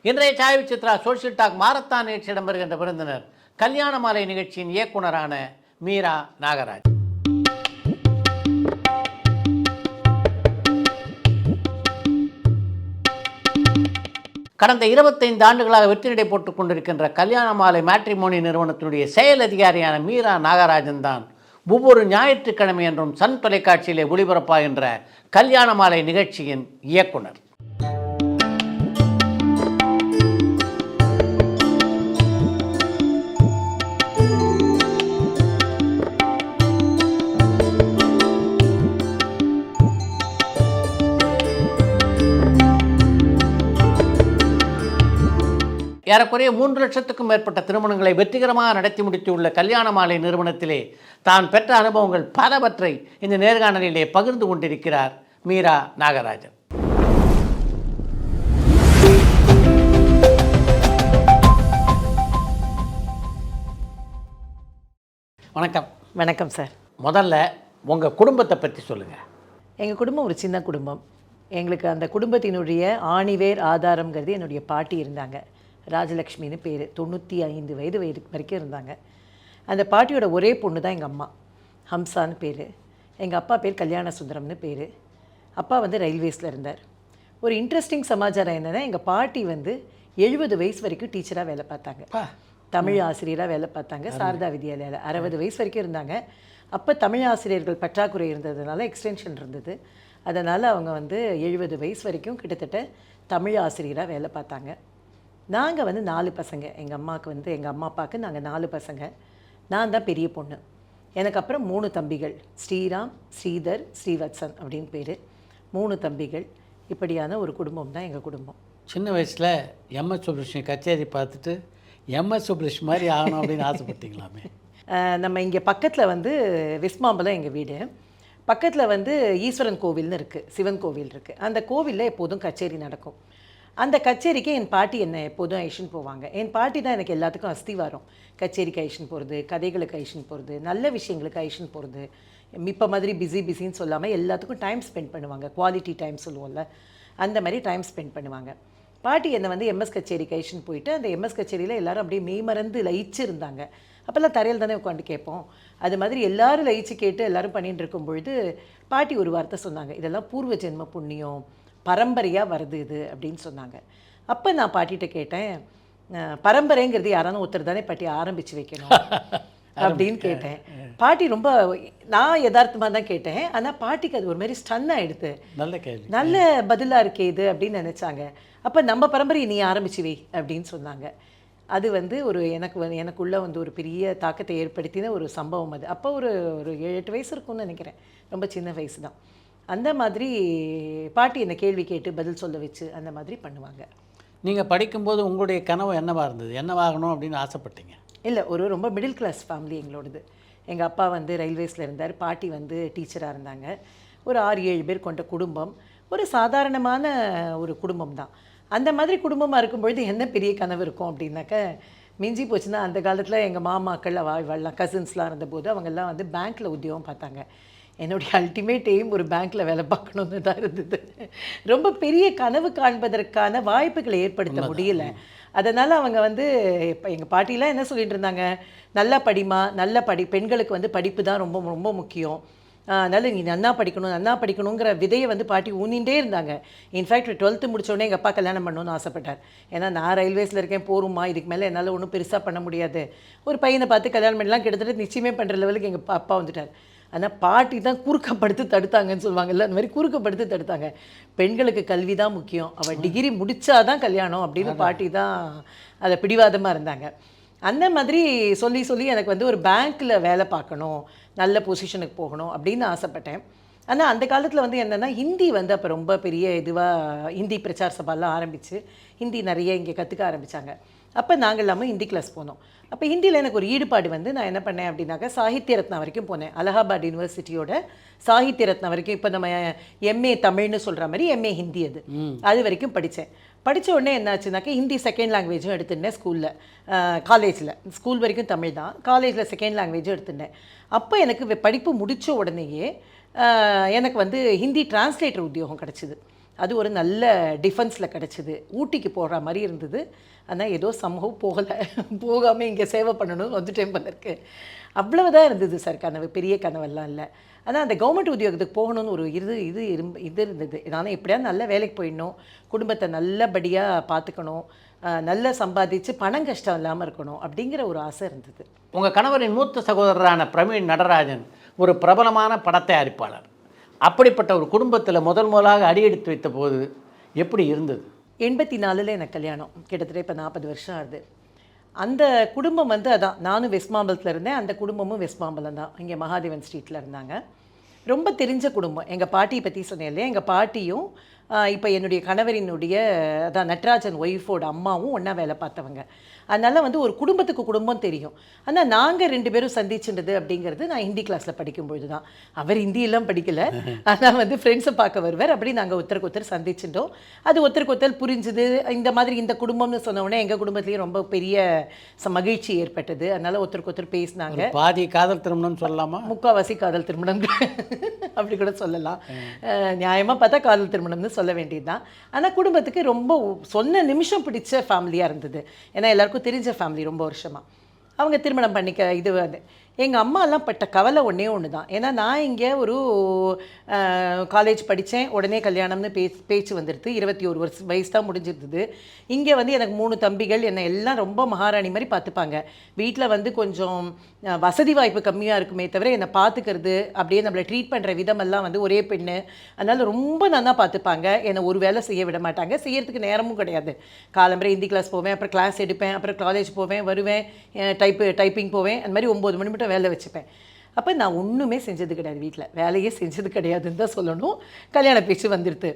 இன்றைய Sai Chitra social talk marathon நிகழ்ச்சி இடம்பெறுகின்ற விருந்தினர் கல்யாண மாலை நிகழ்ச்சியின் இயக்குனரான மீரா நாகராஜ். கடந்த 25 ஆண்டுகளாக வெற்றி நடை போட்டுக் கொண்டிருக்கின்ற கல்யாண மாலை மேட்ரிமோனி நிறுவனத்தினுடைய செயல் அதிகாரியான மீரா நாகராஜன் தான் ஒவ்வொரு ஞாயிற்றுக்கிழமை என்றும் சன் தொலைக்காட்சியிலே ஒளிபரப்பாகின்ற கல்யாண மாலை நிகழ்ச்சியின் இயக்குனர். ஏறக்குறைய 3 லட்சத்துக்கும் மேற்பட்ட திருமணங்களை வெற்றிகரமாக நடத்தி முடித்துள்ள கல்யாண மாலை நிறுவனத்திலே தான் பெற்ற அனுபவங்கள் பலவற்றை இந்த நேர்காணலிலே பகிர்ந்து கொண்டிருக்கிறார் மீரா நாகராஜன். வணக்கம். வணக்கம் சார். முதல்ல உங்கள் குடும்பத்தை பற்றி சொல்லுங்கள். எங்கள் குடும்பம் ஒரு சின்ன குடும்பம். எங்களுக்கு அந்த குடும்பத்தினுடைய ஆணிவேர் ஆதாரங்கிறது என்னுடைய பாட்டி இருந்தாங்க. ராஜலக்ஷ்மின்னு பேர். 95 வயது வரைக்கும் இருந்தாங்க. அந்த பாட்டியோட ஒரே பொண்ணு தான் எங்கள் அம்மா. ஹம்சான்னு பேர். எங்கள் அப்பா பேர் கல்யாண சுந்தரம்னு பேர். அப்பா ரயில்வேஸில் இருந்தார். ஒரு இன்ட்ரெஸ்டிங் சமாச்சாரம் என்னென்னா, எங்கள் பாட்டி 70 வயசு வரைக்கும் டீச்சராக வேலை பார்த்தாங்க. தமிழ் ஆசிரியராக வேலை பார்த்தாங்க. சாரதா வித்யாலயாவில் 60 வயசு வரைக்கும் இருந்தாங்க. அப்போ தமிழ் ஆசிரியர்கள் பற்றாக்குறை இருந்ததுனால எக்ஸ்டென்ஷன் இருந்தது. அதனால் அவங்க 70 வயசு வரைக்கும் கிட்டத்தட்ட தமிழ் ஆசிரியராக வேலை பார்த்தாங்க. நாங்கள் 4 பசங்க. எங்கள் அம்மாவுக்கு எங்கள் அம்மா அப்பாவுக்கு நாங்கள் 4 பசங்க. நான் தான் பெரிய பொண்ணு. எனக்கு அப்புறம் 3 தம்பிகள். ஸ்ரீராம், ஸ்ரீதர், ஸ்ரீவத்சன் அப்படின்னு பேர். 3 தம்பிகள். இப்படியான ஒரு குடும்பம் தான் எங்கள் குடும்பம். சின்ன வயசில் எம்எஸ் சுப்லட்சுமி கச்சேரி பார்த்துட்டு எம்எஸ் சுப்லட்சுமி மாதிரி ஆகணும் அப்படின்னு ஆசைப்பட்டீங்களாமே? நம்ம இங்கே பக்கத்தில் விஸ்மாம்பலம் எங்கள் வீடு. பக்கத்தில் ஈஸ்வரன் கோவில்னு இருக்குது, சிவன் கோவில் இருக்குது. அந்த கோவிலில் எப்போதும் கச்சேரி நடக்கும். அந்த கச்சேரிக்கு என் பாட்டி என்னை எப்போதும் ஐஷன் போவாங்க. என் பாட்டி தான் எனக்கு எல்லாத்துக்கும் அஸ்திவாரம். கச்சேரிக்கு ஐஷன் போகிறது, கதைகளுக்கு ஐஷன் போகிறது, நல்ல விஷயங்களுக்கு ஐஷன் போகிறது. இப்போ மாதிரி பிஸின்னு சொல்லாமல் எல்லாத்துக்கும் டைம் ஸ்பெண்ட் பண்ணுவாங்க. குவாலிட்டி டைம் சொல்லுவோம்ல, அந்த மாதிரி டைம் ஸ்பெண்ட் பண்ணுவாங்க. பாட்டி என்னை எம்எஸ் கச்சேரிக்கு ஐஷன் போயிட்டு அந்த எம்எஸ் கச்சேரியில் எல்லோரும் அப்படியே மெய்மறந்து லயிச்சு இருந்தாங்க. அப்போல்லாம் தரையில் தானே உட்காந்து கேட்போம். அது மாதிரி எல்லோரும் லயிச்சு கேட்டு எல்லோரும் பண்ணிட்டு இருக்கும் பொழுது பாட்டி ஒரு வார்த்தை சொன்னாங்க, இதெல்லாம் பூர்வ ஜென்ம புண்ணியம், பரம்பரையாக வருது இது அப்படின்னு சொன்னாங்க. அப்போ நான் பாட்டிகிட்ட கேட்டேன், பரம்பரைங்கிறது யாராலும் ஒருத்தர் தானே பாட்டி ஆரம்பித்து வைக்கணும் அப்படின்னு கேட்டேன். பாட்டி ரொம்ப, நான் யதார்த்தமாக தான் கேட்டேன். ஆனால் பாட்டிக்கு அது ஒரு மாதிரி ஸ்டன் ஆகிடுது. நல்ல பதிலாக இருக்கே இது அப்படின்னு நினச்சாங்க. அப்போ நம்ம பரம்பரையை நீ ஆரம்பிச்சு வை அப்படின்னு சொன்னாங்க. அது ஒரு எனக்குள்ளே ஒரு பெரிய தாக்கத்தை ஏற்படுத்தின ஒரு சம்பவம் அது. அப்போ ஒரு 7-8 வயசு இருக்கும்னு நினைக்கிறேன். ரொம்ப சின்ன வயசு தான். அந்த மாதிரி பாட்டி என்னை கேள்வி கேட்டு பதில் சொல்ல வச்சு அந்த மாதிரி பண்ணுவாங்க. நீங்கள் படிக்கும்போது உங்களுடைய கனவு என்னவாக இருந்தது? என்னவாகணும் அப்படின்னு ஆசைப்பட்டீங்க? இல்லை, ரொம்ப மிடில் கிளாஸ் ஃபேமிலி எங்களோடது. எங்கள் அப்பா ரயில்வேஸில் இருந்தார். பாட்டி டீச்சராக இருந்தாங்க. ஒரு 6-7 பேர் கொண்ட குடும்பம். ஒரு சாதாரணமான ஒரு குடும்பம் தான். அந்த மாதிரி குடும்பமாக இருக்கும்பொழுது என்ன பெரிய கனவு இருக்கும் அப்படின்னாக்க, மிஞ்சி போச்சுன்னா அந்த காலத்தில் எங்கள் மாமாக்கள் அவெல்லாம் கசின்ஸ்லாம் இருந்தபோது அவங்கெல்லாம் பேங்க்கில் உத்தியோகம் பார்த்தாங்க. என்னுடைய அல்டிமேட் எய்ம் ஒரு பேங்க்கில் வேலை பார்க்கணுன்னு தான் இருந்தது. ரொம்ப பெரிய கனவு காண்பதற்கான வாய்ப்புகளை ஏற்படுத்த முடியல. அதனால் அவங்க இப்போ எங்கள் பாட்டிலாம் என்ன சொல்லிட்டு இருந்தாங்க, நல்லா படிமா, பெண்களுக்கு படிப்பு தான் ரொம்ப ரொம்ப முக்கியம், அதனால் நீ நன்னா படிக்கணுங்கிற விதையை பாட்டி ஊனிகிட்டே இருந்தாங்க. இன்ஃபேக்ட் 12th முடித்தோடனே எங்கள் அப்பா கல்யாணம் பண்ணணும்னு ஆசைப்பட்டார். ஏன்னா நான் ரயில்வேஸில் இருக்கேன், போருமா, இதுக்கு மேலே என்னால் ஒன்றும் பெருசாக பண்ண முடியாது, ஒரு பையனை பார்த்து கல்யாணம் பண்ணலாம், கிட்டத்தட்ட நிச்சயமே பண்ணுற லெவலுக்கு எங்கள் அப்பா வந்துட்டார். ஆனால் பாட்டி தான் குறுக்கப்படுத்தி தடுத்தாங்கன்னு சொல்லுவாங்கல்ல, அந்த மாதிரி குறுக்கப்படுத்தி தடுத்தாங்க. பெண்களுக்கு கல்வி தான் முக்கியம், அவள் டிகிரி முடித்தாதான் கல்யாணம் அப்படின்னு பாட்டி தான் அதை பிடிவாதமாக இருந்தாங்க. அந்த மாதிரி சொல்லி எனக்கு ஒரு பேங்க்கில் வேலை பார்க்கணும், நல்ல பொசிஷனுக்கு போகணும் அப்படின்னு ஆசைப்பட்டேன். ஆனால் அந்த காலத்தில் என்னென்னா, ஹிந்தி அப்போ ரொம்ப பெரிய இதுவாக ஹிந்தி பிரச்சார சபாலாம் ஆரம்பித்து ஹிந்தி நிறைய இங்கே கற்றுக்க ஆரம்பித்தாங்க. அப்போ நாங்கள் எல்லாமே ஹிந்தி கிளாஸ் போனோம். அப்போ ஹிந்தியில் எனக்கு ஒரு ஈடுபாடு நான் என்ன பண்ணேன் அப்படின்னாக்கா, சாகித்ய ரத்னா வரைக்கும் போனேன். அலகாபாத் யூனிவர்சிட்டியோட சாகித்ய ரத்னா வரைக்கும், இப்போ நம்ம எம்ஏ தமிழ்னு சொல்கிற மாதிரி எம்ஏ ஹிந்தி அது வரைக்கும் படித்தேன். படித்த உடனே என்னாச்சுனாக்கா, ஹிந்தி செகண்ட் லாங்குவேஜும் எடுத்துட்டேன் ஸ்கூலில், காலேஜில். ஸ்கூல் வரைக்கும் தமிழ் தான், காலேஜில் செகண்ட் லாங்குவேஜும் எடுத்துட்டேன். அப்போ எனக்கு படிப்பு முடித்த உடனேயே எனக்கு ஹிந்தி டிரான்ஸ்லேட்டர் உத்தியோகம் கிடச்சிது. அது ஒரு நல்ல டிஃபென்ஸில் கிடச்சிது. ஊட்டிக்கு போகிற மாதிரி இருந்தது. ஆனால் ஏதோ சம்பவம் போகாமல் இங்கே சேவை பண்ணணும்னு வந்துட்டேன் போல இருக்கு. அவ்வளவுதான் இருந்தது சார் கனவு, பெரிய கனவெல்லாம் இல்லை. ஆனால் அந்த கவர்மெண்ட் உத்தியோகத்துக்கு போகணும்னு ஒரு இது இருந்தது. நானும் எப்படியாவது நல்ல வேலைக்கு போயிடணும், குடும்பத்தை நல்லபடியாக பார்த்துக்கணும், நல்லா சம்பாதிச்சு பணம் கஷ்டம் இல்லாமல் இருக்கணும் அப்படிங்கிற ஒரு ஆசை இருந்தது. உங்கள் கணவரின் மூத்த சகோதரரான பிரவீன் நடராஜன் ஒரு பிரபலமான படத்தயாரிப்பாளர். அப்படிப்பட்ட ஒரு குடும்பத்தில் முதலாக அடியெடுத்து வைத்த போது எப்படி இருந்தது? 84 எனக்கு கல்யாணம், கிட்டத்தட்ட இப்போ 40 வருஷம் ஆகுது. அந்த குடும்பம் வந்து அதான், நானும் வெஸ்ட் மாம்பலத்தில் இருந்தேன், அந்த குடும்பமும் வெஸ்ட் மாம்பலம் தான், இங்கே மகாதேவன் ஸ்ட்ரீட்டில் இருந்தாங்க. ரொம்ப தெரிஞ்ச குடும்பம். எங்கள் பாட்டியை பற்றி சொன்னேன் இல்லையா, எங்கள் பாட்டியும் இப்போ என்னுடைய கணவரினுடைய அதான் நட்ராஜன் ஒய்ஃபோட அம்மாவும் ஒன்றா வேலை பார்த்தவங்க. அதனால் வந்து ஒரு குடும்பத்துக்கு குடும்பம் தெரியும். ஆனால் நாங்கள் 2 பேரும் சந்திச்சுன்றது அப்படிங்கிறது நான் ஹிந்தி கிளாஸில் படிக்கும்பொழுது தான். அவர் ஹிந்தியெல்லாம் படிக்கலை, ஆனால் வந்து ஃப்ரெண்ட்ஸை பார்க்க வருவார். அப்படி நாங்கள் ஒருத்தருக்கு ஒருத்தர் சந்திச்சுட்டோம். அது ஒருத்தருக்கு ஒருத்தர் புரிஞ்சுது. இந்த மாதிரி இந்த குடும்பம்னு சொன்னோடனே எங்கள் குடும்பத்துலேயும் ரொம்ப பெரிய மகிழ்ச்சி ஏற்பட்டது. அதனால் ஒருத்தருக்கு ஒருத்தர் பேசினாங்க. பாதி காதல் திருமணம்னு சொல்லலாமா? முக்கால்வாசி காதல் திருமணம் அப்படி கூட சொல்லலாம். நியாயமாக பார்த்தா காதல் திருமணம்னு சொல்ல வேண்டியது தான். ஆனால் குடும்பத்துக்கு ரொம்ப சொன்ன நிமிஷம் பிடிச்ச ஃபேமிலியாக இருந்தது. ஏன்னா எல்லாருக்கும் தெரிஞ்ச ஃபேமிலி ரொம்ப வருஷமாக. அவங்க திருமணம் பண்ணிக்க இது வந்து எங்கள் அம்மாலாம் பட்ட கவலை ஒன்று தான். ஏன்னா நான் இங்கே ஒரு காலேஜ் படித்தேன், உடனே கல்யாணம்னு பேச்சு வந்துடுது. 21 வயசு தான் முடிஞ்சிருந்தது. இங்கே வந்து எனக்கு 3 தம்பிகள், என்னை எல்லாம் ரொம்ப மகாராணி மாதிரி பார்த்துப்பாங்க. வீட்டில் வந்து கொஞ்சம் வசதி வாய்ப்பு கம்மியாக இருக்குமே தவிர என்னை பார்த்துக்கிறது, அப்படியே நம்மளை ட்ரீட் பண்ணுற விதமெல்லாம் வந்து ஒரே பெண்ணு, அதனால் ரொம்ப நல்லா பார்த்துப்பாங்க. என்னை ஒரு வேலை செய்ய விட மாட்டாங்க, செய்யறதுக்கு நேரமும் கிடையாது. காலம்பரை ஹிந்தி கிளாஸ் போவேன், அப்புறம் கிளாஸ் எடுப்பேன், அப்புறம் காலேஜ் போவேன், வருவேன், டைப்பிங் போவேன், அந்த மாதிரி 9 மணி மட்டும் வேலை வச்சுப்பேன். அப்போ நான் ஒன்றுமே செஞ்சது கிடையாது, வீட்டில் வேலையே செஞ்சது கிடையாதுன்னு தான் சொல்லணும். கல்யாண பேச்சு வந்துடுது.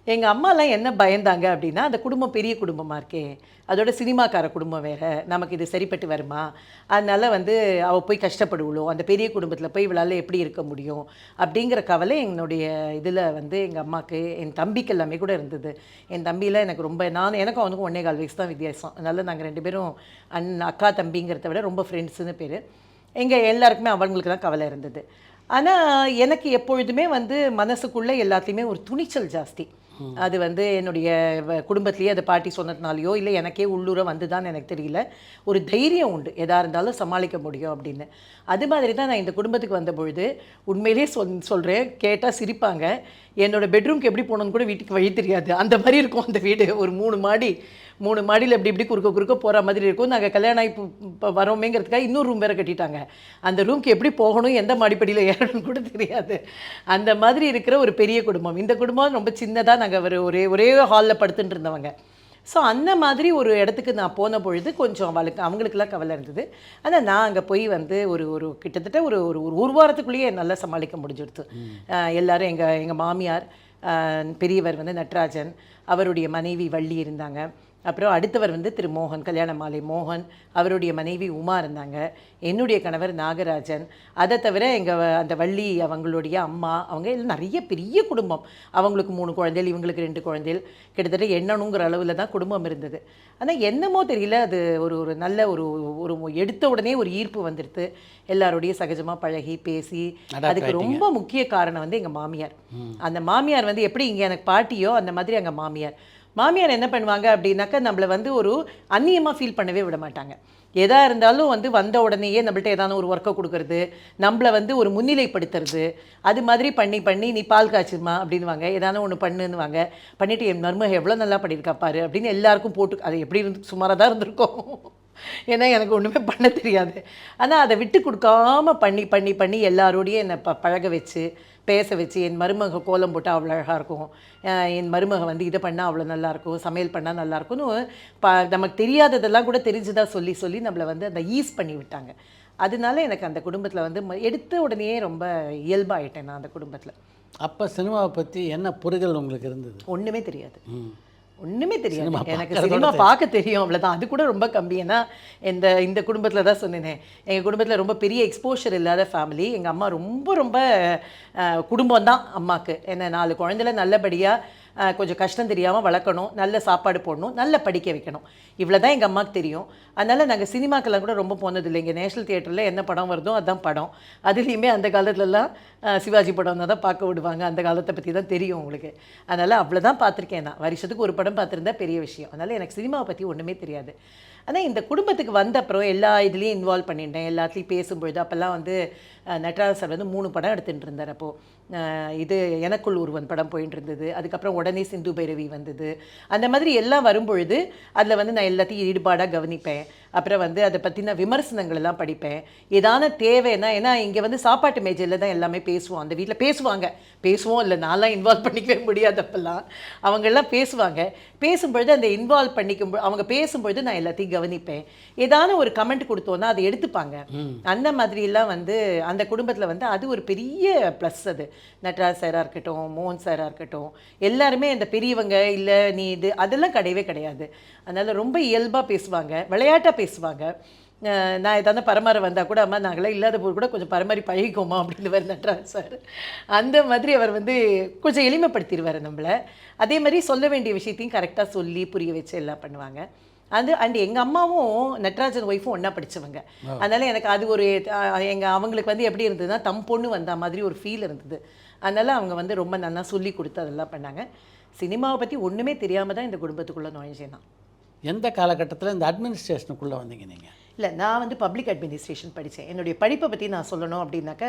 எங்கள் அம்மாலாம் என்ன பயந்தாங்க அப்படின்னா, அந்த குடும்பம் பெரிய குடும்பமாக இருக்கே, அதோட சினிமாக்கார குடும்பம் வேறு, நமக்கு இது சரிப்பட்டு வருமா, அதனால் வந்து அவள் போய் கஷ்டப்படுவளோ, அந்த பெரிய குடும்பத்தில் போய் இவளால் எப்படி இருக்க முடியும் அப்படிங்கிற கவலை என்னுடைய இதில் வந்து எங்கள் அம்மாவுக்கு, என் தம்பிக்கு எல்லாமே கூட இருந்தது. என் தம்பியில் எனக்கு ரொம்ப, எனக்கும் அவனுக்கும் 1.25 வயசு தான் வித்தியாசம். அதனால் நாங்கள் 2 பேரும் அக்கா தம்பிங்கிறத விட ரொம்ப ஃப்ரெண்ட்ஸுன்னு பேர். எங்கள் எல்லாருக்குமே அவங்களுக்கு தான் கவலை இருந்தது. ஆனால் எனக்கு எப்பொழுதுமே வந்து மனசுக்குள்ளே எல்லாத்தையுமே ஒரு துணிச்சல் ஜாஸ்தி. அது வந்து என்னுடைய குடும்பத்திலேயே அதை பாட்டி சொன்னதுனாலையோ இல்லை எனக்கே உள்ளூர வந்து தான் எனக்கு தெரியல, ஒரு தைரியம் உண்டு, எதாக இருந்தாலும் சமாளிக்க முடியும் அப்படின்னு. அது மாதிரி தான் நான் இந்த குடும்பத்துக்கு வந்த பொழுது உண்மையிலே சொல்கிறேன், கேட்டால் சிரிப்பாங்க. என்னோடய பெட்ரூம்க்கு எப்படி போகணுன்னு கூட வீட்டுக்கு வழி தெரியாது, அந்த மாதிரி இருக்கும் அந்த வீடு. ஒரு 3 மாடியில் இப்படி குறுக்க போகிற மாதிரி இருக்கும். நாங்கள் கல்யாணம் ஆகி இப்போ வரோமேங்கிறதுக்காக இன்னொரு ரூம் வேறு கட்டிட்டாங்க. அந்த ரூம்க்கு எப்படி போகணும், எந்த மாடிப்படியில் ஏறணும்னு கூட தெரியாது. அந்த மாதிரி இருக்கிற ஒரு பெரிய குடும்பம். இந்த குடும்பம் ரொம்ப சின்னதாக, நாங்கள் ஒரே ஹாலில் படுத்துட்டு இருந்தவங்க. ஸோ அந்த மாதிரி ஒரு இடத்துக்கு நான் போன பொழுது கொஞ்சம் அவங்களுக்கெல்லாம் கவலை இருந்தது. ஆனால் நான் அங்கே போய் வந்து ஒரு கிட்டத்தட்ட ஒரு வாரத்துக்குள்ளேயே நல்லா சமாளிக்க முடிஞ்சிடுது. எல்லோரும் எங்கள் மாமியார் பெரியவர் வந்து நட்ராஜன், அவருடைய மனைவி வள்ளி இருந்தாங்க. அப்புறம் அடுத்தவர் வந்து திரு மோகன், கல்யாண மாலை மோகன், அவருடைய மனைவி உமா இருந்தாங்க. என்னுடைய கணவர் நாகராஜன். அதை தவிர அந்த வள்ளி அவங்களுடைய அம்மா, அவங்க எல்லாம் நிறைய பெரிய குடும்பம். அவங்களுக்கு 3 குழந்தைகள், இவங்களுக்கு 2 குழந்தைகள், கிட்டத்தட்ட எண்ணணுங்கிற அளவில் தான் குடும்பம் இருந்தது. ஆனால் என்னமோ தெரியல, அது ஒரு நல்ல ஒரு எடுத்த உடனே ஒரு ஈர்ப்பு வந்துடுது. எல்லாரோடையும் சகஜமாக பழகி பேசி. அதுக்கு ரொம்ப முக்கிய காரணம் வந்து எங்கள் மாமியார். அந்த மாமியார் வந்து எப்படி இங்கே எனக்கு பாட்டியோ அந்த மாதிரி அங்கே மாமியார் என்ன பண்ணுவாங்க அப்படின்னாக்கா, நம்மளை வந்து ஒரு அந்நியமாக ஃபீல் பண்ணவே விட மாட்டாங்க. எதாக இருந்தாலும் வந்து வந்த உடனேயே நம்மள்ட்ட ஏதாவது ஒரு ஒர்க்கை கொடுக்கறது, நம்மளை வந்து ஒரு முன்னிலைப்படுத்துறது, அது மாதிரி பண்ணி நீ பால் காய்ச்சுமா அப்படின்வாங்க, ஏதாவது ஒன்று பண்ணுன்னுவாங்க. பண்ணிவிட்டு என் மருமக எவ்வளோ நல்லா பண்ணியிருக்கா பாரு அப்படின்னு எல்லாருக்கும் போட்டு, அது எப்படி சுமாராக தான் இருந்திருக்கும், ஏன்னா எனக்கு ஒன்றுமே பண்ண தெரியாது. ஆனால் அதை விட்டு கொடுக்காமல் பண்ணி எல்லாரோடையும் என்னை பழக வச்சு பேச வச்சு, என் மருமக கோலம் போட்டால் அவ்வளோ அழகாக இருக்கும், என் மருமக வந்து இதை பண்ணால் அவ்வளோ நல்லாயிருக்கும், சமையல் பண்ணால் நல்லாயிருக்கும்னு நமக்கு தெரியாததெல்லாம் கூட தெரிஞ்சுதான் சொல்லி நம்மளை வந்து அந்த ஈஸ் பண்ணி விட்டாங்க. அதனால எனக்கு அந்த குடும்பத்தில் வந்து எடுத்த உடனே ரொம்ப இயல்பாகிட்டேன் நான் அந்த குடும்பத்தில். அப்போ சினிமாவை பற்றி என்ன புரிதல் உங்களுக்கு இருந்தது? ஒன்றுமே தெரியாது. எனக்கு சினிமா பார்க்க தெரியும், அவ்வளோதான். அது கூட ரொம்ப கம்மி. ஏன்னா இந்த குடும்பத்தில் தான் சொன்னேனே, எங்கள் குடும்பத்தில் ரொம்ப பெரிய எக்ஸ்போஷர் இல்லாத ஃபேமிலி. எங்கள் அம்மா ரொம்ப குடும்பம் தான் அம்மாவுக்கு. என்ன 4 குழந்தைல நல்லபடியாக கொஞ்சம் கஷ்டம் தெரியாமல் வளர்க்கணும், நல்ல சாப்பாடு போடணும், நல்ல படிக்க வைக்கணும். இவ்வளோ தான் எங்கள் அம்மாவுக்கு தெரியும். அதனால் நாங்கள் சினிமாக்கெல்லாம் கூட ரொம்ப போனதில்லை. இங்கே நேஷனல் தியேட்டரில் என்ன படம் வருதோ அதுதான் படம். அதுலேயுமே அந்த காலத்துலலாம் சிவாஜி படம் தான் பார்க்க விடுவாங்க. அந்த காலத்தை பற்றி தான் தெரியும் உங்களுக்கு. அதனால் அவ்வளோதான் பார்த்துருக்கேன். நான் வருஷத்துக்கு ஒரு படம் பார்த்துருந்தா பெரிய விஷயம். அதனால் எனக்கு சினிமாவை பற்றி ஒன்றுமே தெரியாது. ஆனால் இந்த குடும்பத்துக்கு வந்த அப்புறம் எல்லா இதுலேயும் இன்வால்வ் பண்ணிட்டேன். எல்லாத்துலேயும் பேசும்பொழுது அப்போல்லாம் வந்து நட்ராஜ் சார் வந்து 3 படம் எடுத்துகிட்டு இருந்தார். அப்போது இது எனக்குள் ஒருவன் படம் போயிட்டு இருந்தது. அதுக்கப்புறம் உடனே சிந்து பைரவி வந்தது. அந்த மாதிரி எல்லாம் வரும்பொழுது அதில் வந்து நான் எல்லாத்தையும் ஈடுபாடாக கவனிப்பேன். அப்புறம் வந்து அதை பற்றின விமர்சனங்கள் எல்லாம் படிப்பேன். ஏதான தேவைன்னா, ஏன்னா இங்கே வந்து சாப்பாட்டு மேஜையில் தான் எல்லாமே பேசுவோம். அந்த வீட்டில் பேசுவோம் இல்லை, நான்லாம் இன்வால்வ் பண்ணிக்கவே முடியாது. அப்போல்லாம் அவங்கெல்லாம் பேசுவாங்க. பேசும்பொழுது அந்த இன்வால்வ் பண்ணிக்கும்போது அவங்க பேசும்பொழுது நான் எல்லாத்தையும் கவனிப்பேன். ஏதான ஒரு கமெண்ட் கொடுத்தோன்னா அதை எடுத்துப்பாங்க. அந்த மாதிரிலாம் வந்து அந்த குடும்பத்தில் வந்து அது ஒரு பெரிய ப்ளஸ். அது நட்ராஜ் சாராக இருக்கட்டும், மோகன் சாராக இருக்கட்டும், எல்லாருமே அந்த பெரியவங்க இல்லை நீ இது அதெல்லாம் கிடையவே கிடையாது. அதனால் ரொம்ப இயல்பாக பேசுவாங்க, விளையாட்டாக பேசுவாங்க. நான் ஏதாவது பரமாற வந்தால் கூட அம்மா நாங்களாம் இல்லாத போது கூட கொஞ்சம் பரமாறி பழகிக்கோமா அப்படின்னு வேறு நட்ராஜ் சார். அந்த மாதிரி அவர் வந்து கொஞ்சம் எளிமைப்படுத்திடுவார் நம்மளை. அதே மாதிரி சொல்ல வேண்டிய விஷயத்தையும் கரெக்டாக சொல்லி புரிய வச்சு எல்லாம் பண்ணுவாங்க. அண்ட் எங்கள் அம்மாவும் நட்ராஜன் ஒய்ஃபும் ஒன்றா படித்தவங்க. அதனால் எனக்கு அது ஒரு அவங்களுக்கு வந்து எப்படி இருந்ததுன்னா தம் பொண்ணு வந்த மாதிரி ஒரு ஃபீல் இருந்தது. அதனால் அவங்க வந்து ரொம்ப நல்லா சொல்லி கொடுத்து அதெல்லாம் பண்ணாங்க. சினிமாவை பற்றி ஒன்றுமே தெரியாமல் தான் இந்த குடும்பத்துக்குள்ளே நுழைஞ்சேன் நான். எந்த காலகட்டத்தில் இந்த அட்மினிஸ்ட்ரேஷனுக்குள்ளே வந்தீங்க நீங்கள்? இல்லை, நான் வந்து பப்ளிக் அட்மினிஸ்ட்ரேஷன் படித்தேன். என்னுடைய படிப்பை பற்றி நான் சொல்லணும் அப்படின்னாக்க,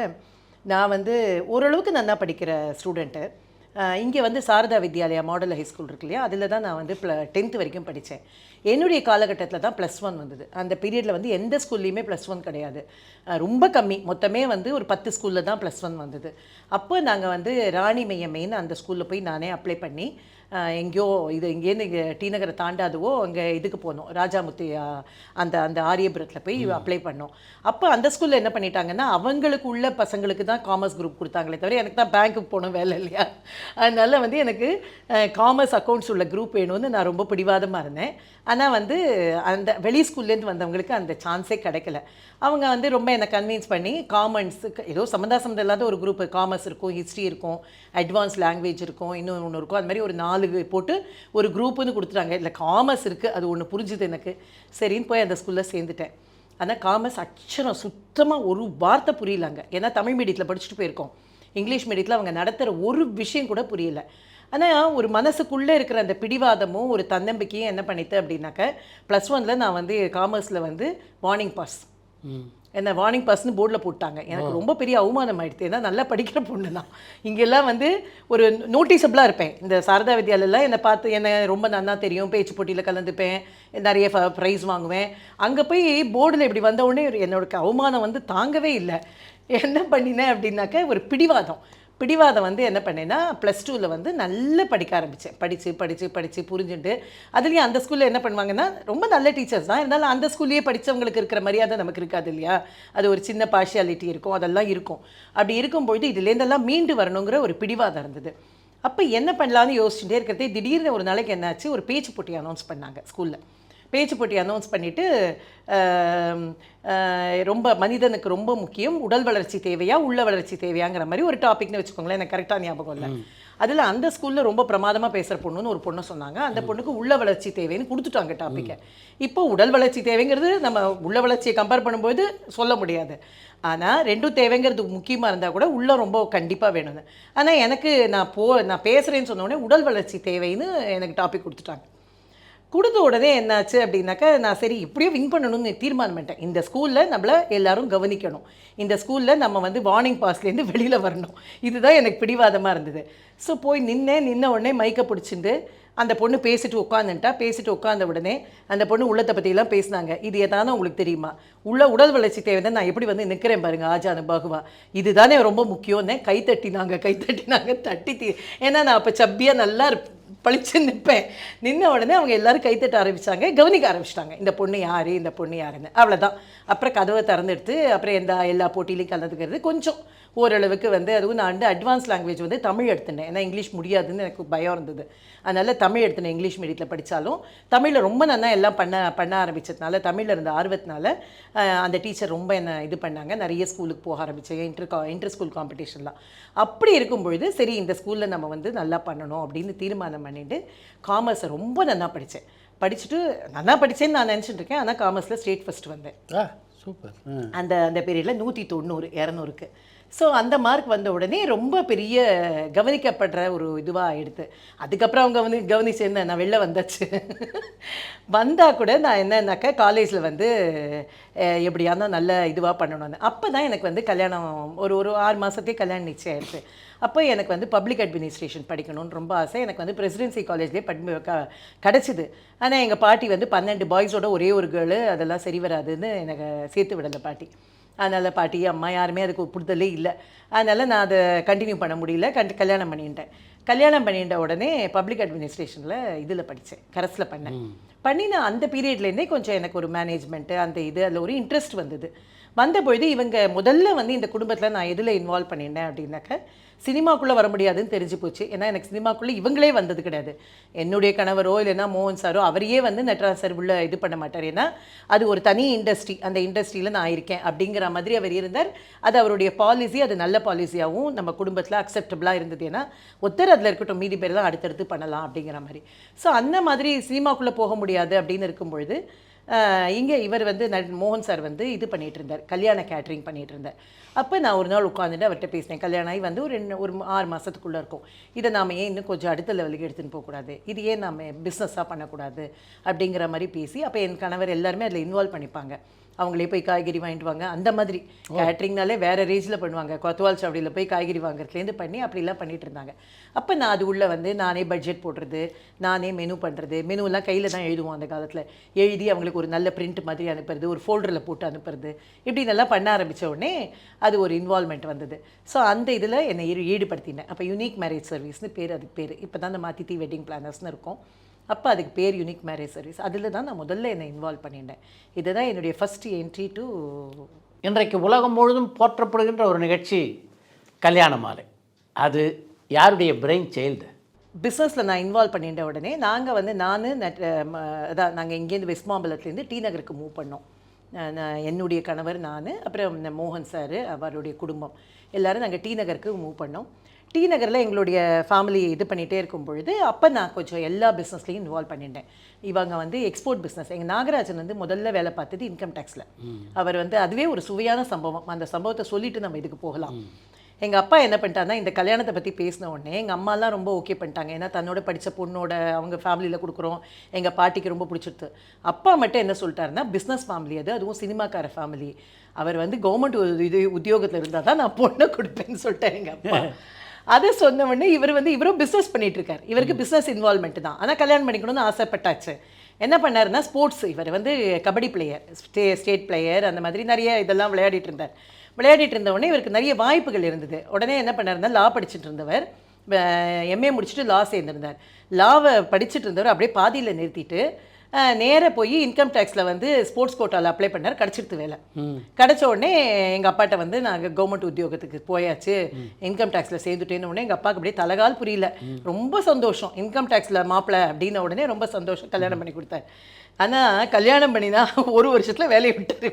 நான் வந்து ஓரளவுக்கு நல்லா படிக்கிற ஸ்டூடெண்ட்டு. இங்கே வந்து சாரதா வித்யாலயா மாடல் ஹைஸ்கூல் இருக்கு இல்லையா, அதில் தான் நான் வந்து 10th வரைக்கும் படித்தேன். என்னுடைய காலகட்டத்தில் தான் +1 வந்தது. அந்த பீரியடில் வந்து எந்த ஸ்கூல்லையுமே +1 கிடையாது, ரொம்ப கம்மி. மொத்தமே வந்து ஒரு 10 ஸ்கூலில் தான் +1 வந்தது. அப்போ நாங்கள் வந்து ராணி மையமேன்னு அந்த ஸ்கூலில் போய் நானே அப்ளை பண்ணி எங்கேயோ இங்கேருந்து இங்கே டி நகரை தாண்டாதுவோ அங்கே இதுக்கு போனோம், ராஜாமுத்தி அந்த ஆரியபுரத்தில் போய் அப்ளை பண்ணோம். அப்போ அந்த ஸ்கூலில் என்ன பண்ணிட்டாங்கன்னா, அவங்களுக்கு உள்ள பசங்களுக்கு தான் காமர்ஸ் குரூப் கொடுத்தாங்களே தவிர எனக்கு தான் பேங்க்குக்கு போகணும் வேலை இல்லையா. அதனால் வந்து எனக்கு காமர்ஸ் அக்கௌண்ட்ஸ் உள்ள குரூப் வேணும்னு நான் ரொம்ப பிடிவாதமாக இருந்தேன். ஆனால் வந்து அந்த வெளி ஸ்கூல்லேருந்து வந்தவங்களுக்கு அந்த சான்ஸே கிடைக்கல. அவங்க வந்து ரொம்ப என்னை கன்வின்ஸ் பண்ணி காமர்ஸுக்கு ஏதோ சம்மந்தம் இல்லாத ஒரு குரூப், காமர்ஸ் இருக்கும், ஹிஸ்ட்ரி இருக்கும், அட்வான்ஸ் லாங்குவேஜ் இருக்கும், இன்னும் ஒன்று இருக்கும், அது மாதிரி ஒரு 4 போட்டு ஒரு குரூப்புன்னு கொடுத்துட்டாங்க. இல்லை காமர்ஸ் இருக்குது, அது ஒன்று புரிஞ்சுது எனக்கு. சரின்னு போய் அந்த ஸ்கூலில் சேர்ந்துட்டேன். ஆனால் காமர்ஸ் அச்சரம் சுத்தமாக ஒரு வார்த்தை புரியலாங்க. ஏன்னா தமிழ் மீடியத்தில் படிச்சுட்டு போயிருக்கோம். இங்கிலீஷ் மீடியத்தில் அவங்க நடத்துகிற ஒரு விஷயம் கூட புரியல. ஆனால் ஒரு மனசுக்குள்ளே இருக்கிற அந்த பிடிவாதமும் ஒரு தன்னம்பிக்கையும் என்ன பண்ணிட்டு அப்படின்னாக்க, +1 நான் வந்து காமர்ஸில் வந்து வார்னிங் பாஸ், என்ன வார்னிங் பாஸ்னு போர்டில் போட்டாங்க. எனக்கு ரொம்ப பெரிய அவமானம் ஆகிடுது. ஏன்னா நல்லா படிக்கிற பொண்ணு தான். இங்கெல்லாம் வந்து ஒரு நோட்டீஸபிளாக இருப்பேன். இந்த சாரதா வித்யாலயெல்லாம் என்னை பார்த்து என்னை ரொம்ப நல்லா தெரியும், பேச்சு போட்டியில் கலந்துப்பேன், நிறைய ப்ரைஸ் வாங்குவேன். அங்கே போய் போர்டில் இப்படி வந்த உடனே என்னோட அவமானம் வந்து தாங்கவே இல்லை. என்ன பண்ணினேன் அப்படின்னாக்க, ஒரு பிடிவாதம் வந்து என்ன பண்ணேன்னா, +2 வந்து நல்லா படிக்க ஆரம்பித்தேன். படித்து புரிஞ்சுட்டு, அதுலேயும் அந்த ஸ்கூலில் என்ன பண்ணுவாங்கன்னா, ரொம்ப நல்ல டீச்சர்ஸ் தான் இருந்தாலும் அந்த ஸ்கூல்லேயே படித்தவங்களுக்கு இருக்கிற மரியாதை நமக்கு இருக்காது இல்லையா. அது ஒரு சின்ன பார்ஷியாலிட்டி இருக்கும், அதெல்லாம் இருக்கும். அப்படி இருக்கும்பொழுது இதுலேருந்தெல்லாம் மீண்டு வரணுங்கிற ஒரு பிடிவாதம் இருந்தது. அப்போ என்ன பண்ணலான்னு யோசிச்சுட்டே இருக்கிறதே திடீர்னு ஒரு நாளைக்கு என்னாச்சு, ஒரு பேச்சு போட்டி அனௌன்ஸ் பண்ணாங்க ஸ்கூலில். பேச்சு போட்டி அனௌன்ஸ் பண்ணிவிட்டு, ரொம்ப மனிதனுக்கு ரொம்ப முக்கியம் உடல் வளர்ச்சி தேவையா உள்ள வளர்ச்சி தேவையாங்கிற மாதிரி ஒரு டாபிக்னு வச்சுக்கோங்களேன், எனக்கு கரெக்டாக ஞாபகம் இல்லை. அதில் அந்த ஸ்கூலில் ரொம்ப பிரமாதமாக பேசுகிற பொண்ணுன்னு ஒரு பொண்ணை சொன்னாங்க. அந்த பொண்ணுக்கு உள்ள வளர்ச்சி தேவைன்னு கொடுத்துட்டாங்க டாப்பிக்கை. இப்போ உடல் வளர்ச்சி தேவைங்கிறது நம்ம உள்ள வளர்ச்சியை கம்பேர் பண்ணும்போது சொல்ல முடியாது. ஆனால் ரெண்டும் தேவைங்கிறது முக்கியமாக இருந்தால் கூட உள்ள ரொம்ப கண்டிப்பாக வேணும்னு. ஆனால் எனக்கு நான் பேசுகிறேன்னு சொன்னோடனே உடல் வளர்ச்சி தேவைன்னு எனக்கு டாபிக் கொடுத்துட்டாங்க. கொடுத்த உடனே என்னாச்சு அப்படின்னாக்கா, நான் சரி இப்படியே வின் பண்ணணும்னு தீர்மானம் பண்ணிட்டேன். இந்த ஸ்கூலில் நம்மளை எல்லாரும் கவனிக்கணும், இந்த ஸ்கூலில் நம்ம வந்து வார்னிங் பாஸ்லேருந்து வெளியில் வரணும். இதுதான் எனக்கு பிடிவாதமாக இருந்தது. ஸோ போய் நின்ன உடனே மைக்கை பிடிச்சிட்டு அந்த பொண்ணு பேசிட்டு உட்காந்த உடனே அந்த பொண்ணு உள்ளத்தை பற்றியெல்லாம் பேசினாங்க. இது எதானே உங்களுக்கு தெரியுமா, உடல் வளர்ச்சி தேவை நான் எப்படி வந்து நிற்கிறேன் பாருங்கள் ஆஜானு பாகுவா, இதுதானே ரொம்ப முக்கியம்னு கைத்தட்டினாங்க. தட்டி ஏன்னா நான் அப்போ சப்பியாக நல்லா பழிச்சு நிற்பேன். நின்ன உடனே அவங்க எல்லோரும் கைத்தட்ட ஆரம்பித்தாங்க, கவனிக்க ஆரம்பிச்சிட்டாங்க இந்த பொண்ணு யாருன்னு. அவ்வளோதான். அப்புறம் கதவை திறந்துடுத்து அப்புறம் எல்லா போட்டியிலையும் கலந்துக்கிறது, ஓரளவுக்கு வந்து அதுவும் நான் வந்து அட்வான்ஸ் லாங்குவேஜ் வந்து தமிழ் எடுத்துட்டேன். ஏன்னா இங்கிலீஷ் முடியாதுன்னு எனக்கு பயம் இருந்தது. அதனால் தமிழ் எடுத்துனேன். இங்கிலீஷ் மீடியத்தில் படித்தாலும் தமிழில் ரொம்ப நல்லா எல்லாம் பண்ண ஆரம்பிச்சதுனால, தமிழில் இருந்த ஆர்வத்தினால அந்த டீச்சர் ரொம்ப என்னை இது பண்ணாங்க. நிறைய ஸ்கூலுக்கு போக ஆரம்பித்தேன், இன்டர் ஸ்கூல் காம்படிஷன்லாம். அப்படி இருக்கும்பொழுது சரி இந்த ஸ்கூலில் நம்ம வந்து நல்லா பண்ணணும் அப்படின்னு தீர்மானம் பண்ணிட்டு காமர்ஸை ரொம்ப நல்லா படித்தேன். படிச்சுட்டு நல்லா படித்தேன்னு நான் நினச்சிட்டு இருக்கேன். ஆனால் காமர்ஸில் ஸ்டேட் ஃபஸ்ட் வந்தேன். சூப்பர். அந்த பீரியடில் 190 200க்கு. ஸோ அந்த மார்க் வந்த உடனே ரொம்ப பெரிய கவனிக்கப்படுற ஒரு இதுவாக ஆகிடுது. அதுக்கப்புறம் அவங்க கவனிச்சேன்னு நான் வெளில வந்தாச்சு. வந்தால் கூட நான் என்னன்னாக்கா காலேஜில் வந்து எப்படியா இருந்தால் நல்ல இதுவாக பண்ணணும்னு. அப்போ தான் எனக்கு வந்து கல்யாணம் ஒரு 6 மாதத்தையே கல்யாணம் நிச்சயம் ஆயிடுச்சு. அப்போ எனக்கு வந்து பப்ளிக் அட்மினிஸ்ட்ரேஷன் படிக்கணும்னு ரொம்ப ஆசை. எனக்கு வந்து பிரசிடென்சி காலேஜ்லேயே கிடச்சிது. ஆனால் எங்கள் பாட்டி வந்து 12 பாய்ஸோட ஒரே ஒரு கேர்ளு, அதெல்லாம் சரி வராதுன்னு எனக்கு சேர்த்து விடலை பாட்டி. அதனால் பாட்டி அம்மா யாருமே அதுக்கு புரிதலே இல்லை. அதனால் நான் அதை கண்டினியூ பண்ண முடியல. கல்யாணம் பண்ணிட்டேன். கல்யாணம் பண்ணிட்ட உடனே பப்ளிக் அட்மினிஸ்ட்ரேஷனில் இதில் படித்தேன், கரஸில் பண்ணி நான் அந்த பீரியட்லேருந்தே கொஞ்சம் எனக்கு ஒரு மேனேஜ்மெண்ட்டு அந்த இது அதில் ஒரு இன்ட்ரெஸ்ட் வந்தது. வந்தபொழுது இவங்க முதல்ல வந்து இந்த குடும்பத்தில் நான் எதில் இன்வால்வ் பண்ணிட்டேன் அப்படின்னாக்க சினிமாக்குள்ளே வர முடியாதுன்னு தெரிஞ்சு போச்சு. ஏன்னா எனக்கு சினிமாக்குள்ளே இவங்களே வந்தது கிடையாது. என்னுடைய கணவரோ இல்லைன்னா மோகன் சாரோ அவரையே வந்து நட்ராஜ் சார் உள்ள இது பண்ண மாட்டார். ஏன்னா அது ஒரு தனி இண்டஸ்ட்ரி, அந்த இண்டஸ்ட்ரியில் நான் இருக்கேன் அப்படிங்கிற மாதிரி அவர் இருந்தார். அது அவருடைய பாலிசி, அது நல்ல பாலிசியாகவும் நம்ம குடும்பத்தில் அக்செப்டபுளாக இருந்தது. ஏன்னா ஒருத்தர் அதில் இருக்கட்டும், மீதி பேர் தான் அடுத்தடுத்து பண்ணலாம் அப்படிங்கிற மாதிரி. ஸோ அந்த மாதிரி சினிமாக்குள்ளே போக முடியாது அப்படின்னு இருக்கும்பொழுது இங்கே இவர் வந்து மோகன் சார் வந்து இது பண்ணிகிட்டு இருந்தார், கல்யாண கேட்ரிங் பண்ணிகிட்டு இருந்தார். அப்போ நான் ஒரு நாள் உட்காந்துட்டு அவர்கிட்ட பேசினேன். கல்யாணம் ஆகி வந்து ஒரு 6 மாதத்துக்குள்ளே இருக்கும். இதை நாம் ஏன் இன்னும் கொஞ்சம் அடுத்த லெவலுக்கு எடுத்துன்னு போகக்கூடாது, இது ஏன் நம்ம பிஸ்னஸாக பண்ணக்கூடாது அப்படிங்கிற மாதிரி பேசி, அப்போ என் கணவர் எல்லாருமே அதில் இன்வால்வ் பண்ணிப்பாங்க. அவங்களே போய் காய்கறி வாங்கிட்டு வாங்க, அந்த மாதிரி கேட்ரிங்னாலே வேறு ரேஞ்சில் பண்ணுவாங்க. கொத்தவால் சாவடியில் போய் காய்கறி வாங்குறதுலேருந்து பண்ணி அப்படிலாம் பண்ணிகிட்டு இருந்தாங்க. அப்போ நான் அது உள்ளே வந்து நானே பட்ஜெட் போடுறது, நானே மெனு பண்ணுறது. மெனுவெல்லாம் கையில் தான் எழுதுவோம் அந்த காலத்தில். எழுதி அவங்களுக்கு ஒரு நல்ல பிரிண்ட் மாதிரி அனுப்புறது, ஒரு ஃபோல்டரில் போட்டு அனுப்புறது, இப்படி நல்லா பண்ண ஆரம்பித்த உடனே அது ஒரு இன்வால்மெண்ட் வந்தது. ஸோ அந்த இதில் என்னை ஈடுபடுத்தினேன். அப்போ யூனிக் மேரேஜ் சர்வீஸ்னு அதுக்கு பேர். இப்போ தான் அந்த மாத்தித்தி வெட்டிங் பிளானர்ஸ்னு இருக்கும். அப்போ அதுக்கு பேர் யூனிக் மேரேஜ் சர்வீஸ். அதில் தான் நான் முதல்ல என்னை இன்வால்வ் பண்ணிட்டேன். இதுதான் என்னுடைய ஃபஸ்ட் என்ட்ரி டு. இன்றைக்கு உலகம் முழுதும் போற்றப்படுகின்ற ஒரு நிகழ்ச்சி கல்யாண மாலை. அது யாருடைய பிரெயின் சைல்டு? பிஸ்னஸில் நான் இன்வால்வ் பண்ணிட்ட உடனே நாங்கள் வந்து அதான் நாங்கள் இங்கேருந்து வெஸ்ட் மாம்பலத்துலேருந்து டி நகருக்கு மூவ் பண்ணோம். என்னுடைய கணவர், நான், அப்புறம் மோகன் சார், அவருடைய குடும்பம் எல்லோரும் நாங்கள் டி நகருக்கு மூவ் பண்ணோம். டி நகரில் எங்களுடைய ஃபேமிலி இது பண்ணிகிட்டே இருக்கும் பொழுது அப்போ நான் கொஞ்சம் எல்லா பிஸ்னஸ்லையும் இன்வால்வ் பண்ணிட்டேன். இவங்க வந்து எக்ஸ்போர்ட் பிஸ்னஸ், எங்கள் நாகராஜன் வந்து முதல்ல வேலை பார்த்தது இன்கம் டேக்ஸில். அவர் வந்து அதுவே ஒரு சுவையான சம்பவம். அந்த சம்பவத்தை சொல்லிவிட்டு நம்ம இதுக்கு போகலாம். எங்கள் அப்பா என்ன பண்ணிட்டாருன்னா, இந்த கல்யாணத்தை பற்றி பேசின உடனே எங்கள் அம்மாலாம் ரொம்ப ஓகே பண்ணிட்டாங்க. ஏன்னா தன்னோட படித்த பொண்ணோட அவங்க ஃபேமிலியில் கொடுக்குறோம், எங்கள் பாட்டிக்கு ரொம்ப பிடிச்சிருது. அப்பா மட்டும் என்ன சொல்லிட்டாருன்னா, பிஸ்னஸ் ஃபேமிலி அது, அதுவும் சினிமாக்கார ஃபேமிலி, அவர் வந்து கவர்மெண்ட் உத்தியோகத்தில் இருந்தால் தான் நான் பொண்ணை கொடுப்பேன்னு சொல்லிட்டேன் எங்கள் அப்பா. அதை சொன்ன உடனே இவரும் பிஸ்னஸ் பண்ணிட்டு இருக்காரு. இவருக்கு பிஸ்னஸ் இன்வால்மெண்ட் தான். ஆனால் கல்யாணம் பண்ணிக்கணும்னு ஆசைப்பட்டாச்சு. என்ன பண்ணாருன்னா, ஸ்போர்ட்ஸ், இவர் வந்து கபடி பிளேயர், ஸ்டேட் பிளேயர், அந்த மாதிரி நிறைய இதெல்லாம் விளையாடிட்டு இருந்தார். விளையாடிட்டு இருந்த உடனே இவருக்கு நிறைய வாய்ப்புகள் இருந்தது. உடனே என்ன பண்ணாருன்னா, லா படிச்சுட்டு இருந்தவர் எம்ஏ முடிச்சுட்டு லா சேர்ந்திருந்தார். லாவை படிச்சுட்டு இருந்தவர் அப்படியே பாதியில் நிறுத்திட்டு நேராக போய் இன்கம் டேக்ஸில் வந்து ஸ்போர்ட்ஸ் கோட்டாவில் அப்ளை பண்ணார். கிடச்சிடுது வேலை. கிடச்ச உடனே எங்கள் அப்பாட்ட வந்து நாங்கள் கவர்மெண்ட் உத்தியோகத்துக்கு போயாச்சு, இன்கம் டேக்ஸில் சேர்ந்துட்டேன்னு உடனே எங்கள் அப்பாவுக்கு அப்படியே தலைகால் புரியல. ரொம்ப சந்தோஷம், இன்கம் டேக்ஸில் மாப்பிள்ளை அப்படின்ன உடனே ரொம்ப சந்தோஷம். கல்யாணம் பண்ணி கொடுத்தார். ஆனால் கல்யாணம் பண்ணினா 1 வருஷத்தில் வேலையை விட்டார்.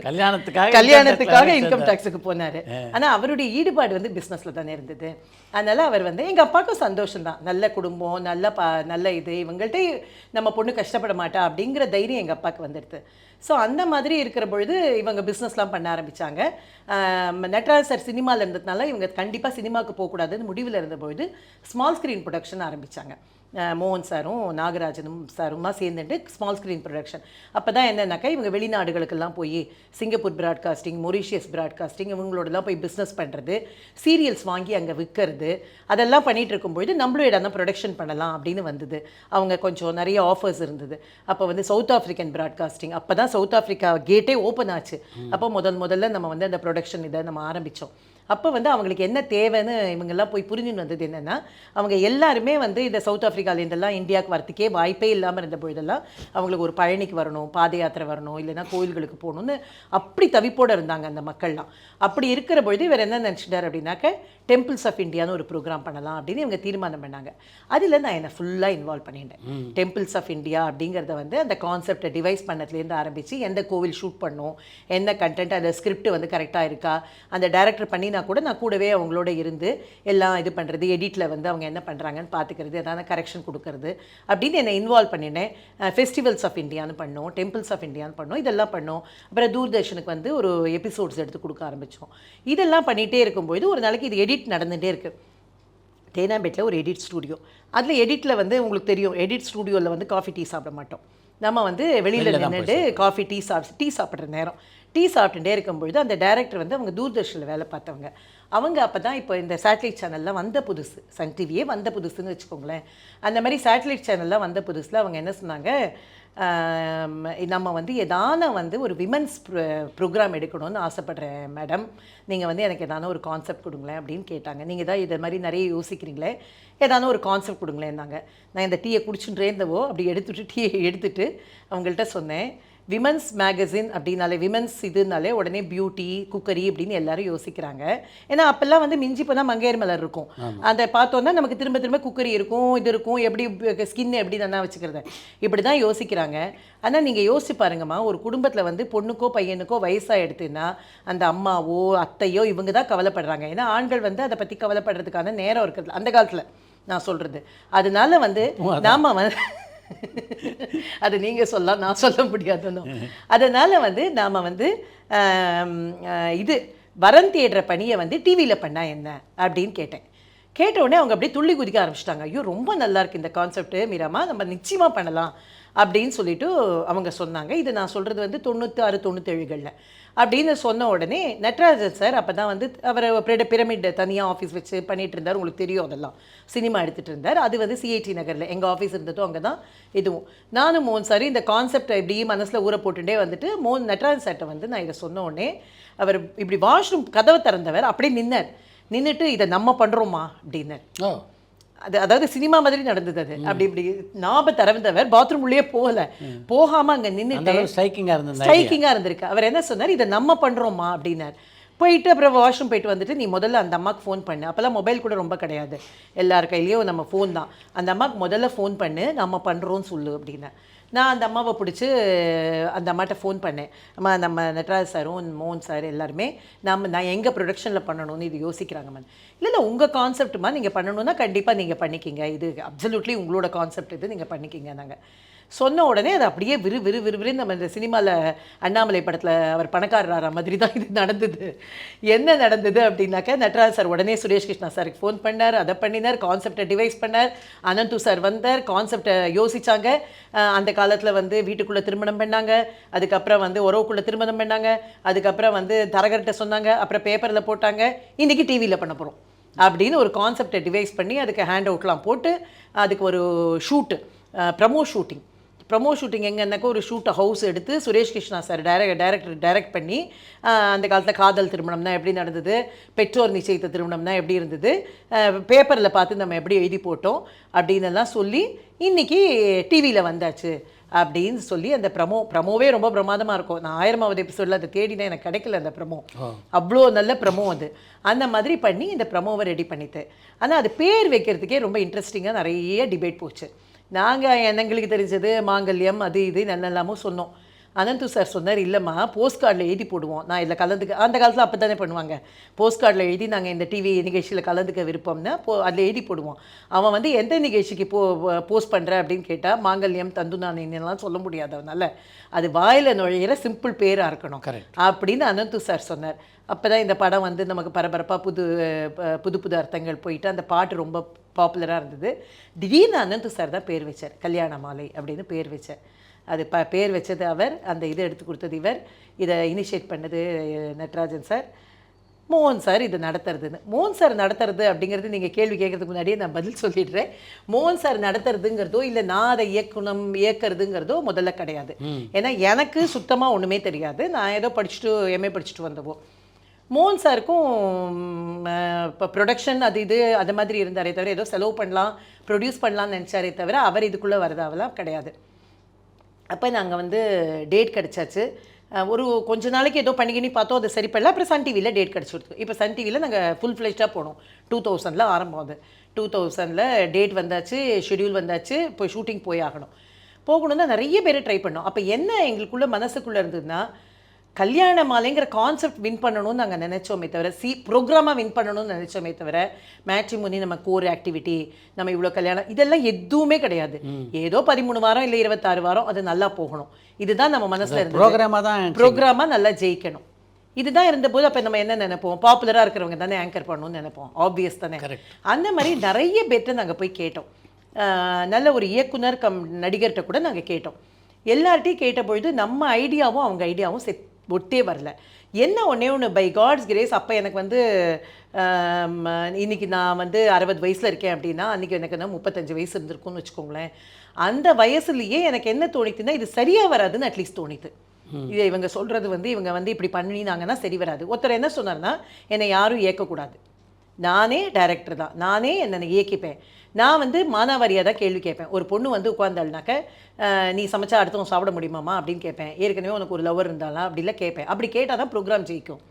கல்யாணத்துக்காக இன்கம் டேக்ஸுக்கு போனார். ஆனால் அவருடைய ஈடுபாடு வந்து பிஸ்னஸில் தானே இருந்தது. அதனால் அவர் வந்து எங்கள் அப்பாவுக்கும் சந்தோஷம்தான். நல்ல குடும்பம், நல்ல இது, இவங்கள்ட்ட நம்ம பொண்ணு கஷ்டப்பட மாட்டா அப்படிங்கிற தைரியம் எங்கள் அப்பாவுக்கு வந்துடுது. ஸோ அந்த மாதிரி இருக்கிற பொழுது இவங்க பிஸ்னஸ்லாம் பண்ண ஆரம்பித்தாங்க. நட்ராஜ் சார் சினிமாவில் இருந்ததுனால இவங்க கண்டிப்பாக சினிமாவுக்கு போகக்கூடாதுன்னு முடிவில் இருந்தபொழுது ஸ்மால் ஸ்க்ரீன் ப்ரொடக்ஷன் ஆரம்பித்தாங்க. மோகன் சாரும் நாகராஜனும் சாருமா சேர்ந்துட்டு ஸ்மால் ஸ்க்ரீன் ப்ரொடக்ஷன். அப்போ தான் என்னன்னாக்கா இவங்க வெளிநாடுகளுக்கெல்லாம் போய் சிங்கப்பூர் ப்ராட்காஸ்டிங், மொரிஷியஸ் ப்ராட்காஸ்டிங் இவங்களோடலாம் போய் பிஸ்னஸ் பண்ணுறது, சீரியல்ஸ் வாங்கி அங்கே விற்கிறது, அதெல்லாம் பண்ணிகிட்டு இருக்கும்பொழுது நம்மளும் இடம் ப்ரொடக்ஷன் பண்ணலாம் அப்படின்னு வந்தது. அவங்க கொஞ்சம் நிறைய ஆஃபர்ஸ் இருந்தது. அப்போ வந்து சவுத் ஆஃப்ரிக்கன் ப்ராட்காஸ்டிங், அப்போ தான் சவுத் ஆஃப்ரிக்கா கேட்டே ஓப்பன் ஆச்சு. அப்போ முதல்ல நம்ம வந்து அந்த ப்ரொடக்ஷன் இதை நம்ம ஆரம்பித்தோம். அப்போ வந்து அவங்களுக்கு என்ன தேவைன்னு இவங்கெல்லாம் போய் புரிஞ்சுன்னு வந்தது என்னென்னா, அவங்க எல்லாருமே வந்து இந்த சவுத் ஆஃப்ரிக்காலேருந்தெல்லாம் இந்தியாவுக்கு வரத்துக்கே வாய்ப்பே இல்லாமல் இருந்த பொழுதெல்லாம் அவங்களுக்கு ஒரு பழனிக்கு வரணும், பாத யாத்திரை வரணும், இல்லைன்னா கோயில்களுக்கு போகணுன்னு அப்படி தவிப்போடு இருந்தாங்க அந்த மக்கள்லாம். அப்படி இருக்கிற பொழுது இவர் என்ன நினச்சிட்டார் அப்படின்னாக்க, டெம்பிள்ஸ் ஆஃப் இந்தியான்னு ஒரு ப்ரோக்ராம் பண்ணலாம் அப்படின்னு இவங்க தீர்மானம் பண்ணாங்க. அதில் நான் என்னை ஃபுல்லாக இன்வால்வ் பண்ணிட்டேன். டெம்பிள்ஸ் ஆஃப் இந்தியா அப்படிங்கிறத வந்து அந்த கான்செப்டை டிவைஸ் பண்ணதுலேருந்து ஆரம்பித்து எந்த கோவில் ஷூட் பண்ணணும், என்ன கண்டென்ட், அந்த ஸ்கிரிப்ட் வந்து கரெக்டாக இருக்கா, அந்த டைரக்டர் பண்ணினா கூட நான் கூடவே அவங்களோட இருந்து எல்லாம் இது பண்ணுறது, எடிட்டில் வந்து அவங்க என்ன பண்ணுறாங்கன்னு பார்த்துக்கிறது, எதாவது கரெக்ஷன் கொடுக்கறது அப்படின்னு என்னை இன்வால்வ் பண்ணினேன். ஃபெஸ்டிவல்ஸ் ஆஃப் இந்தியான்னு பண்ணோம், டெம்பிள்ஸ் ஆஃப் இந்தியான்னு பண்ணோம், இதெல்லாம் பண்ணோம். அப்புறம் தூர்தர்ஷனுக்கு வந்து ஒரு எபிசோட்ஸ் எடுத்து கொடுக்க ஆரம்பித்தோம். இதெல்லாம் பண்ணிகிட்டே இருக்கும்போது ஒரு நாளைக்கு இது எடிட் நடந்துகிட்டே இருக்குது. தேனாம்பேட்டில் ஒரு எடிட் ஸ்டூடியோ. அதில் எடிட்டில் வந்து உங்களுக்கு தெரியும், எடிட் ஸ்டூடியோவில் வந்து காஃபி டீ சாப்பிட மாட்டோம். நம்ம வந்து வெளியில் நின்றுட்டு காஃபி டீ சாப்பிட்ற நேரம் டீ சாப்பிட்டுட்டே இருக்கும்பொழுது அந்த டைரக்டர் வந்து அவங்க தூர்தர்ஷனில் வேலை பார்த்தவங்க. அவங்க அப்போ தான் இப்போ இந்த சேட்டலைட் சேனல்லாம் வந்த புதுசு, சன் டிவியே வந்த புதுசுன்னு வச்சுக்கோங்களேன். அந்த மாதிரி சேட்டலைட் சேனல்லாம் வந்த புதுசில் அவங்க என்ன சொன்னாங்க, நம்ம வந்து எதான வந்து ஒரு விமன்ஸ் ப்ரோக்ராம் எடுக்கணும்னு ஆசைப்படுறேன் மேடம், நீங்கள் வந்து எனக்கு எதான ஒரு கான்செப்ட் கொடுங்களேன் அப்படின்னு கேட்டாங்க. நீங்கள் தான் இதை மாதிரி நிறைய யோசிக்கிறீங்களே, ஏதான ஒரு கான்செப்ட் கொடுங்களேன்னாங்க. நான் இந்த டீயை குடிச்சுட்டே இருந்தவோ அப்படி டீயை எடுத்துகிட்டு அவங்கள்ட்ட சொன்னேன், விமன்ஸ் மேகசின் அப்படின்னாலே, விமன்ஸ் இதுனாலே உடனே பியூட்டி, குக்கரி அப்படின்னு எல்லாரும் யோசிக்கிறாங்க. ஏன்னா அப்போல்லாம் வந்து மிஞ்சி போனால் மங்கையர் மலர் இருக்கும், அதை பார்த்தோன்னா நமக்கு திரும்ப திரும்ப குக்கரி இருக்கும், இது இருக்கும், எப்படி ஸ்கின் எப்படி நல்லா வச்சுக்கிறது, இப்படி தான் யோசிக்கிறாங்க. ஆனால் நீங்கள் யோசிச்சு பாருங்கம்மா, ஒரு குடும்பத்தில் வந்து பொண்ணுக்கோ பையனுக்கோ வயசாக எடுத்துன்னா அந்த அம்மாவோ அத்தையோ இவங்க தான் கவலைப்படுறாங்க. ஏன்னா ஆண்கள் வந்து அதை பற்றி கவலைப்படுறதுக்கான நேரம் இருக்கிறது அந்த காலத்தில் நான் சொல்கிறது. அதனால வந்து நாம் வந்து அது நீங்கள் சொல்லலாம், நான் சொல்ல முடியாதுன்னு. அதனால் வந்து நாம் வந்து இது வரன் தேடுற பணியை வந்து டிவியில் பண்ணால் என்ன அப்படின்னு கேட்ட உடனே அவங்க அப்படியே துள்ளி குதிக்க ஆரம்பிச்சிட்டாங்க. ஐயோ ரொம்ப நல்லா இருக்குது இந்த கான்செப்ட் மீராமா, நம்ம நிச்சயமாக பண்ணலாம் அப்படின்னு சொல்லிட்டு அவங்க சொன்னாங்க. இது நான் சொல்கிறது வந்து 96, 97களில் அப்படின்னு சொன்ன உடனே நட்ராஜன் சார் அப்போ தான் வந்து அவர் பிரமிட் தனியாக ஆஃபீஸ் வச்சு பண்ணிகிட்டு இருந்தார். உங்களுக்கு தெரியும், அதெல்லாம் சினிமா எடுத்துகிட்டு இருந்தார். அது வந்து சிஐடி நகரில் எங்கள் ஆஃபீஸ் இருந்ததும் அங்கே தான். இதுவும் நானும் மோகன் சார் இந்த கான்செப்டை இப்படி மனசில் ஊற போட்டுட்டே வந்துட்டு நட்ராஜன் சார்கிட்ட வந்து நான் இதை சொன்ன உடனே அவர் இப்படி வாஷ்ரூம் கதவை திறந்தவர் அப்படியே நின்றுட்டு இதை நம்ம பண்ணுறோமா அப்படின்னு. அதாவது சினிமா மாதிரி நடந்தது அது. அப்படி இப்படி திறந்தவர் பாத்ரூம் உள்ளே போகாமல் அங்கே நின்றுட்டு ஸ்ட்ரைக்கிங்காக இருந்திருக்கு. அவர் என்ன சொன்னார், இதை நம்ம பண்ணுறோமா அப்படின்னார். போயிட்டு அப்புறம் வாஷ்ரூம் போயிட்டு வந்துட்டு, நீ முதல்ல அந்த அம்மாவுக்கு ஃபோன் பண்ணு. அப்போல்லாம் மொபைல் கூட ரொம்ப கிடையாது, எல்லார் கையிலையும் நம்ம ஃபோன் தான். அந்த அம்மாவுக்கு முதல்ல ஃபோன் பண்ணு, நம்ம பண்ணுறோன்னு சொல்லு அப்படின்னு. நான் அந்த அம்மாவை பிடிச்சி அந்த அம்மாட்ட ஃபோன் பண்ணேன். அம்மா, நம்ம நட்ராஜ் சாரும் மோகன் சார் எல்லாருமே நான் எங்கள் ப்ரொடக்ஷனில் பண்ணணும்னு இது யோசிக்கிறாங்கம்மா. இல்லை உங்கள் கான்செப்ட்டுமா, நீங்கள் பண்ணணுன்னா கண்டிப்பாக நீங்கள் பண்ணிக்கிங்க, இது அப்சல்யூட்லி உங்களோட கான்செப்ட், இது நீங்கள் பண்ணிக்கிங்க. நாங்கள் சொன்ன உடனே அது அப்படியே விறுவிறுன்னு நம்ம இந்த சினிமாவில் அண்ணாமலை படத்தில் அவர் பணக்காரரார மாதிரி தான் இது நடந்தது. என்ன நடந்தது அப்படின்னாக்கா, நட்ராஜ் சார் உடனே சுரேஷ் கிருஷ்ணா சாருக்கு ஃபோன் பண்ணார், அதை பண்ணினார், கான்செப்டை டிவைஸ் பண்ணார். அனந்து சார் வந்தார், கான்செப்டை யோசித்தாங்க. அந்த காலத்தில் வந்து வீட்டுக்குள்ளே திருமணம் பண்ணாங்க, அதுக்கப்புறம் வந்து உறவுக்குள்ளே திருமணம் பண்ணாங்க, அதுக்கப்புறம் வந்து தரகர்கிட்ட சொன்னாங்க, அப்புறம் பேப்பரில் போட்டாங்க, இன்றைக்கி டிவியில் பண்ண போகிறோம் அப்படின்னு ஒரு கான்செப்டை டிவைஸ் பண்ணி அதுக்கு ஹேண்ட் அவுட்லாம் போட்டு அதுக்கு ஒரு ஷூட்டு, ப்ரமோ ஷூட்டிங் எங்கன்னாக்கா ஒரு ஹவுஸ் எடுத்து சுரேஷ் கிருஷ்ணா சார் டைரக்ட் பண்ணி அந்த காலத்தில் காதல் திருமணம்னா எப்படி நடந்தது, பெற்றோர் நிச்சயித்த திருமணம்னா எப்படி இருந்தது, பேப்பரில் பார்த்து நம்ம எப்படி எழுதி போட்டோம் அப்படின்னு எல்லாம் சொல்லி இன்றைக்கி டிவியில் வந்தாச்சு அப்படின்னு சொல்லி அந்த ப்ரமோவே ரொம்ப பிரமாதமாக இருக்கும். நான் 1000வது எபிசோடில் அதை தேடினேன், எனக்கு கிடைக்கல அந்த ப்ரமோ. அவ்வளோ நல்ல ப்ரமோ அது. அந்த மாதிரி பண்ணி இந்த ப்ரமோவை ரெடி பண்ணிட்டேன். ஆனால் அது பேர் வைக்கிறதுக்கே ரொம்ப இன்ட்ரெஸ்டிங்காக நிறைய டிபேட் போச்சு. நாங்கள் எங்களுக்கு தெரிஞ்சது மாங்கல்யம் அது இது என்னெல்லாமோ சொன்னோம். அனந்து சார் சொன்னார், இல்லைம்மா போஸ்ட் கார்டில் எழுதி போடுவோம், நான் இதில் கலந்துக்க. அந்த காலத்தில் அப்போ தானே பண்ணுவாங்க, போஸ்ட் கார்டில் எழுதி நாங்கள் இந்த டிவி நிகழ்ச்சியில் கலந்துக்க விருப்பம்னா அதில் எழுதி போடுவோம். அவன் வந்து எந்த நிகழ்ச்சிக்கு போஸ்ட் பண்ணுற அப்படின்னு கேட்டால் மாங்கல்யம் தந்துனானேன்னெல்லாம் சொல்ல முடியாது, அதனால் அது வாயில் நுழையிற சிம்பிள் பேராக இருக்கணும் அப்படின்னு அனந்து சார் சொன்னார். அப்போ தான் இந்த படம் வந்து நமக்கு பரபரப்பாக புது அர்த்தங்கள் போயிட்டு அந்த பாட்டு ரொம்ப பாப்புலராக இருந்தது. திடீர்னு அனந்து சார் தான் பேர் வச்சார், கல்யாண மாலை அப்படின்னு பேர் வச்சார். அது பேர் வச்சது அவர், அந்த இதை எடுத்து கொடுத்தது இவர், இதை இனிஷியேட் பண்ணது நட்ராஜன் சார். மோகன் சார் இதை நடத்துறதுன்னு. மோகன் சார் நடத்துறது அப்படிங்கிறது நீங்கள் கேள்வி கேட்கறதுக்கு முன்னாடியே நான் பதில் சொல்லிடுறேன். மோகன் சார் நடத்துறதுங்கிறதோ இல்லை நான் அதை இயக்கிறதுங்கிறதோ முதல்ல கிடையாது. ஏன்னா எனக்கு சுத்தமாக ஒன்றுமே தெரியாது. நான் ஏதோ படிச்சுட்டு எம்ஏ படிச்சுட்டு வந்தவோ. மோகன் சாருக்கும் இப்போ ப்ரொடக்ஷன் அது இது அது மாதிரி இருந்தாரே தவிர ஏதோ செலவு பண்ணலாம் ப்ரொடியூஸ் பண்ணலாம்னு நினச்சாரே தவிர அவர் இதுக்குள்ளே வரதாவெல்லாம் கிடையாது. அப்போ நாங்கள் வந்து டேட் கிடச்சாச்சு. ஒரு கொஞ்ச நாளைக்கு ஏதோ பண்ணிக்கினி பார்த்தோம், அது சரி பண்ணல. அப்புறம் சன் டிவியில் டேட் கிடச்சி கொடுத்து இப்போ சன் டிவியில் நாங்கள் ஃபுல் ஃப்ளெஷ்டாக போனோம். 2000 ஆரம்பம். அது 2000 டேட் வந்தாச்சு, ஷெடியூல் வந்தாச்சு, இப்போ ஷூட்டிங் போய் ஆகணும். போகணுன்னா நிறைய பேர் ட்ரை பண்ணோம். அப்போ என்ன எங்களுக்குள்ளே மனசுக்குள்ளே இருந்ததுன்னா, கல்யாண மாலைங்கிற கான்செப்ட் வின் பண்ணணும்னு நாங்கள் நினச்சோமே தவிர, ப்ரோக்ராமாக வின் பண்ணணும்னு நினச்சோமே தவிர, மேட்ரிமோனி நம்ம கோர் ஆக்டிவிட்டி, நம்ம இவ்வளோ கல்யாணம் இதெல்லாம் எதுவுமே கிடையாது. ஏதோ 13 வாரம் இல்லை 26 வாரம் அது நல்லா போகணும், இதுதான் நம்ம மனசில் இருந்தது. ப்ரோக்ராமாக நல்லா ஜெயிக்கணும், இதுதான் இருந்தபோது அப்போ நம்ம என்ன நினைப்போம், பாப்புலராக இருக்கிறவங்க தானே ஆங்கர் பண்ணணும்னு நினைப்போம், ஆப்வியஸ் தானே. அந்த மாதிரி நிறைய பேர்கிட்ட நாங்கள் போய் கேட்டோம். நல்ல ஒரு இயக்குனர் நடிகர்கிட்ட கூட நாங்கள் கேட்டோம். எல்லார்ட்டையும் கேட்ட பொழுது நம்ம ஐடியாவும் அவங்க ஐடியாவும் ஒட்டே வரல. என்ன ஒன்று பை காட்ஸ் கிரேஸ், அப்போ எனக்கு வந்து இன்றைக்கி நான் வந்து 60 வயசில் இருக்கேன் அப்படின்னா, அன்றைக்கி எனக்கு என்ன 35 வயசு இருந்திருக்கும்னு வச்சுக்கோங்களேன். அந்த வயசுலேயே எனக்கு என்ன தோணித்துன்னா, இது சரியாக வராதுன்னு அட்லீஸ்ட் தோணித்து. இதை இவங்க சொல்கிறது வந்து இவங்க வந்து இப்படி பண்ணினாங்கன்னா சரி வராது. ஒருத்தர் என்ன சொன்னார்னா, என்னை யாரும் இயக்கக்கூடாது, நானே டைரக்டர் தான், நானே என்னை இயக்கிப்பேன், நான் வந்து மானாவாரியாக தான் கேள்வி கேட்பேன். ஒரு பொண்ணு வந்து உட்காந்தாள்னாக்க, நீ சமைச்சா அடுத்தவங்க சாப்பிட முடியுமாம்மா அப்படின்னு கேட்பேன். ஏற்கனவே உனக்கு ஒரு லவர் இருந்தாலாம் அப்படிலாம் கேட்பேன். அப்படி கேட்டால் தான் ப்ரோக்ராம் ஜெயிக்கும்.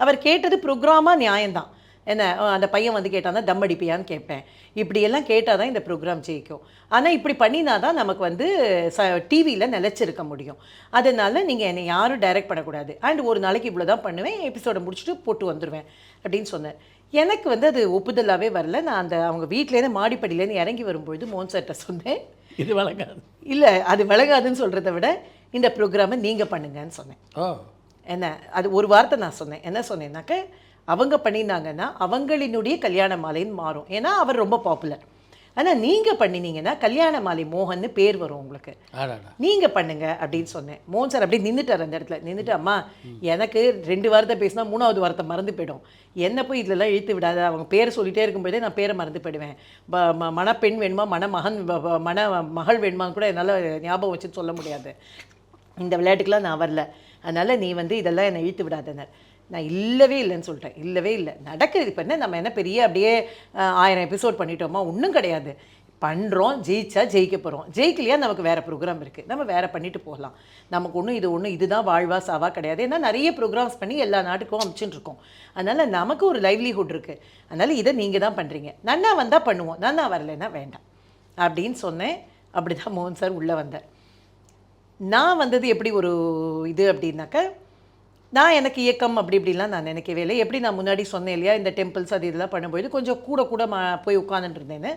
அவர் கேட்டது ப்ரோக்ராமாக நியாயம்தான். என்ன அந்த பையன் வந்து கேட்டால் தான் தம் அடிப்பியான்னு கேட்பேன். இப்படியெல்லாம் கேட்டால் தான் இந்த ப்ரோக்ராம் ஜெயிக்கும். ஆனால் இப்படி பண்ணினா தான் நமக்கு வந்து டிவியில் நிலச்சிருக்க முடியும். அதனால் நீங்கள் என்னை யாரும் டைரக்ட் பண்ணக்கூடாது, அண்ட் ஒரு நாளைக்கு இவ்வளோ தான் பண்ணுவேன், எபிசோடை முடிச்சுட்டு போட்டு வந்துடுவேன் அப்படின்னு சொன்னேன். எனக்கு வந்து அது ஒப்புதலாகவே வரல. நான் அந்த அவங்க வீட்டிலேருந்து மாடிப்படியிலேருந்து இறங்கி வரும்பொழுது மோகன் சார்கிட்ட சொன்னேன், இது வழங்காது, இல்லை அது வழங்காதுன்னு சொல்கிறத விட இந்த ப்ரோக்ராமை நீங்கள் பண்ணுங்கன்னு சொன்னேன். என்ன அது ஒரு வார்த்தை நான் சொன்னேன். என்ன சொன்னேன்னாக்க, அவங்க பண்ணினாங்கன்னா அவங்களினுடைய கல்யாண மாலைன்னு மாறும், ஏன்னா அவர் ரொம்ப பாப்புலர். ஆனால் நீங்கள் பண்ணினீங்கன்னா கல்யாண மாலை மோகன்னு பேர் வரும் உங்களுக்கு, நீங்கள் பண்ணுங்க அப்படின்னு சொன்னேன். மோகன் சார் அப்படியே நின்றுட்டார் அந்த இடத்துல. நின்றுட்டு, அம்மா எனக்கு 2 வாரத்தை பேசினா 3வது வாரத்தை மறந்து போயிடும், என்ன போய் இதிலெல்லாம் இழுத்து விடாது, அவங்க பேர் சொல்லிகிட்டே இருக்கும்போதே நான் பேரை மறந்து போயிடுவேன், மணப்பெண் வேணுமா மகள் வேணுமான்னு கூட என்னால் ஞாபகம் வச்சுன்னு சொல்ல முடியாது, இந்த விளையாட்டுக்கெலாம் நான் வரல, அதனால் நீ வந்து இதெல்லாம் என்னை இழுத்து விடாதனர். நான் இல்லவே இல்லைன்னு சொல்லிட்டேன். இல்லவே இல்லை, நடக்குது. இப்போ என்ன நம்ம என்ன பெரிய அப்படியே 1000 எபிசோட் பண்ணிட்டோமா, ஒன்றும் கிடையாது. பண்ணுறோம், ஜெயிச்சா ஜெயிக்க போகிறோம், ஜெயிக்கலையா நமக்கு வேறு ப்ரோக்ராம் இருக்குது, நம்ம வேறு பண்ணிட்டு போகலாம். நமக்கு ஒன்றும் இதுதான் வாழ்வா சாவா கிடையாது. ஏன்னா நிறைய ப்ரோக்ராம்ஸ் பண்ணி எல்லா நாட்டுக்கும் அனுப்பிச்சுட்டு இருக்கோம். அதனால் நமக்கு ஒரு லைவ்லிஹுட் இருக்குது. அதனால் இதை நீங்கள் தான் பண்ணுறீங்க, நன்னா வந்தால் பண்ணுவோம், நன்னா வரலைன்னா வேண்டாம் அப்படின்னு சொன்னேன். அப்படி தான் மோகன் சார் உள்ளே வந்தார். நான் வந்தது எப்படி ஒரு இது அப்படின்னாக்க, நான் எனக்கு இயக்கம் அப்படி இப்படிலாம் நான் நினைக்கவே இல்லை. எப்படி நான் முன்னாடி சொன்னேன் இல்லையா, இந்த டெம்பிள்ஸ் அது இதெல்லாம் பண்ணும்போது கொஞ்சம் கூட போய் உட்காந்துட்டு இருந்தேன்னு,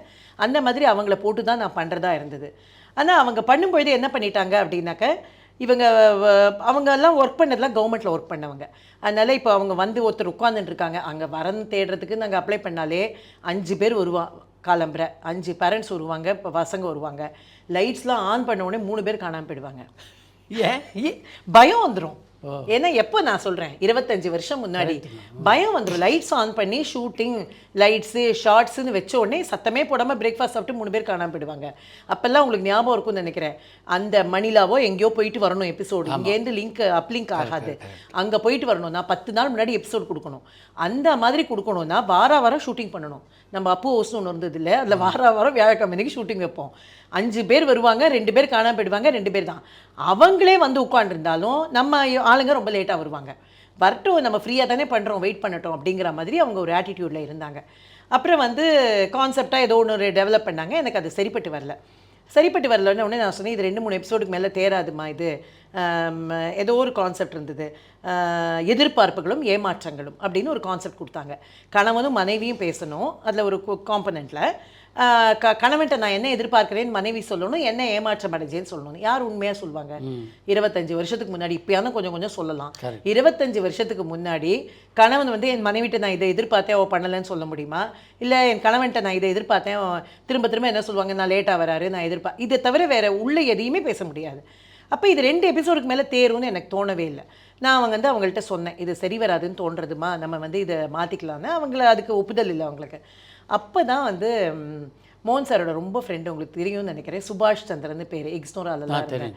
அந்த மாதிரி அவங்கள போட்டு தான் நான் பண்ணுறதா இருந்தது. ஆனால் அவங்க பண்ணும்பொழுது என்ன பண்ணிட்டாங்க அப்படின்னாக்க, அவங்கெல்லாம் ஒர்க் பண்ணதெல்லாம் கவர்மெண்ட்டில் ஒர்க் பண்ணவங்க. அதனால் இப்போ அவங்க வந்து ஒருத்தர் உட்காந்துட்டு இருக்காங்க, அங்கே வரன்னு தேடுறதுக்கு நாங்கள் அப்ளை பண்ணாலே 5 பேர் வருவாங்க. காலம்புரை 5 பேரண்ட்ஸ் வருவாங்க, இப்போ பசங்க வருவாங்க. லைட்ஸ்லாம் ஆன் பண்ண உடனே 3 பேர் காணாமல் போயிடுவாங்க. ஏன் பயம் வந்துடும். ஏன்னா எப்போ நான் சொல்கிறேன், 25 வருஷம் முன்னாடி பயம் வந்துடும். லைட்ஸ் ஆன் பண்ணி ஷூட்டிங் லைட்ஸு ஷார்ட்ஸுன்னு வச்ச உடனே சத்தமே போடாமல் பிரேக்ஃபாஸ்ட் சாப்பிட்டு 3 பேர் காணாமல் போயிடுவாங்க. அப்போல்லாம் உங்களுக்கு ஞாபகம் இருக்கும்னு நினைக்கிறேன், அந்த மணிலாவோ எங்கேயோ போயிட்டு வரணும் எபிசோடு, இங்கேருந்து அப்லிங்க் ஆகாது, அங்கே போயிட்டு வரணும். நான் 10 நாள் முன்னாடி எபிசோட் கொடுக்கணும். அந்த மாதிரி கொடுக்கணும்னா வாரம் ஷூட்டிங் பண்ணணும். நம்ம அப்போ ஹவுஸ்னு ஒன்று இருந்தது இல்லை, அதில் வாரம் வியாழக்கிழமைக்கு ஷூட்டிங் வைப்போம். 5 பேர் வருவாங்க, 2 பேர் காணாமல் போயிடுவாங்க, 2 பேர் தான். அவங்களே வந்து உட்காண்டிருந்தாலும் நம்ம ஆளுங்க ரொம்ப லேட்டாக வருவாங்க. வரட்டும், நம்ம ஃப்ரீயாக தானே பண்ணுறோம், வெயிட் பண்ணட்டும் அப்படிங்கிற மாதிரி அவங்க ஒரு ஆட்டிடியூடில் இருந்தாங்க. அப்புறம் வந்து கான்செப்டாக ஏதோ ஒன்று டெவலப் பண்ணாங்க. எனக்கு அது சரிப்பட்டு வரலன்னு உடனே நான் சொன்னேன், இது 2-3 எபிசோடுக்கு மேலே தேராதுமா, இது ஏதோ ஒரு கான்செப்ட் இருந்தது, எதிர்பார்ப்புகளும் ஏமாற்றங்களும் அப்படின்னு ஒரு கான்செப்ட் கொடுத்தாங்க. கணவனும் மனைவியும் பேசணும், அதில் ஒரு காம்பனண்ட்டில் கணவன்கிட்ட நான் என்ன எதிர்பார்க்குறேன்னு மனைவி சொல்லணும், என்ன ஏமாற்றம் அடைஞ்சேன்னு சொல்லணும். யார் உண்மையாக சொல்லுவாங்க? 25 வருஷத்துக்கு முன்னாடி, இப்போயான கொஞ்சம் சொல்லலாம். 25 வருஷத்துக்கு முன்னாடி கணவன் வந்து என் மனைவிட்ட நான் இதை எதிர்பார்த்தேன் அவள் பண்ணலைன்னு சொல்ல முடியுமா? இல்லை என் கணவன்கிட்ட நான் இதை எதிர்பார்த்தேன், திரும்ப என்ன சொல்லுவாங்க, நான் லேட்டாக வராரு, நான் இதை தவிர வேறு உள்ள எதையுமே பேச முடியாது. அப்போ இது 2 எபிசோடுக்கு மேலே தேரும்னு எனக்கு தோணவே இல்லை. நான் வந்து அவங்கள்ட்ட சொன்னேன், இது சரி வராதுன்னு தோன்றதுமா, நம்ம வந்து இதை மாற்றிக்கலான்னு. அவங்கள அதுக்கு ஒப்புதல் இல்லை அவங்களுக்கு. அப்போ தான் வந்து மோகன் சாரோட ரொம்ப ஃப்ரெண்டு, உங்களுக்கு தெரியும்னு நினைக்கிறேன், சுபாஷ் சந்திரன் பேர், எக்ஸ்னோராலலாம் இருந்தேன்.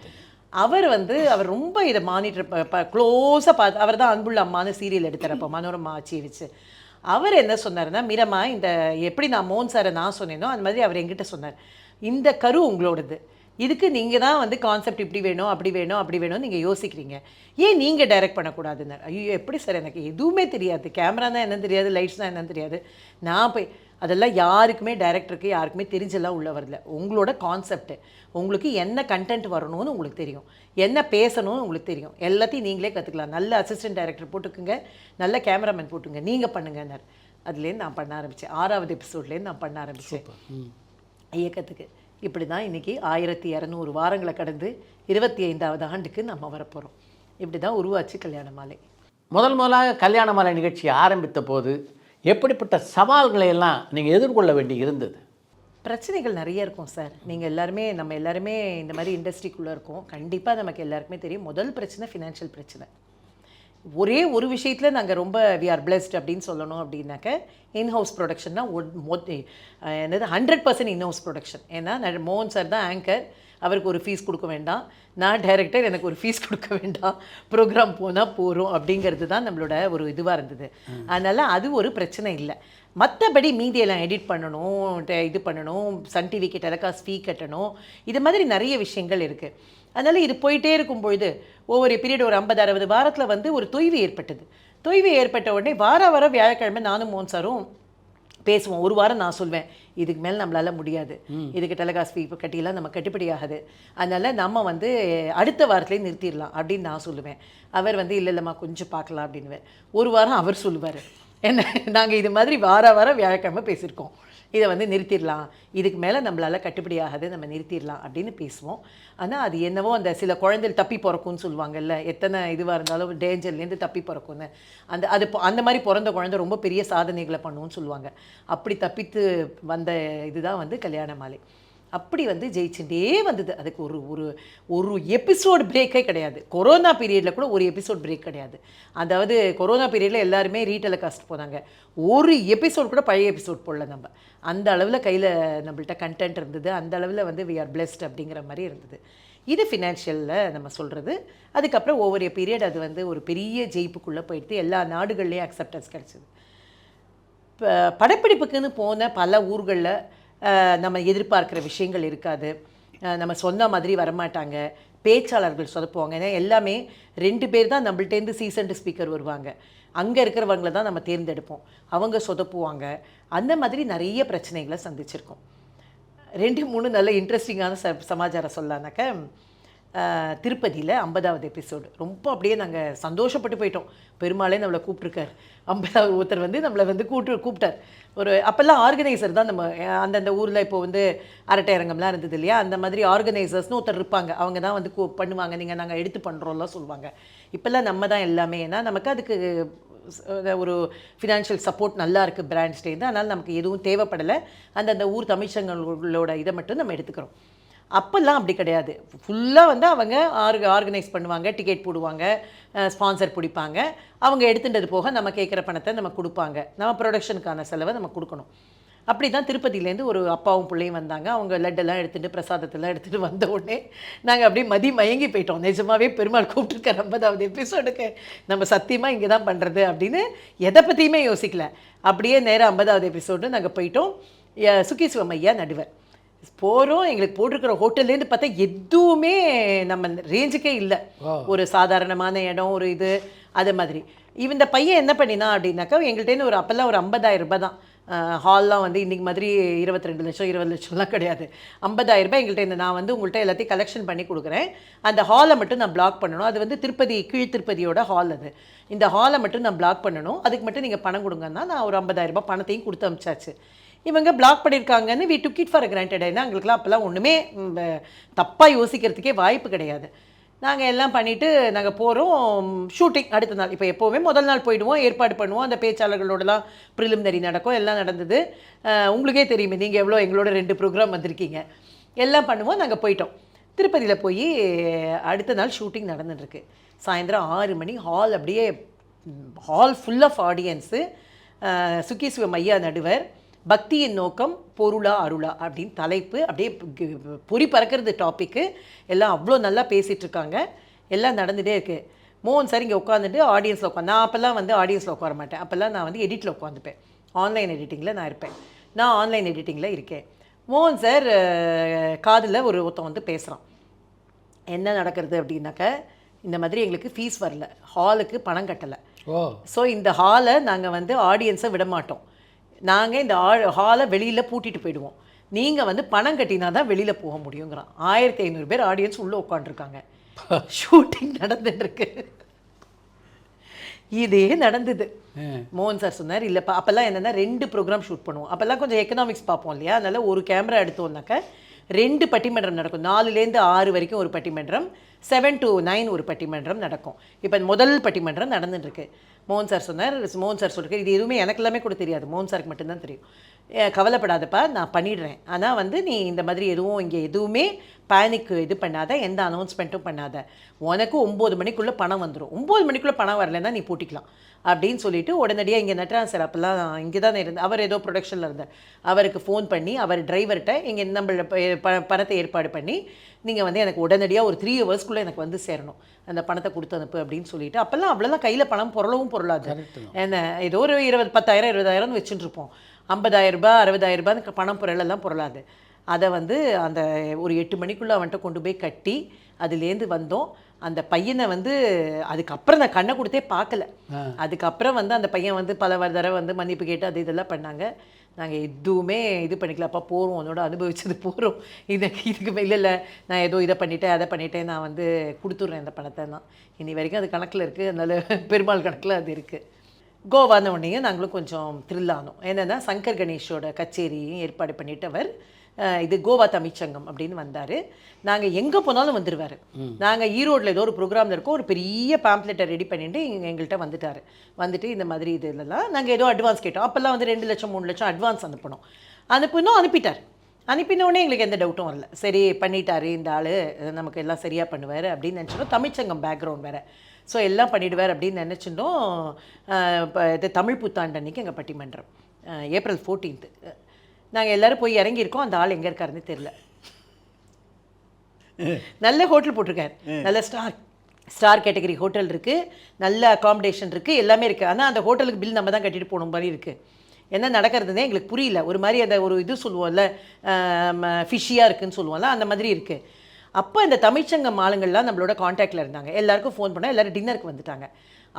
அவர் வந்து அவர் ரொம்ப இதை மானிட்டர் க்ளோஸாக பார்த்து, அவர் தான் அன்புள்ள அம்மான்னு சீரியல் எடுத்துறப்போ மனோரமா ஆச்சியை வச்சு. அவர் என்ன சொன்னார்னா, மீரம்மா இந்த எப்படி நான் மோகன் சாரை நான் சொன்னேனோ அந்த மாதிரி அவர் என்கிட்ட சொன்னார், இந்த கரு உங்களோடது, இதுக்கு நீங்கள் தான் வந்து கான்செப்ட் இப்படி வேணும் அப்படி வேணும் அப்படி வேணும் நீங்கள் யோசிக்கிறீங்க, ஏன் நீங்கள் டைரக்ட் பண்ணக்கூடாதுன்னு. ஐயோ எப்படி சார், எனக்கு எதுவுமே தெரியாது, கேமரா தான் என்னன்னு தெரியாது, லைட்ஸ் தான் என்னன்னு தெரியாது, நான் போய் அதெல்லாம் யாருக்குமே டைரக்டருக்கு யாருக்குமே தெரிஞ்செல்லாம் உள்ள வரல. உங்களோட கான்செப்ட்டு, உங்களுக்கு என்ன கண்டென்ட் வரணும்னு உங்களுக்கு தெரியும், என்ன பேசணும்னு உங்களுக்கு தெரியும், எல்லாத்தையும் நீங்களே கற்றுக்கலாம். நல்ல அசிஸ்டன்ட் டைரக்டர் போட்டுக்குங்க, நல்ல கேமராமேன் போட்டுங்க, நீங்கள் பண்ணுங்கன்னார். அதுலேருந்து நான் பண்ண ஆரம்பித்தேன். 6வது எபிசோட்லேருந்து நான் பண்ண ஆரம்பித்தேன் இயக்கத்துக்கு. இப்படி தான் இன்றைக்கி 1200 வாரங்களை கடந்து 25வது ஆண்டுக்கு நம்ம வரப்போகிறோம். இப்படி தான் உருவாச்சு கல்யாணமாலை. முதலாக கல்யாணமாலை நிகழ்ச்சி ஆரம்பித்த போது எப்படிப்பட்ட சவால்களை எல்லாம் நீங்கள் எதிர்கொள்ள வேண்டி இருந்தது? பிரச்சனைகள் நிறைய இருக்கும் சார். நீங்கள் எல்லாருமே, நம்ம எல்லாருமே இந்த மாதிரி இண்டஸ்ட்ரிக்குள்ளே இருக்கோம். கண்டிப்பாக நமக்கு எல்லாருக்குமே தெரியும், முதல் பிரச்சனை ஃபினான்ஷியல் பிரச்சனை. ஒரே ஒரு விஷயத்தில் நாங்கள் ரொம்ப வி ஆர் பிளெஸ்ட் அப்படின்னு சொல்லணும். அப்படின்னாக்க இன்ஹவுஸ் ப்ரொடக்ஷன்னா என்னது 100% இன்ஹவுஸ் ப்ரொடக்ஷன். ஏன்னா மோகன் சார் தான் ஆங்கர், அவருக்கு ஒரு ஃபீஸ் கொடுக்க வேண்டாம், நான் டைரக்டர், எனக்கு ஒரு ஃபீஸ் கொடுக்க வேண்டாம், ப்ரோக்ராம் போனால் போகிறோம் அப்படிங்கிறது தான் நம்மளோட ஒரு இதுவாக இருந்தது. அதனால் அது ஒரு பிரச்சனை இல்லை. மற்றபடி மீதியெல்லாம் எடிட் பண்ணணும், இது பண்ணணும், சன் டிவிக்கு டெலிகாஸ்ட் ஃபீ கட்டணும், இது மாதிரி நிறைய விஷயங்கள் இருக்குது. அதனால் இது போயிட்டே இருக்கும்பொழுது ஒவ்வொரு பீரியட் ஒரு 50-60 வாரத்தில் வந்து ஒரு தொய்வு ஏற்பட்டது. தொய்வு ஏற்பட்ட உடனே வாரம் வியாழக்கிழமை நானும் மோகன் சாரும் பேசுவோம். ஒரு வாரம் நான் சொல்வேன், இதுக்கு மேலே நம்மளால் முடியாது, இதுக்கு டெலிகாஸ்ட் ஃபீ கட்டியெல்லாம் நம்ம கட்டுப்படி ஆகுது, அதனால் நம்ம வந்து அடுத்த வாரத்துலேயே நிறுத்திடலாம் அப்படின்னு நான் சொல்லுவேன். அவர் வந்து இல்லைம்மா கொஞ்சம் பார்க்கலாம் அப்படின்னுவேன். ஒரு வாரம் அவர் சொல்லுவார், என்ன நாங்கள் இது மாதிரி வாரம் வியாழக்கிழமை பேசியிருக்கோம், இதை வந்து நிறுத்திடலாம், இதுக்கு மேலே நம்மளால் கட்டுப்படி ஆகாது, நம்ம நிறுத்திடலாம் அப்படின்னு பேசுவோம். ஆனால் அது என்னவோ அந்த சில குழந்தைகள் தப்பி பிறக்கும்னு சொல்லுவாங்கல்ல, எத்தனை இதுவாக இருந்தாலும் டேஞ்சர்லேருந்து தப்பி பிறக்கும்னு, அந்த மாதிரி பிறந்த குழந்தை ரொம்ப பெரிய சாதனைகளை பண்ணுவோன்னு சொல்லுவாங்க. அப்படி தப்பித்து வந்த இதுதான் வந்து கல்யாணமாலை. அப்படி வந்து ஜெயிச்சுட்டே வந்தது. அதுக்கு ஒரு ஒரு ஒரு எபிசோடு பிரேக்கே கிடையாது. கொரோனா பீரியடில் கூட ஒரு எபிசோட் பிரேக் கிடையாது. அதாவது கொரோனா பீரியடில் எல்லாருமே ரீடெலிகாஸ்ட் போனாங்க, ஒரு எபிசோட் கூட பழைய எபிசோட் போடல நம்ம. அந்த அளவில் கையில் நம்மள்ட்ட கண்டென்ட் இருந்தது, அந்த அளவில் வந்து வி ஆர் பிளெஸ்ட் அப்படிங்கிற மாதிரி இருந்தது. இது ஃபினான்ஷியலில் நம்ம சொல்கிறது. அதுக்கப்புறம் ஒவ்வொரு பீரியட் அது வந்து ஒரு பெரிய ஜெயிப்புக்குள்ளே போயிடுத்து, எல்லா நாடுகள்லேயும் அக்செப்டன்ஸ் கிடச்சிது. இப்போ படப்பிடிப்புக்குன்னு போன பல ஊர்களில் நம்ம எதிர்பார்க்குற விஷயங்கள் இருக்காது, நம்ம சொன்ன மாதிரி வரமாட்டாங்க, பேச்சாளர்கள் சொதப்புவாங்க. ஏன்னா எல்லாமே 2 பேர் தான் நம்மள்டேருந்து சீசன்டு ஸ்பீக்கர் வருவாங்க, அங்கே இருக்கிறவங்கள தான் நம்ம தேர்ந்தெடுப்போம், அவங்க சொதப்புவாங்க. அந்த மாதிரி நிறைய பிரச்சனைகளை சந்திச்சிருக்கோம். 2-3 நல்ல இன்ட்ரெஸ்டிங்கான சமாச்சாரம் சொல்லலான்னாக்க, திருப்பதியில் 50வது எபிசோடு ரொம்ப அப்படியே நாங்கள் சந்தோஷப்பட்டு போயிட்டோம். பெருமாளே நம்மளை கூப்பிட்ருக்கார். 50வது ஒருத்தர் வந்து நம்மளை வந்து கூப்பிட்டார். ஒரு அப்போல்லாம் ஆர்கனைசர் தான் நம்ம அந்தந்த ஊரில் இப்போ வந்து அரட்டை அரங்கம்லாம் இருந்தது இல்லையா, அந்த மாதிரி ஆர்கனைசர்ஸ்னு ஒருத்தர் இருப்பாங்க, அவங்க தான் வந்து பண்ணுவாங்க, நாங்கள் எடுத்து பண்ணுறோம்லாம் சொல்லுவாங்க. இப்போல்லாம் நம்ம தான் எல்லாமே. ஏன்னா நமக்கு அதுக்கு ஒரு ஃபினான்ஷியல் சப்போர்ட் நல்லா இருக்குது பிராண்ட்ஸ்டேருந்து, அதனால் நமக்கு எதுவும் தேவைப்படலை. அந்தந்த ஊர் தமிழ்ச்சங்களோட இதை மட்டும் நம்ம எடுத்துக்கிறோம். அப்போல்லாம் அப்படி கிடையாது. ஃபுல்லாக வந்து அவங்க ஆர்கனைஸ் பண்ணுவாங்க, டிக்கெட் போடுவாங்க, ஸ்பான்சர் பிடிப்பாங்க, அவங்க எடுத்துட்டது போக நம்ம கேட்குற பணத்தை நம்ம கொடுப்பாங்க, நம்ம ப்ரொடக்ஷனுக்கான செலவை நம்ம கொடுக்கணும். அப்படி தான் திருப்பதியிலேருந்து ஒரு அப்பாவும் பிள்ளையும் வந்தாங்க. அவங்க லட்டெல்லாம் எடுத்துகிட்டு பிரசாதத்தெல்லாம் எடுத்துகிட்டு வந்த உடனே நாங்கள் அப்படியே மயங்கி போயிட்டோம். நிஜமாகவே பெருமாள் கூப்பிட்டுருக்க 50வது எபிசோடுக்கு நம்ம சத்தியமாக இங்கே தான் பண்ணுறது அப்படின்னு எதை பற்றியுமே யோசிக்கல. அப்படியே நேராக 50வது எபிசோடு நாங்கள் போயிட்டோம். சுக்கி சிவமையா நடுவர் போகிறோம். எங்களுக்கு போட்டிருக்கிற ஹோட்டல்லேருந்து பார்த்தா எதுவுமே நம்ம ரேஞ்சுக்கே இல்லை. ஒரு சாதாரணமான இடம், ஒரு இது அது மாதிரி. இந்த பையன் என்ன பண்ணினா அப்படின்னாக்கா, எங்கள்கிட்டேருந்து ஒரு அப்போல்லாம் ஒரு 50,000 ரூபாய் தான். ஹால்லாம் வந்து இன்றைக்கி மாதிரி 22 லட்சம் 20 லட்சம்லாம் கிடையாது. 50,000 ரூபாய் எங்கள்கிட்ட நான் வந்து உங்கள்கிட்ட எல்லாத்தையும் கலெக்ஷன் பண்ணி கொடுக்குறேன், அந்த ஹாலை மட்டும் நான் பிளாக் பண்ணணும். அது வந்து திருப்பதி கீழ் திருப்பதியோட ஹால் அது. இந்த ஹாலை மட்டும் நான் பிளாக் பண்ணணும், அதுக்கு மட்டும் நீங்கள் பணம் கொடுங்கன்னா நான் ஒரு 50,000 ரூபாய் பணத்தையும் கொடுத்து அனுப்பிச்சாச்சு. இவங்க பிளாக் பண்ணியிருக்காங்கன்னு we took it for granted. ஏன்னா எங்களுக்குலாம் அப்போல்லாம் ஒன்றுமே தப்பாக யோசிக்கிறதுக்கே வாய்ப்பு கிடையாது. நாங்கள் எல்லாம் பண்ணிவிட்டு நாங்கள் போகிறோம். ஷூட்டிங் அடுத்த நாள். இப்போ எப்போவுமே முதல் நாள் போயிடுவோம், ஏற்பாடு பண்ணுவோம், அந்த பேச்சாளர்களோடலாம் ப்ரிலிமினரி நடக்கும், எல்லாம் நடந்தது. உங்களுக்கே தெரியுமே, நீங்கள் எவ்வளோ எங்களோட 2 ப்ரோக்ராம் வந்திருக்கீங்க, எல்லாம் பண்ணுவோம். நாங்கள் போயிட்டோம். திருப்பதியில் போய் அடுத்த நாள் ஷூட்டிங் நடந்துட்டுருக்கு. சாயந்தரம் 6 மணி. ஹால் அப்படியே ஹால் ஃபுல் ஆஃப் ஆடியன்ஸு. சுக்கி சிவமையா நடுவர், பக்தியின் நோக்கம் பொருளா அருளா அப்படின்னு தலைப்பு. அப்படியே பொறி பறக்கிறது டாப்பிக்கு. எல்லாம் அவ்வளோ நல்லா பேசிகிட்டு இருக்காங்க. எல்லாம் நடந்துகிட்டே இருக்குது. மோகன் சார் இங்கே உட்காந்துட்டு ஆடியன்ஸில் உட்காந்து, நான் அப்போல்லாம் வந்து ஆடியன்ஸில் உட்கார மாட்டேன். அப்போல்லாம் நான் வந்து எடிட்டில் உட்காந்துப்பேன். ஆன்லைன் எடிட்டிங்கில் நான் இருப்பேன். நான் ஆன்லைன் எடிட்டிங்கில் இருக்கேன். மோகன் சார் காதில் ஒருத்தன் வந்து பேசுகிறான். என்ன நடக்கிறது அப்படின்னாக்க, இந்த மாதிரி எங்களுக்கு ஃபீஸ் வரல, ஹாலுக்கு பணம் கட்டலை. ஸோ இந்த ஹாலை நாங்கள் வந்து ஆடியன்ஸை விட மாட்டோம், நாங்கள் இந்த ஹாலை வெளியில் பூட்டிட்டு போயிடுவோம், நீங்கள் வந்து பணம் கட்டினா தான் வெளியில் போக முடியுங்கிறான். 1500 பேர் ஆடியன்ஸ் உள்ளே உட்காந்துருக்காங்க. ஷூட்டிங் நடந்துட்டுருக்கு. இதே நடந்தது. மோகன் சார் சொன்னார், இல்லைப்பா அப்போல்லாம் என்னென்னா 2 ப்ரோக்ராம் ஷூட் பண்ணுவோம். அப்போல்லாம் கொஞ்சம் எக்கனாமிக்ஸ் பார்ப்போம் இல்லையா, அதனால் ஒரு கேமரா எடுத்தோம்னாக்க 2 பட்டிமன்றம் நடக்கும். 4லேருந்து 6 வரைக்கும் ஒரு பட்டிமன்றம், 7 to 9 ஒரு பட்டிமன்றம் நடக்கும். இப்போ முதல் பட்டிமன்றம் நடந்துட்டுருக்கு. மோகன் சார் சொன்னார், மோகன் சார் சொல்லிருக்கு, இது எதுவுமே எனக்கு எல்லாமே கூட தெரியாது, மோகன் சாருக்கு மட்டும்தான் தெரியும். கவலைப்படாதப்பா, நான் பண்ணிடுறேன், ஆனால் வந்து நீ இந்த மாதிரி எதுவும் இங்கே எதுவுமே பேனிக் இது பண்ணாத, எந்த அனௌன்ஸ்மெண்ட்டும் பண்ணாத, உனக்கு 9 மணிக்குள்ளே பணம் வந்துடும், 9 மணிக்குள்ளே பணம் வரலைன்னா நீ போட்டிக்கலாம் அப்படின்னு சொல்லிட்டு உடனடியாக இங்கே நட்ராஜ் சார் அப்போல்லாம் இங்கே தானே இருந்தார், அவர் ஏதோ ப்ரொடக்ஷனில் இருந்தார், அவருக்கு ஃபோன் பண்ணி அவர் டிரைவர்கிட்ட இங்கே நம்மள பணத்தை ஏற்பாடு பண்ணி, நீங்கள் வந்து எனக்கு உடனடியாக ஒரு 3 ஹவர்ஸ்க்குள்ளே எனக்கு வந்து சேரணும், அந்த பணத்தை கொடுத்து அனுப்பு அப்படின்னு சொல்லிட்டு. அப்போல்லாம் அவ்வளோலாம் கையில் பணம் பொருளாது. என்ன ஏதோ ஒரு 10,000 20,000 வச்சுட்டு இருப்போம். 50,000 ரூபாய் 60,000 ரூபாய் பணம் பொருளெல்லாம் பொருளாது. அதை வந்து அந்த ஒரு 8 மணிக்குள்ளே அவன்கிட்ட கொண்டு போய் கட்டி அதுலேருந்து வந்தோம். அந்த பையனை வந்து அதுக்கப்புறம் நான் கண்ணை கொடுத்தே பார்க்கல. அதுக்கப்புறம் வந்து அந்த பையன் வந்து பல தடவை வந்து மன்னிப்பு கேட்டு அது இதெல்லாம் பண்ணாங்க. நாங்கள் எதுவுமே இது பண்ணிக்கலப்பா, போகிறோம், உன்னோட அனுபவிச்சது போகிறோம், இதுக்கு இல்லை நான் ஏதோ இதை பண்ணிட்டேன் அதை பண்ணிட்டேன், நான் வந்து கொடுத்துட்றேன் இந்த பணத்தை தான். இனி வரைக்கும் அது கணக்கில் இருக்குது, அதனால பெருமாள் கணக்கில் அது இருக்குது. கோவான உடனே நாங்களும் கொஞ்சம் த்ரில் ஆனோம். என்னென்னா சங்கர் கணேஷோட கச்சேரியும் ஏற்பாடு பண்ணிட்டு அவர் இது கோவா தமிழ்ச்சங்கம் அப்படின்னு வந்தார். நாங்கள் எங்கே போனாலும் வந்துடுவார். நாங்கள் ஈரோட்டில் ஏதோ ஒரு ப்ரோக்ராமில் இருக்கோம், ஒரு பெரிய பேம்ப்ளெட்டை ரெடி பண்ணிட்டு எங்கள்கிட்ட வந்துட்டு இந்த மாதிரி இதெல்லாம் நாங்கள் ஏதோ அட்வான்ஸ் கேட்டோம். அப்போல்லாம் வந்து 2 லட்சம் 3 லட்சம் அட்வான்ஸ் அனுப்பிட்டார். அனுப்பினோடனே எங்களுக்கு எந்த டவுட்டும் வரல, சரி பண்ணிட்டாரு இந்த ஆள், நமக்கு எல்லாம் சரியாக பண்ணுவார் அப்படின்னு நினச்சிட்டோம். தமிழ்ச்சங்கம் பேக்ரவுண்ட் வேறு, ஸோ எல்லாம் பண்ணிவிடுவார் அப்படின்னு நினச்சிட்டோம். இப்போ இது தமிழ் புத்தாண்டு அன்றைக்கி எங்கள் பட்டிமன்றம் April 14th. நாங்கள் எல்லோரும் போய் இறங்கியிருக்கோம். அந்த ஆள் எங்கே இருக்காருன்னு தெரில. நல்ல ஹோட்டல் போட்டிருக்காரு, நல்ல ஸ்டார் கேட்டகரி ஹோட்டல் இருக்குது, நல்ல அகாமடேஷன் இருக்குது, எல்லாமே இருக்குது. ஆனால் அந்த ஹோட்டலுக்கு பில் நம்ம தான் கட்டிட்டு போகணும் மாதிரி இருக்குது. என்ன நடக்கிறதுனே எங்களுக்கு புரியல. ஒரு மாதிரி அந்த ஒரு இது சொல்லுவோம்ல, ஃபிஷ்ஷியாக இருக்குதுன்னு சொல்லுவோம்ல, அந்த மாதிரி இருக்குது. அப்போ இந்த தமிழ்ச்சங்கம் ஆளுங்கள்லாம் நம்மளோட காண்டாக்டில் இருந்தாங்க. எல்லாருக்கும் ஃபோன் பண்ணால் எல்லோரும் டின்னருக்கு வந்துட்டாங்க.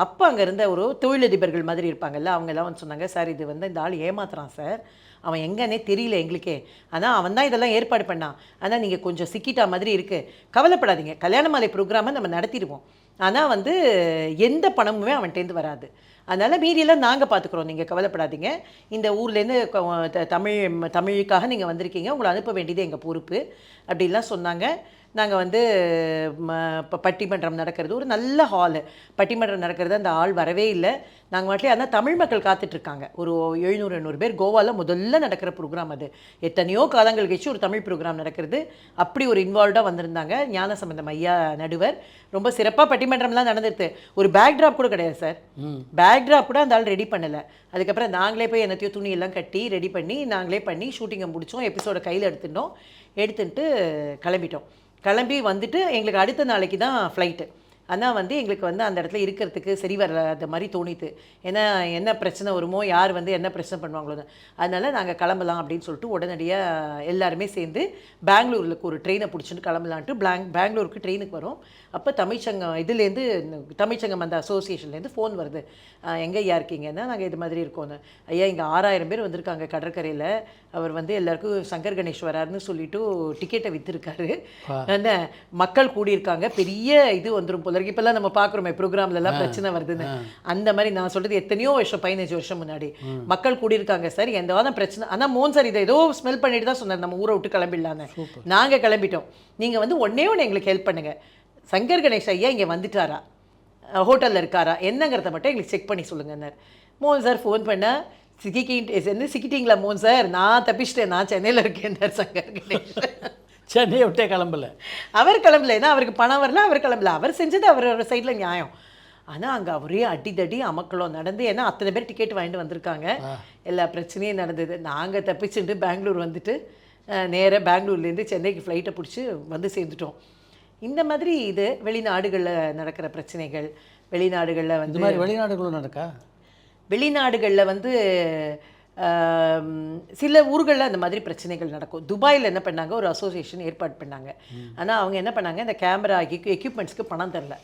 அப்போ அங்கே இருந்த ஒரு தொழிலதிபர்கள் மாதிரி இருப்பாங்கல்ல, அவங்க எல்லாம் வந்து சொன்னாங்க, சார் இது வந்து இந்த ஆள் ஏமாத்துறான் சார், அவன் எங்கன்னே தெரியல எங்களுக்கே, ஆனால் அவன் தான் இதெல்லாம் ஏற்பாடு பண்ணான், ஆனால் நீங்கள் கொஞ்சம் சிக்கிட்டா மாதிரி இருக்குது, கவலைப்படாதீங்க, கல்யாண மாலை ப்ரோக்ராமை நம்ம நடத்திடுவோம், ஆனால் வந்து எந்த பணமுமே அவன்கிட்டேருந்து வராது, அதனால் மீதியெல்லாம் நாங்கள் பார்த்துக்குறோம், நீங்கள் கவலைப்படாதீங்க, இந்த ஊர்லேருந்து தமிழுக்காக நீங்கள் வந்திருக்கீங்க, உங்களை அனுப்ப வேண்டியது எங்கள் பொறுப்பு அப்படிலாம் சொன்னாங்க. நாங்கள் வந்து பட்டிமன்றம் நடக்கிறது, ஒரு நல்ல ஹாலு, பட்டிமன்றம் நடக்கிறது, அந்த ஆள் வரவே இல்லை. நாங்கள் வாட்டிலே ஆனால் தமிழ் மக்கள் காத்துட்ருக்காங்க. ஒரு 700-800 பேர். கோவாவில் முதல்ல நடக்கிற ப்ரோக்ராம் அது. எத்தனையோ காலங்கள் கழிச்சு ஒரு தமிழ் ப்ரோக்ராம் நடக்கிறது. அப்படி ஒரு இன்வால்வ்டாக வந்திருந்தாங்க. ஞானசம்பந்தம் ஐயா நடுவர். ரொம்ப சிறப்பாக பட்டிமன்றம்லாம் நடந்துருது. ஒரு பேக்ட்ராப் கூட கிடையாது சார், பேக்ட்ராப் கூட அந்த ஆள் ரெடி பண்ணலை. அதுக்கப்புறம் நாங்களே போய் என்னத்தையோ துணியெல்லாம் கட்டி ரெடி பண்ணி நாங்களே பண்ணி ஷூட்டிங்கை முடித்தோம். எபிசோட கையில் எடுத்துட்டு கிளம்பி வந்துட்டு எங்களுக்கு அடுத்த நாளைக்கு தான் ஃப்ளைட்டு. ஆனால் வந்து எங்களுக்கு வந்து அந்த இடத்துல இருக்கிறதுக்கு சரி வராத மாதிரி தோணித்து. ஏன்னா என்ன பிரச்சனை வருமோ, யார் வந்து என்ன பிரச்சனை பண்ணுவாங்களோ, அதனால் நாங்கள் கிளம்பலாம் அப்படின்னு சொல்லிட்டு உடனடியாக எல்லாருமே சேர்ந்து பெங்களூரில் ஒரு ட்ரெயினை பிடிச்சிட்டு கிளம்பலான்ட்டு பெங்களூருக்கு ட்ரெயினுக்கு வரோம். அப்போ தமிழ்ச்சங்கம் அந்த அசோசியேஷன்லேருந்து ஃபோன் வருது, எங்கே ஐயா இருக்கீங்கன்னா, நாங்கள் இது மாதிரி இருக்கோன்னு. ஐயா இங்கே 6000 பேர் வந்திருக்காங்க கடற்கரையில், அவர் வந்து எல்லாருக்கும் சங்கர் கணேஷ் வராருன்னு சொல்லிட்டு டிக்கெட்டை விற்றுருக்காரு, அந்த மக்கள் கூடியிருக்காங்க, பெரிய இது வந்துடும் போல இருக்கு. இப்போல்லாம் நம்ம பார்க்குறோமே ப்ரோக்ராம்லலாம் பிரச்சனை வருதுன்னு, அந்த மாதிரி நான் சொல்கிறது எத்தனையோ வருஷம் 15 வருஷம் முன்னாடி மக்கள் கூடியிருக்காங்க சார், எந்த வாரம் பிரச்சனை. ஆனால் மோகன் சார் இதை ஏதோ ஸ்மெல் பண்ணிட்டு தான் சொன்னார், நம்ம ஊரை விட்டு கிளம்பிடலான்னு. நாங்கள் கிளம்பிட்டோம். நீங்கள் வந்து ஒன்றே எங்களுக்கு ஹெல்ப் பண்ணுங்கள், சங்கர் கணேஷ் ஐயா இங்கே வந்துட்டாரா, ஹோட்டலில் இருக்காரா என்னங்கிறத மட்டும் எங்களுக்கு செக் பண்ணி சொல்லுங்கன்னார். மோகன் சார் ஃபோன் பண்ணால் சிக்கிட்டீங்களா மோகன் சார், நான் தப்பிச்சிட்டேன், நான் சென்னையில் இருக்கேன் சங்கர் கணேஷ். சென்னையை விட்டே கிளம்பல, அவர் கிளம்பல, ஏன்னா அவருக்கு பணம் வரல, அவர் கிளம்பல, அவர் செஞ்சது அவரோட சைடில் நியாயம். ஆனால் அங்கே ஒரே அடிதடி அமக்களம் நடந்து, ஏன்னா அத்தனை பேர் டிக்கெட் வாங்கிட்டு வந்திருக்காங்க, எல்லா பிரச்சனையும் நடந்தது. நாங்கள் தப்பிச்சுட்டு பெங்களூர் வந்துட்டு நேராக பெங்களூர்லேருந்து சென்னைக்கு ஃப்ளைட்டை பிடிச்சி வந்து சேர்ந்துட்டோம். இந்த மாதிரி இது வெளிநாடுகளில் நடக்கிற பிரச்சனைகள், வெளிநாடுகளில் வந்து இந்த மாதிரி வெளிநாடுகளும் நடக்கா? வெளிநாடுகளில் வந்து சில ஊர்களில் அந்த மாதிரி பிரச்சனைகள் நடக்கும். துபாயில் என்ன பண்ணாங்க, ஒரு அசோசியேஷன் ஏற்பாடு பண்ணாங்க. ஆனால் அவங்க என்ன பண்ணாங்க, இந்த கேமரா எக்யூப்மெண்ட்ஸ்க்கு பணம் தரல.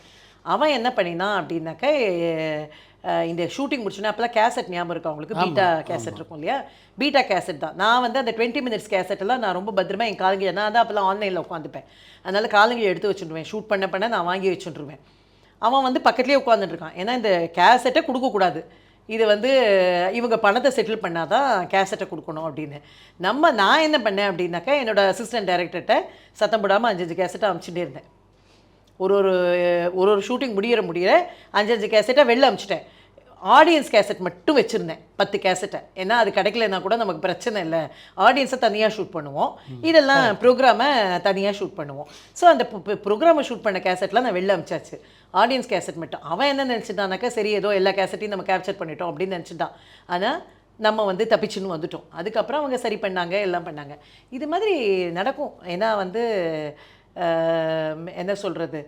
அவன் என்ன பண்ணினான் அப்படின்னாக்க, இந்த ஷூட்டிங் முடிச்சோன்னா அப்போல்லாம் கேசட் ஞாபகம் இருக்கும் அவங்களுக்கு, பீட்டா கேசட் இருக்கும் இல்லையா, பீட்டா கேசட் தான். நான் வந்து அந்த 20 மினிட்ஸ் கேசட்டெல்லாம் நான் ரொம்ப பத்திரமா என் காலங்கி, நான் தான் அப்போல்லாம் ஆன்லைனில் உட்காந்துப்பேன், அதனால் காலங்கி எடுத்து வச்சுட்டுருவேன். ஷூட் பண்ண நான் வாங்கி வச்சுட்டுருவேன். அவன் வந்து பக்கத்துலேயே உட்காந்துட்டு இருக்கான். ஏன்னா இந்த கேசட்டை கொடுக்கக்கூடாது, இது வந்து இவங்க பணத்தை செட்டில் பண்ணால் தான் கேசட்டை கொடுக்கணும் அப்படின்னு. நான் என்ன பண்ணேன் அப்படின்னாக்கா, என்னோட அசிஸ்டன்ட் டைரக்டர்கிட்ட சத்தம் போடாமல் 5 கேசட்டை அனுப்பிச்சுட்டே இருந்தேன். ஒரு ஷூட்டிங் முடிகிற 5 கேசட்டை வெளில அனுப்பிச்சிட்டேன். ஆடியன்ஸ் கேசட் மட்டும் வச்சுருந்தேன் 10 கேசட்டை. ஏன்னா அது கிடைக்கலன்னா கூட நமக்கு பிரச்சனை இல்லை, ஆடியன்ஸை தனியாக ஷூட் பண்ணுவோம், இதெல்லாம் ப்ரோக்ராமை தனியாக ஷூட் பண்ணுவோம். ஸோ அந்த ப்ரோக்ராமை ஷூட் பண்ண கேசட்லாம் நான் வெளில அனுப்பிச்சாச்சு, ஆடியன்ஸ் கேசட் மட்டும். அவன் என்ன நினச்சிட்டானாக்கா, சரி ஏதோ எல்லா கேசட்டையும் நம்ம கேப்சர் பண்ணிட்டோம் அப்படின்னு நினச்சிட்டான். ஆனால் நம்ம வந்து தப்பிச்சுன்னு வந்துட்டோம். அதுக்கப்புறம் அவங்க சரி பண்ணாங்க, எல்லாம் பண்ணாங்க. இது மாதிரி நடக்கும். ஏன்னா வந்து என்ன சொல்கிறது,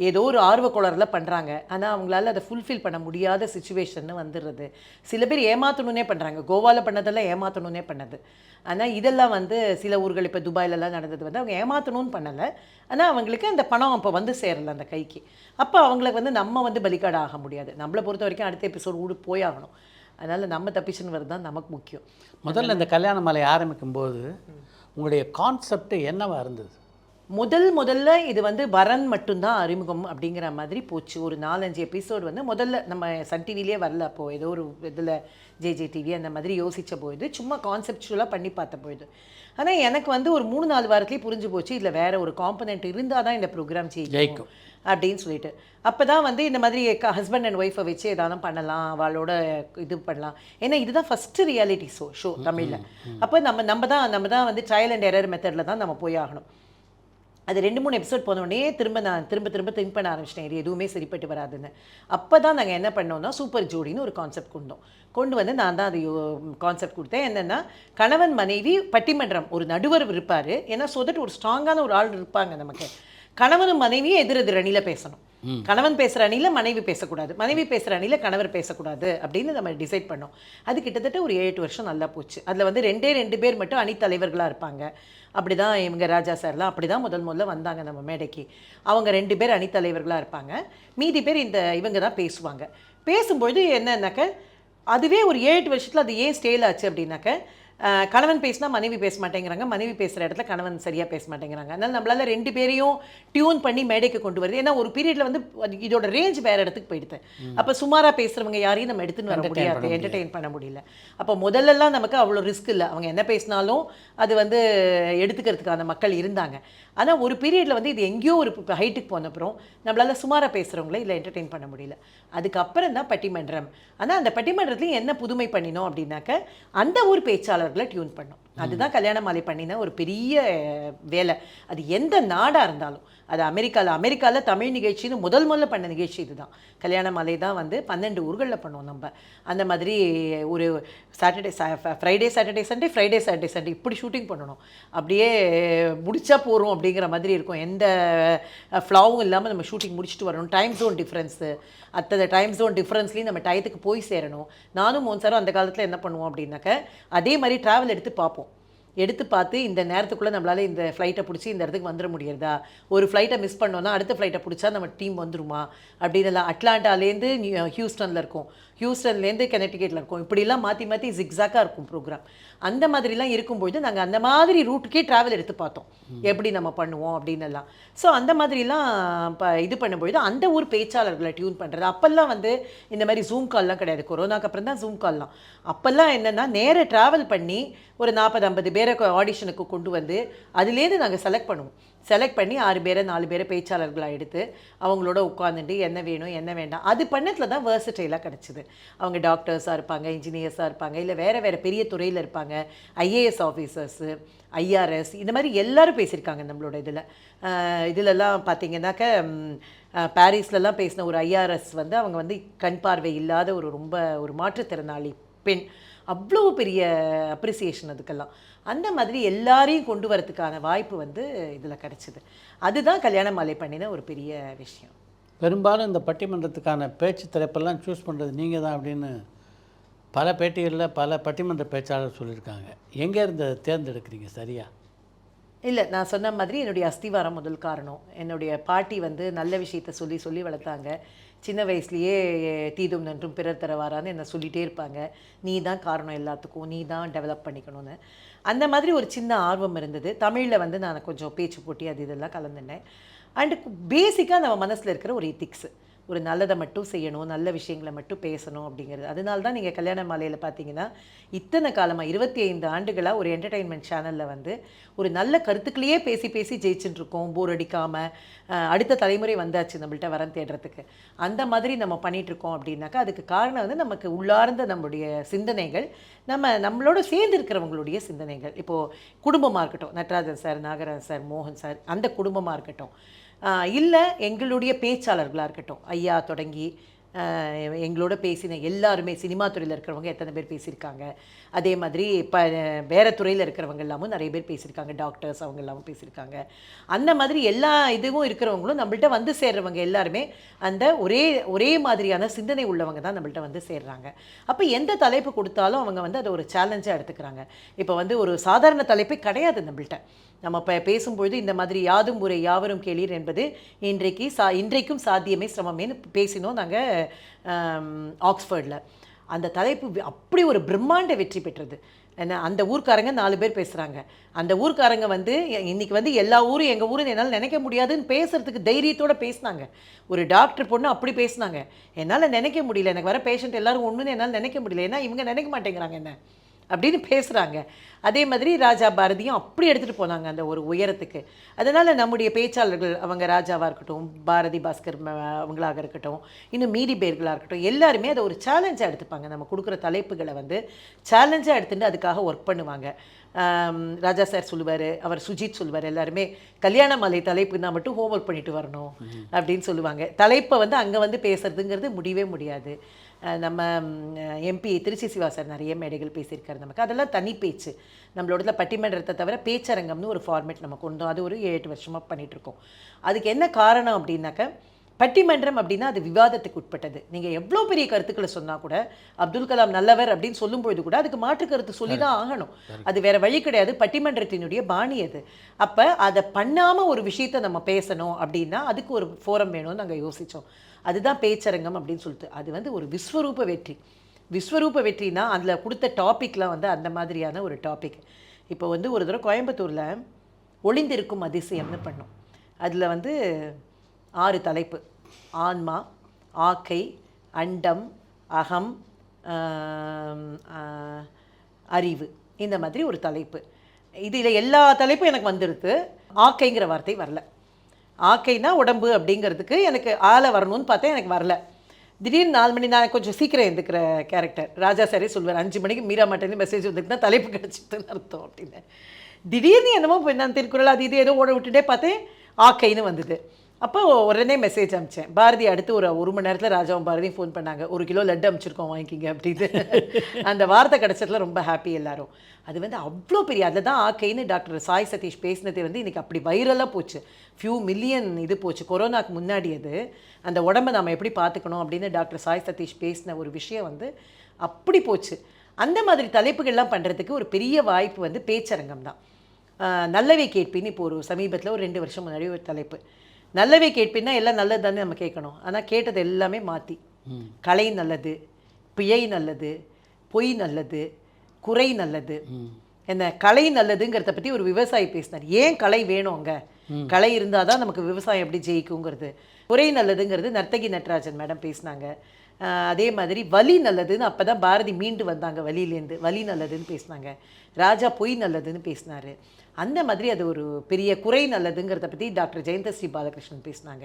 ஏதோ ஒரு ஆர்வக்கோளரில் பண்ணுறாங்க, ஆனால் அவங்களால அதை ஃபுல்ஃபில் பண்ண முடியாத சுச்சுவேஷன் வந்துடுறது. சில பேர் ஏமாற்றணுன்னே பண்ணுறாங்க, கோவாவில் பண்ணதெல்லாம் ஏமாற்றணுன்னே பண்ணது. ஆனால் இதெல்லாம் வந்து சில ஊர்கள், இப்போ துபாயிலெல்லாம் நடந்தது வந்து அவங்க ஏமாற்றணும்னு பண்ணலை, ஆனால் அவங்களுக்கு அந்த பணம் அப்போ வந்து சேரலை அந்த கைக்கு. அப்போ அவங்களுக்கு வந்து நம்ம வந்து பலிக்காடு ஆக முடியாது. நம்மளை பொறுத்த வரைக்கும் அடுத்த எபிசோடு போயாகணும். அதனால் நம்ம தப்பிச்சுன்னு வருது தான் நமக்கு முக்கியம். முதல்ல இந்த கல்யாண மாலை ஆரம்பிக்கும் போது உங்களுடைய கான்செப்ட் என்னவா இருந்தது? முதல்ல இது வந்து வரன் மட்டும்தான் அறிமுகம் அப்படிங்கிற மாதிரி போச்சு. ஒரு 4-5 எபிசோடு வந்து முதல்ல நம்ம சன் டிவிலே வரல, அப்போது ஏதோ ஒரு இதில் ஜேஜே டிவி அந்த மாதிரி யோசித்த போது, சும்மா கான்செப்டுவலாக பண்ணி பார்த்த போது. ஆனால் எனக்கு வந்து ஒரு 3-4 வாரத்துலேயே புரிஞ்சு போச்சு, இதில் வேறு ஒரு காம்பனண்ட் இருந்தால் தான் இந்த ப்ரோக்ராம் ஜெயிக்கும் அப்படின்னு சொல்லிட்டு. அப்போ தான் வந்து இந்த மாதிரி ஹஸ்பண்ட் அண்ட் ஒய்ஃபை வச்சு எதாவது பண்ணலாம், அவளோட இது பண்ணலாம். ஏன்னா இதுதான் ஃபஸ்ட்டு ரியாலிட்டி ஷோ தமிழில். அப்போ நம்ம தான் வந்து ட்ரையல் அண்ட் எரர் மெத்தடில் தான் நம்ம போய் ஆகணும். அது 2-3 எபிசோட் போனோடனே நான் திரும்ப திங்க் பண்ண ஆரம்பிச்சிட்டேன், இது எதுவுமே சரிப்பட்டு வராதுன்னு. அப்போ தான் நாங்கள் என்ன பண்ணோம்னா, சூப்பர் ஜோடின்னு ஒரு கான்செப்ட் கொண்டு வந்து நான் தான் அது கான்செப்ட் கொடுத்தேன். என்னென்னா, கணவன் மனைவி பட்டிமன்றம், ஒரு நடுவர் இருப்பார். ஏன்னா ஒரு ஸ்ட்ராங்கான ஒரு ஆள் இருப்பாங்க நமக்கு. கணவனும் மனைவியும் எதிர் அணியில் பேசணும். கணவன் பேசுகிற அணியில் மனைவி பேசக்கூடாது, மனைவி பேசுகிற அணியில் கணவர் பேசக்கூடாது அப்படின்னு நம்ம டிசைட் பண்ணோம். அது கிட்டத்தட்ட ஒரு 7-8 வருஷம் நல்லா போச்சு. அதில் வந்து 2 பேர் மட்டும் அணி தலைவர்களாக இருப்பாங்க. அப்படி தான் இவங்க ராஜா சார்லாம் அப்படி தான் முதல்ல வந்தாங்க நம்ம மேடைக்கு. அவங்க 2 பேர் அணித்தலைவர்களாக இருப்பாங்க, மீதி பேர் இவங்க தான் பேசுவாங்க. பேசும்பொழுது என்னன்னாக்க, அதுவே ஒரு 7-8 வருஷத்தில் அது ஏன் ஸ்டேல் ஆச்சு அப்படின்னாக்க, கணவன் பேசினா மனைவி பேச மாட்டேங்கிறாங்க, மனைவி பேசுகிற இடத்துல கணவன் சரியாக பேச மாட்டேங்கிறாங்க. அதனால் நம்மளால் 2 பேரையும் டியூன் பண்ணி மேடைக்கு கொண்டு வருது. ஏன்னா ஒரு பீரியடில் வந்து இதோட ரேஞ்ச் வேறு இடத்துக்கு போயிடுது. அப்போ சுமாராக பேசுகிறவங்க யாரையும் நம்ம எடுத்துன்னு வர முடியாது, என்டர்டெயின் பண்ண முடியல. அப்போ முதல்லலாம் நமக்கு அவ்வளோ ரிஸ்க் இல்லை, அவங்க என்ன பேசினாலும் அது வந்து எடுத்துக்கிறதுக்கான மக்கள் இருந்தாங்க. ஆனால் ஒரு பீரியடில் வந்து இது எங்கேயோ ஒரு ஹைட்டுக்கு போனப்புறம் நம்மளால் சுமாராக பேசுகிறவங்கள இல்லை என்டர்டெயின் பண்ண முடியல. அதுக்கப்புறம் தான் பட்டிமன்றம். ஆனால் அந்த பட்டிமன்றத்துலையும் என்ன புதுமை பண்ணினோம் அப்படின்னாக்க, அந்த ஊர் பேச்சாளர்களை டியூன் பண்ணோம். அதுதான் கல்யாண மாலை பண்ணின ஒரு பெரிய வேலை. அது எந்த நாடாக இருந்தாலும், அது அமெரிக்காவில் தமிழ் நிகழ்ச்சின்னு முதல்ல பண்ண நிகழ்ச்சி இதுதான். கல்யாண மாலை தான் வந்து 12 ஊர்களில் பண்ணுவோம் நம்ம. அந்த மாதிரி ஒரு ஃப்ரைடே சாட்டர்டே சண்டே இப்படி ஷூட்டிங் பண்ணணும். அப்படியே முடிச்சா போகிறோம் அப்படிங்கிற மாதிரி இருக்கும். எந்த ஃப்ளாவும் இல்லாமல் நம்ம ஷூட்டிங் முடிச்சுட்டு வரணும். டைம் ஜோன் டிஃப்ரென்ஸு, அத்தனை டைம் ஜோன் டிஃப்ரென்ஸ்லேயும் நம்ம டயத்துக்கு போய் சேரணும். நானும் மோன்சாரும் அந்த காலத்தில் என்ன பண்ணுவோம் அப்படின்னாக்க, அதே மாதிரி ட்ராவல் எடுத்து பார்த்து இந்த நேரத்துக்குள்ளே நம்மளால் இந்த ஃப்ளைட்டை பிடிச்சி இந்த இடத்துக்கு வந்துட முடியறதா, ஒரு ஃப்ளைட்டை மிஸ் பண்ணோன்னா அடுத்த ஃப்ளைட்டை பிடிச்சா நம்ம டீம் வந்துருமா அப்படின்னு. அட்லாண்டாலேருந்து ஹியூஸ்டனில் இருக்கும், ஹியூஸ்டன்லேருந்து கனெக்டிகேட்டில் இருக்கும், இப்படிலாம் மாற்றி ஜிக்ஸாக்காக இருக்கும் ப்ரோக்ராம். அந்த மாதிரிலாம் இருக்கும்பொழுது நாங்கள் அந்த மாதிரி ரூட்டுக்கே ட்ராவல் எடுத்து பார்த்தோம், எப்படி நம்ம பண்ணுவோம் அப்படின்னலாம். ஸோ அந்த மாதிரிலாம் இது பண்ணும்பொழுது அந்த ஊர் பேச்சாளர்களை டியூன் பண்ணுறது. அப்போல்லாம் வந்து இந்த மாதிரி ஜூம் கால்லாம் கிடையாது, கொரோனாக்கு அப்புறம் தான் ஜூம் கால்லாம். அப்போல்லாம் என்னென்னா, நேராக ட்ராவல் பண்ணி ஒரு 40-50 பேரை ஆடிஷனுக்கு கொண்டு வந்து அதுலேருந்து நாங்கள் செலக்ட் பண்ணி 6 பேரை 4 பேரை பேச்சாளர்களாக எடுத்து அவங்களோட உட்காந்துட்டு என்ன வேணும் என்ன வேண்டாம் அது பண்ணதில் தான் வேர்சடைலாக கிடச்சிது. அவங்க டாக்டர்ஸாக இருப்பாங்க, இன்ஜினியர்ஸாக இருப்பாங்க, இல்லை வேறு பெரிய துறையில் இருப்பாங்க, ஐஏஎஸ் ஆஃபீஸர்ஸு, ஐஆர்எஸ், இந்த மாதிரி எல்லாரும் பேசியிருக்காங்க நம்மளோட இதிலெல்லாம் பார்த்தீங்கன்னாக்க பாரிஸ்லலாம் பேசின ஒரு ஐஆர்எஸ் வந்து அவங்க வந்து கண் பார்வை இல்லாத ரொம்ப ஒரு மாற்றுத்திறனாளி பெண். அவ்வளோ பெரிய அப்ரிசியேஷன் அதுக்கெல்லாம். அந்த மாதிரி எல்லாரையும் கொண்டு வரதுக்கான வாய்ப்பு வந்து இதில் கிடச்சிது. அதுதான் கல்யாண மாலை பண்ணின ஒரு பெரிய விஷயம். பெரும்பாலும் இந்த பட்டிமன்றத்துக்கான பேச்சு தலைப்பெல்லாம் சூஸ் பண்ணுறது நீங்கள் தான் அப்படின்னு பல பேட்டிகளில் பல பட்டிமன்ற பேச்சாளர் சொல்லியிருக்காங்க. எங்கே இருந்து தேர்ந்தெடுக்கிறீங்க சரியா? இல்லை, நான் சொன்ன மாதிரி என்னுடைய அஸ்திவாரம் முதல் காரணம். என்னுடைய பாட்டி வந்து நல்ல விஷயத்த சொல்லி சொல்லி வளர்த்தாங்க. சின்ன வயசுலேயே தீதும் நன்றும் பிறர் தரவாரான்னு என்னை சொல்லிகிட்டே இருப்பாங்க. நீ தான் காரணம் எல்லாத்துக்கும், நீ தான் டெவலப் பண்ணிக்கணும்னு. அந்த மாதிரி ஒரு சின்ன ஆர்வம் இருந்தது. தமிழில் வந்து நான் கொஞ்சம் பேச்சு போட்டி அது இதெல்லாம் கலந்துனேன். அண்டு பேசிக்காக நம்ம மனசில் இருக்கிற ஒரு எத்திக்ஸு, ஒரு நல்லதை மட்டும் செய்யணும், நல்ல விஷயங்களை மட்டும் பேசணும் அப்படிங்கிறது. அதனால தான் நீங்கள் கல்யாண மாலையில் பார்த்தீங்கன்னா இத்தனை காலமாக 25 ஆண்டுகளாக ஒரு என்டர்டெயின்மெண்ட் சேனலில் வந்து ஒரு நல்ல கருத்துக்களையே பேசி பேசி ஜெயிச்சுட்டுருக்கோம், போர் அடிக்காமல். அடுத்த தலைமுறை வந்தாச்சு நம்மள்கிட்ட வரம் தேடுறதுக்கு. அந்த மாதிரி நம்ம பண்ணிகிட்ருக்கோம் அப்படின்னாக்கா அதுக்கு காரணம் வந்து நமக்கு உள்ளார்ந்த நம்மளுடைய சிந்தனைகள், நம்மளோட சேர்ந்து இருக்கிறவங்களுடைய சிந்தனைகள். இப்போது குடும்பமாக இருக்கட்டும், நட்ராஜன் சார், நாகராஜன் சார், மோகன் சார், அந்த குடும்பமாக இருக்கட்டும், இல்லை எங்களுடைய பேச்சாளர்களாக இருக்கட்டும், ஐயா தொடங்கி எங்களோட பேசின எல்லாருமே, சினிமா துறையில் இருக்கிறவங்க எத்தனை பேர் பேசியிருக்காங்க, அதே மாதிரி வேறு துறையில் இருக்கிறவங்க எல்லாமும் நிறைய பேர் பேசியிருக்காங்க, டாக்டர்ஸ் அவங்க எல்லாமும் பேசியிருக்காங்க. அந்த மாதிரி எல்லா இதுவும் இருக்கிறவங்களும் நம்மள்ட்ட வந்து சேர்றவங்க எல்லாருமே அந்த ஒரே மாதிரியான சிந்தனை உள்ளவங்க தான் நம்மள்ட்ட வந்து சேர்றாங்க. அப்போ எந்த தலைப்பு கொடுத்தாலும் அவங்க வந்து அதை ஒரு சேலஞ்சாக எடுத்துக்கிறாங்க. இப்போ வந்து ஒரு சாதாரண தலைப்பே கிடையாது நம்மள்ட்ட. நம்ம இப்போ பேசும்பொழுது இந்த மாதிரி யாதும் ஊரே யாவரும் கேளீர் என்பது இன்றைக்கும் சாத்தியமே சிரமமேன்னு பேசினோம் நாங்கள் ஆக்ஸ்ஃபோர்டில். அந்த தலைப்பு அப்படி ஒரு பிரம்மாண்ட வெற்றி பெற்றது. ஏன்னா அந்த ஊர்க்காரங்க 4 பேர் பேசுகிறாங்க. அந்த ஊர்க்காரங்க வந்து இன்றைக்கி வந்து எல்லா ஊரும் எங்கள் ஊருன்னு என்னால் நினைக்க முடியாதுன்னு பேசுகிறதுக்கு தைரியத்தோடு பேசினாங்க. ஒரு டாக்டர் பொண்ணு அப்படி பேசினாங்க. என்னால் நினைக்க முடியல, எனக்கு வர பேஷண்ட் எல்லோரும் ஒன்றுன்னு என்னால் நினைக்க முடியல, ஏன்னா இவங்க நினைக்க மாட்டேங்கிறாங்க என்ன அப்படின்னு பேசுகிறாங்க. அதே மாதிரி ராஜா பாரதியும் அப்படி எடுத்துகிட்டு போனாங்க அந்த ஒரு உயரத்துக்கு. அதனால் நம்முடைய பேச்சாளர்கள், அவங்க ராஜாவாக இருக்கட்டும், பாரதி பாஸ்கர் அவங்களாக இருக்கட்டும், இன்னும் மீதி பேர்களாக இருக்கட்டும், எல்லாருமே அதை ஒரு சேலஞ்சாக எடுத்துப்பாங்க. நம்ம கொடுக்குற தலைப்புகளை வந்து சேலஞ்சாக எடுத்துகிட்டு அதுக்காக ஒர்க் பண்ணுவாங்க. ராஜா சார் சொல்லுவார், அவர் சுஜித் சொல்லுவார், எல்லாருமே கல்யாண மாலை தலைப்புனா மட்டும் ஹோம்ஒர்க் பண்ணிட்டு வரணும் அப்படின்னு சொல்லுவாங்க. தலைப்பை வந்து அங்கே வந்து பேசுறதுங்கிறது முடியவே முடியாது. நம்ம எம்பி திருச்சி சிவா சார் நிறைய மேடைகள் பேசியிருக்காரு நமக்கு. அதெல்லாம் தனி பேச்சு. நம்மளோட பட்டிமன்றத்தை தவிர பேச்சரங்கம்னு ஒரு ஃபார்மேட் நம்ம கொண்டோம். அது ஒரு 7-8 வருஷமாக பண்ணிகிட்ருக்கோம். அதுக்கு என்ன காரணம் அப்படின்னாக்க, பட்டிமன்றம் அப்படின்னா அது விவாதத்துக்கு உட்பட்டது. நீங்கள் எவ்வளோ பெரிய கருத்துக்களை சொன்னால் கூட, அப்துல் கலாம் நல்லவர் அப்படின்னு சொல்லும்பொழுது கூட அதுக்கு மாற்று கருத்து சொல்லி தான் ஆகணும். அது வேறு வழி கிடையாது. பட்டிமன்றத்தினுடைய பாணி அது. அப்போ அதை பண்ணாமல் ஒரு விஷயத்தை நம்ம பேசணும் அப்படின்னா அதுக்கு ஒரு ஃபோரம் வேணும்னு நாங்கள் யோசித்தோம். அதுதான் பேச்சரங்கம் அப்படின்னு சொல்லிட்டு. அது வந்து ஒரு விஸ்வரூப வெற்றி. விஸ்வரூப வெற்றினா அதில் கொடுத்த டாப்பிக்லாம் வந்து அந்த மாதிரியான ஒரு டாபிக். இப்போ வந்து ஒரு தடவை கோயம்புத்தூரில் ஒளிந்திருக்கும் அதிசயம்னு பண்ணோம். அதில் வந்து 6 தலைப்பு: ஆன்மா, ஆக்கை, அண்டம், அகம், அறிவு, இந்த மாதிரி ஒரு தலைப்பு. இதில் எல்லா தலைப்பும் எனக்கு வந்துடுது. ஆக்கைங்கிற வார்த்தை வரல. ஆக்கைனா உடம்பு அப்படிங்கிறதுக்கு எனக்கு ஆளை வரணும்னு பார்த்தேன், எனக்கு வரல. திடீர்னு 4 மணி, நான் கொஞ்சம் சீக்கிரம் எழுந்துக்கிற கேரக்டர். ராஜா சாரே சொல்லுவார், 5 மணிக்கு மீரா மாட்டேன்னு மெசேஜ் வந்துட்டுனா தலைப்பு கிடச்சிட்டுன்னு அர்த்தம் அப்படின்னு. திடீர்னு என்னமோ நான் திருக்குறள் அது இது ஏதோ ஓட விட்டுட்டே பார்த்தேன், ஆக்கைன்னு வந்தது. அப்போ உடனே மெசேஜ் அனுப்பிச்சேன். பாரதி அடுத்து ஒரு மணி நேரத்தில் ராஜாவும் பாரதியும் ஃபோன் பண்ணாங்க, 1 கிலோ லட்டு அனுப்பிச்சிருக்கோம் வாங்கிக்கிங்க அப்படின்னு. அந்த வார்த்தை கிடச்சதுல ரொம்ப ஹாப்பி எல்லாரும். அது வந்து அவ்வளோ பெரிய, அதில் தான் ஆக்கைன்னு டாக்டர் சாய் சதீஷ் பேசினது வந்து இன்றைக்கி அப்படி வைரலாக போச்சு. ஃபியூ மில்லியன் இது போச்சு. கொரோனாக்கு முன்னாடி அது அந்த உடம்பை நம்ம எப்படி பார்த்துக்கணும் அப்படின்னு டாக்டர் சாய் சதீஷ் பேசின ஒரு விஷயம் வந்து அப்படி போச்சு. அந்த மாதிரி தலைப்புகள்லாம் பண்ணுறதுக்கு ஒரு பெரிய வாய்ப்பு வந்து பேச்சரங்கம் தான். நல்லவை கேட்பின்னு இப்போ ஒரு சமீபத்தில் ஒரு 2 வருஷம் முன்னாடி ஒரு தலைப்பு. நல்லவே கேட்பின்னா எல்லாம் நல்லது தானே நம்ம கேட்கணும். ஆனால் கேட்டது எல்லாமே மாற்றி, கலை நல்லது, பிழை நல்லது, பொய் நல்லது, குறை நல்லது. என்ன கலை நல்லதுங்கிறத பற்றி ஒரு விவசாயி பேசினார். ஏன் கலை வேணும், அங்கே கலை இருந்தால் தான் நமக்கு விவசாயம் எப்படி ஜெயிக்குங்கிறது. குறை நல்லதுங்கிறது நர்த்தகி நட்ராஜன் மேடம் பேசினாங்க. அதே மாதிரி வலி நல்லதுன்னு அப்போ தான் பாரதி மீண்டு வந்தாங்க வலியிலேருந்து, வலி நல்லதுன்னு பேசினாங்க. ராஜா பொய் நல்லதுன்னு பேசினார். அந்த மாதிரி அது ஒரு பெரிய குறை நல்லதுங்கிறத பற்றி டாக்டர் ஜெயந்தஸ்ரீ பாலகிருஷ்ணன் பேசினாங்க.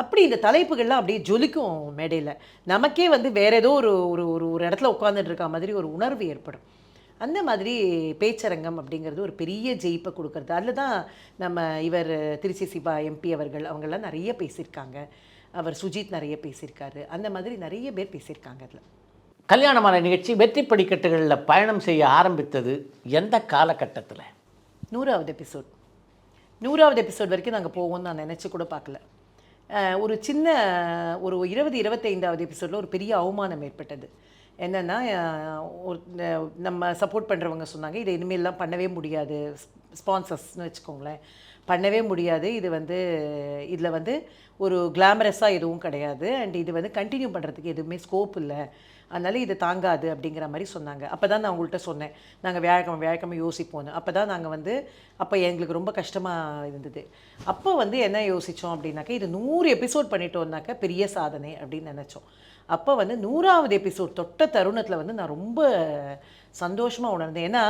அப்படி இந்த தலைப்புகள்லாம் அப்படியே ஜொலிக்கும் மேடையில். நமக்கே வந்து வேறு ஏதோ ஒரு ஒரு ஒரு ஒரு இடத்துல உட்காந்துட்டு இருக்க மாதிரி ஒரு உணர்வு ஏற்படும். அந்த மாதிரி பேச்சரங்கம் அப்படிங்கிறது ஒரு பெரிய ஜெயிப்பை கொடுக்கறது. அதில் தான் நம்ம இவர் திருச்சி சிவா எம்பி அவங்கெல்லாம் நிறைய பேசியிருக்காங்க. அவர் சுஜித் நிறைய பேசியிருக்காரு. அந்த மாதிரி நிறைய பேர் பேசியிருக்காங்க. அதில் கல்யாணமான நிகழ்ச்சி வெற்றி படிக்கட்டுகளில் பயணம் செய்ய ஆரம்பித்தது எந்த காலகட்டத்தில்? 100வது எபிசோட். 100வது எபிசோட் வரைக்கும் நாங்கள் போவோம்னு நான் நினச்சி கூட பார்க்கல. ஒரு சின்ன ஒரு 20-25வது எபிசோடில் ஒரு பெரிய அவமானம் ஏற்பட்டது. என்னென்னா, ஒரு நம்ம சப்போர்ட் பண்ணுறவங்க சொன்னாங்க, இதை இனிமேல்லாம் பண்ணவே முடியாது, ஸ்பான்சர்ஸ்னு வச்சுக்கோங்களேன், பண்ணவே முடியாது, இது வந்து இதில் வந்து ஒரு கிளாமரஸாக எதுவும் கிடையாது, அண்ட் இது வந்து கண்டினியூ பண்ணுறதுக்கு எதுவுமே ஸ்கோப் இல்லை, அதனால் இது தாங்காது அப்படிங்கிற மாதிரி சொன்னாங்க. அப்போ தான் நான் உங்கள்கிட்ட சொன்னேன், நாங்கள் வியாழக்கிழமை யோசிப்போன்னு. அப்போ தான் நாங்கள் வந்து அப்போ எங்களுக்கு ரொம்ப கஷ்டமாக இருந்தது. அப்போ வந்து என்ன யோசித்தோம் அப்படின்னாக்கா, இது 100 எபிசோட் பண்ணிட்டோம்னாக்கா பெரிய சாதனை அப்படின்னு நினச்சோம். அப்போ வந்து 100வது எபிசோட் தொட்ட தருணத்தில் வந்து நான் ரொம்ப சந்தோஷமாக உணர்ந்தேன். ஏன்னா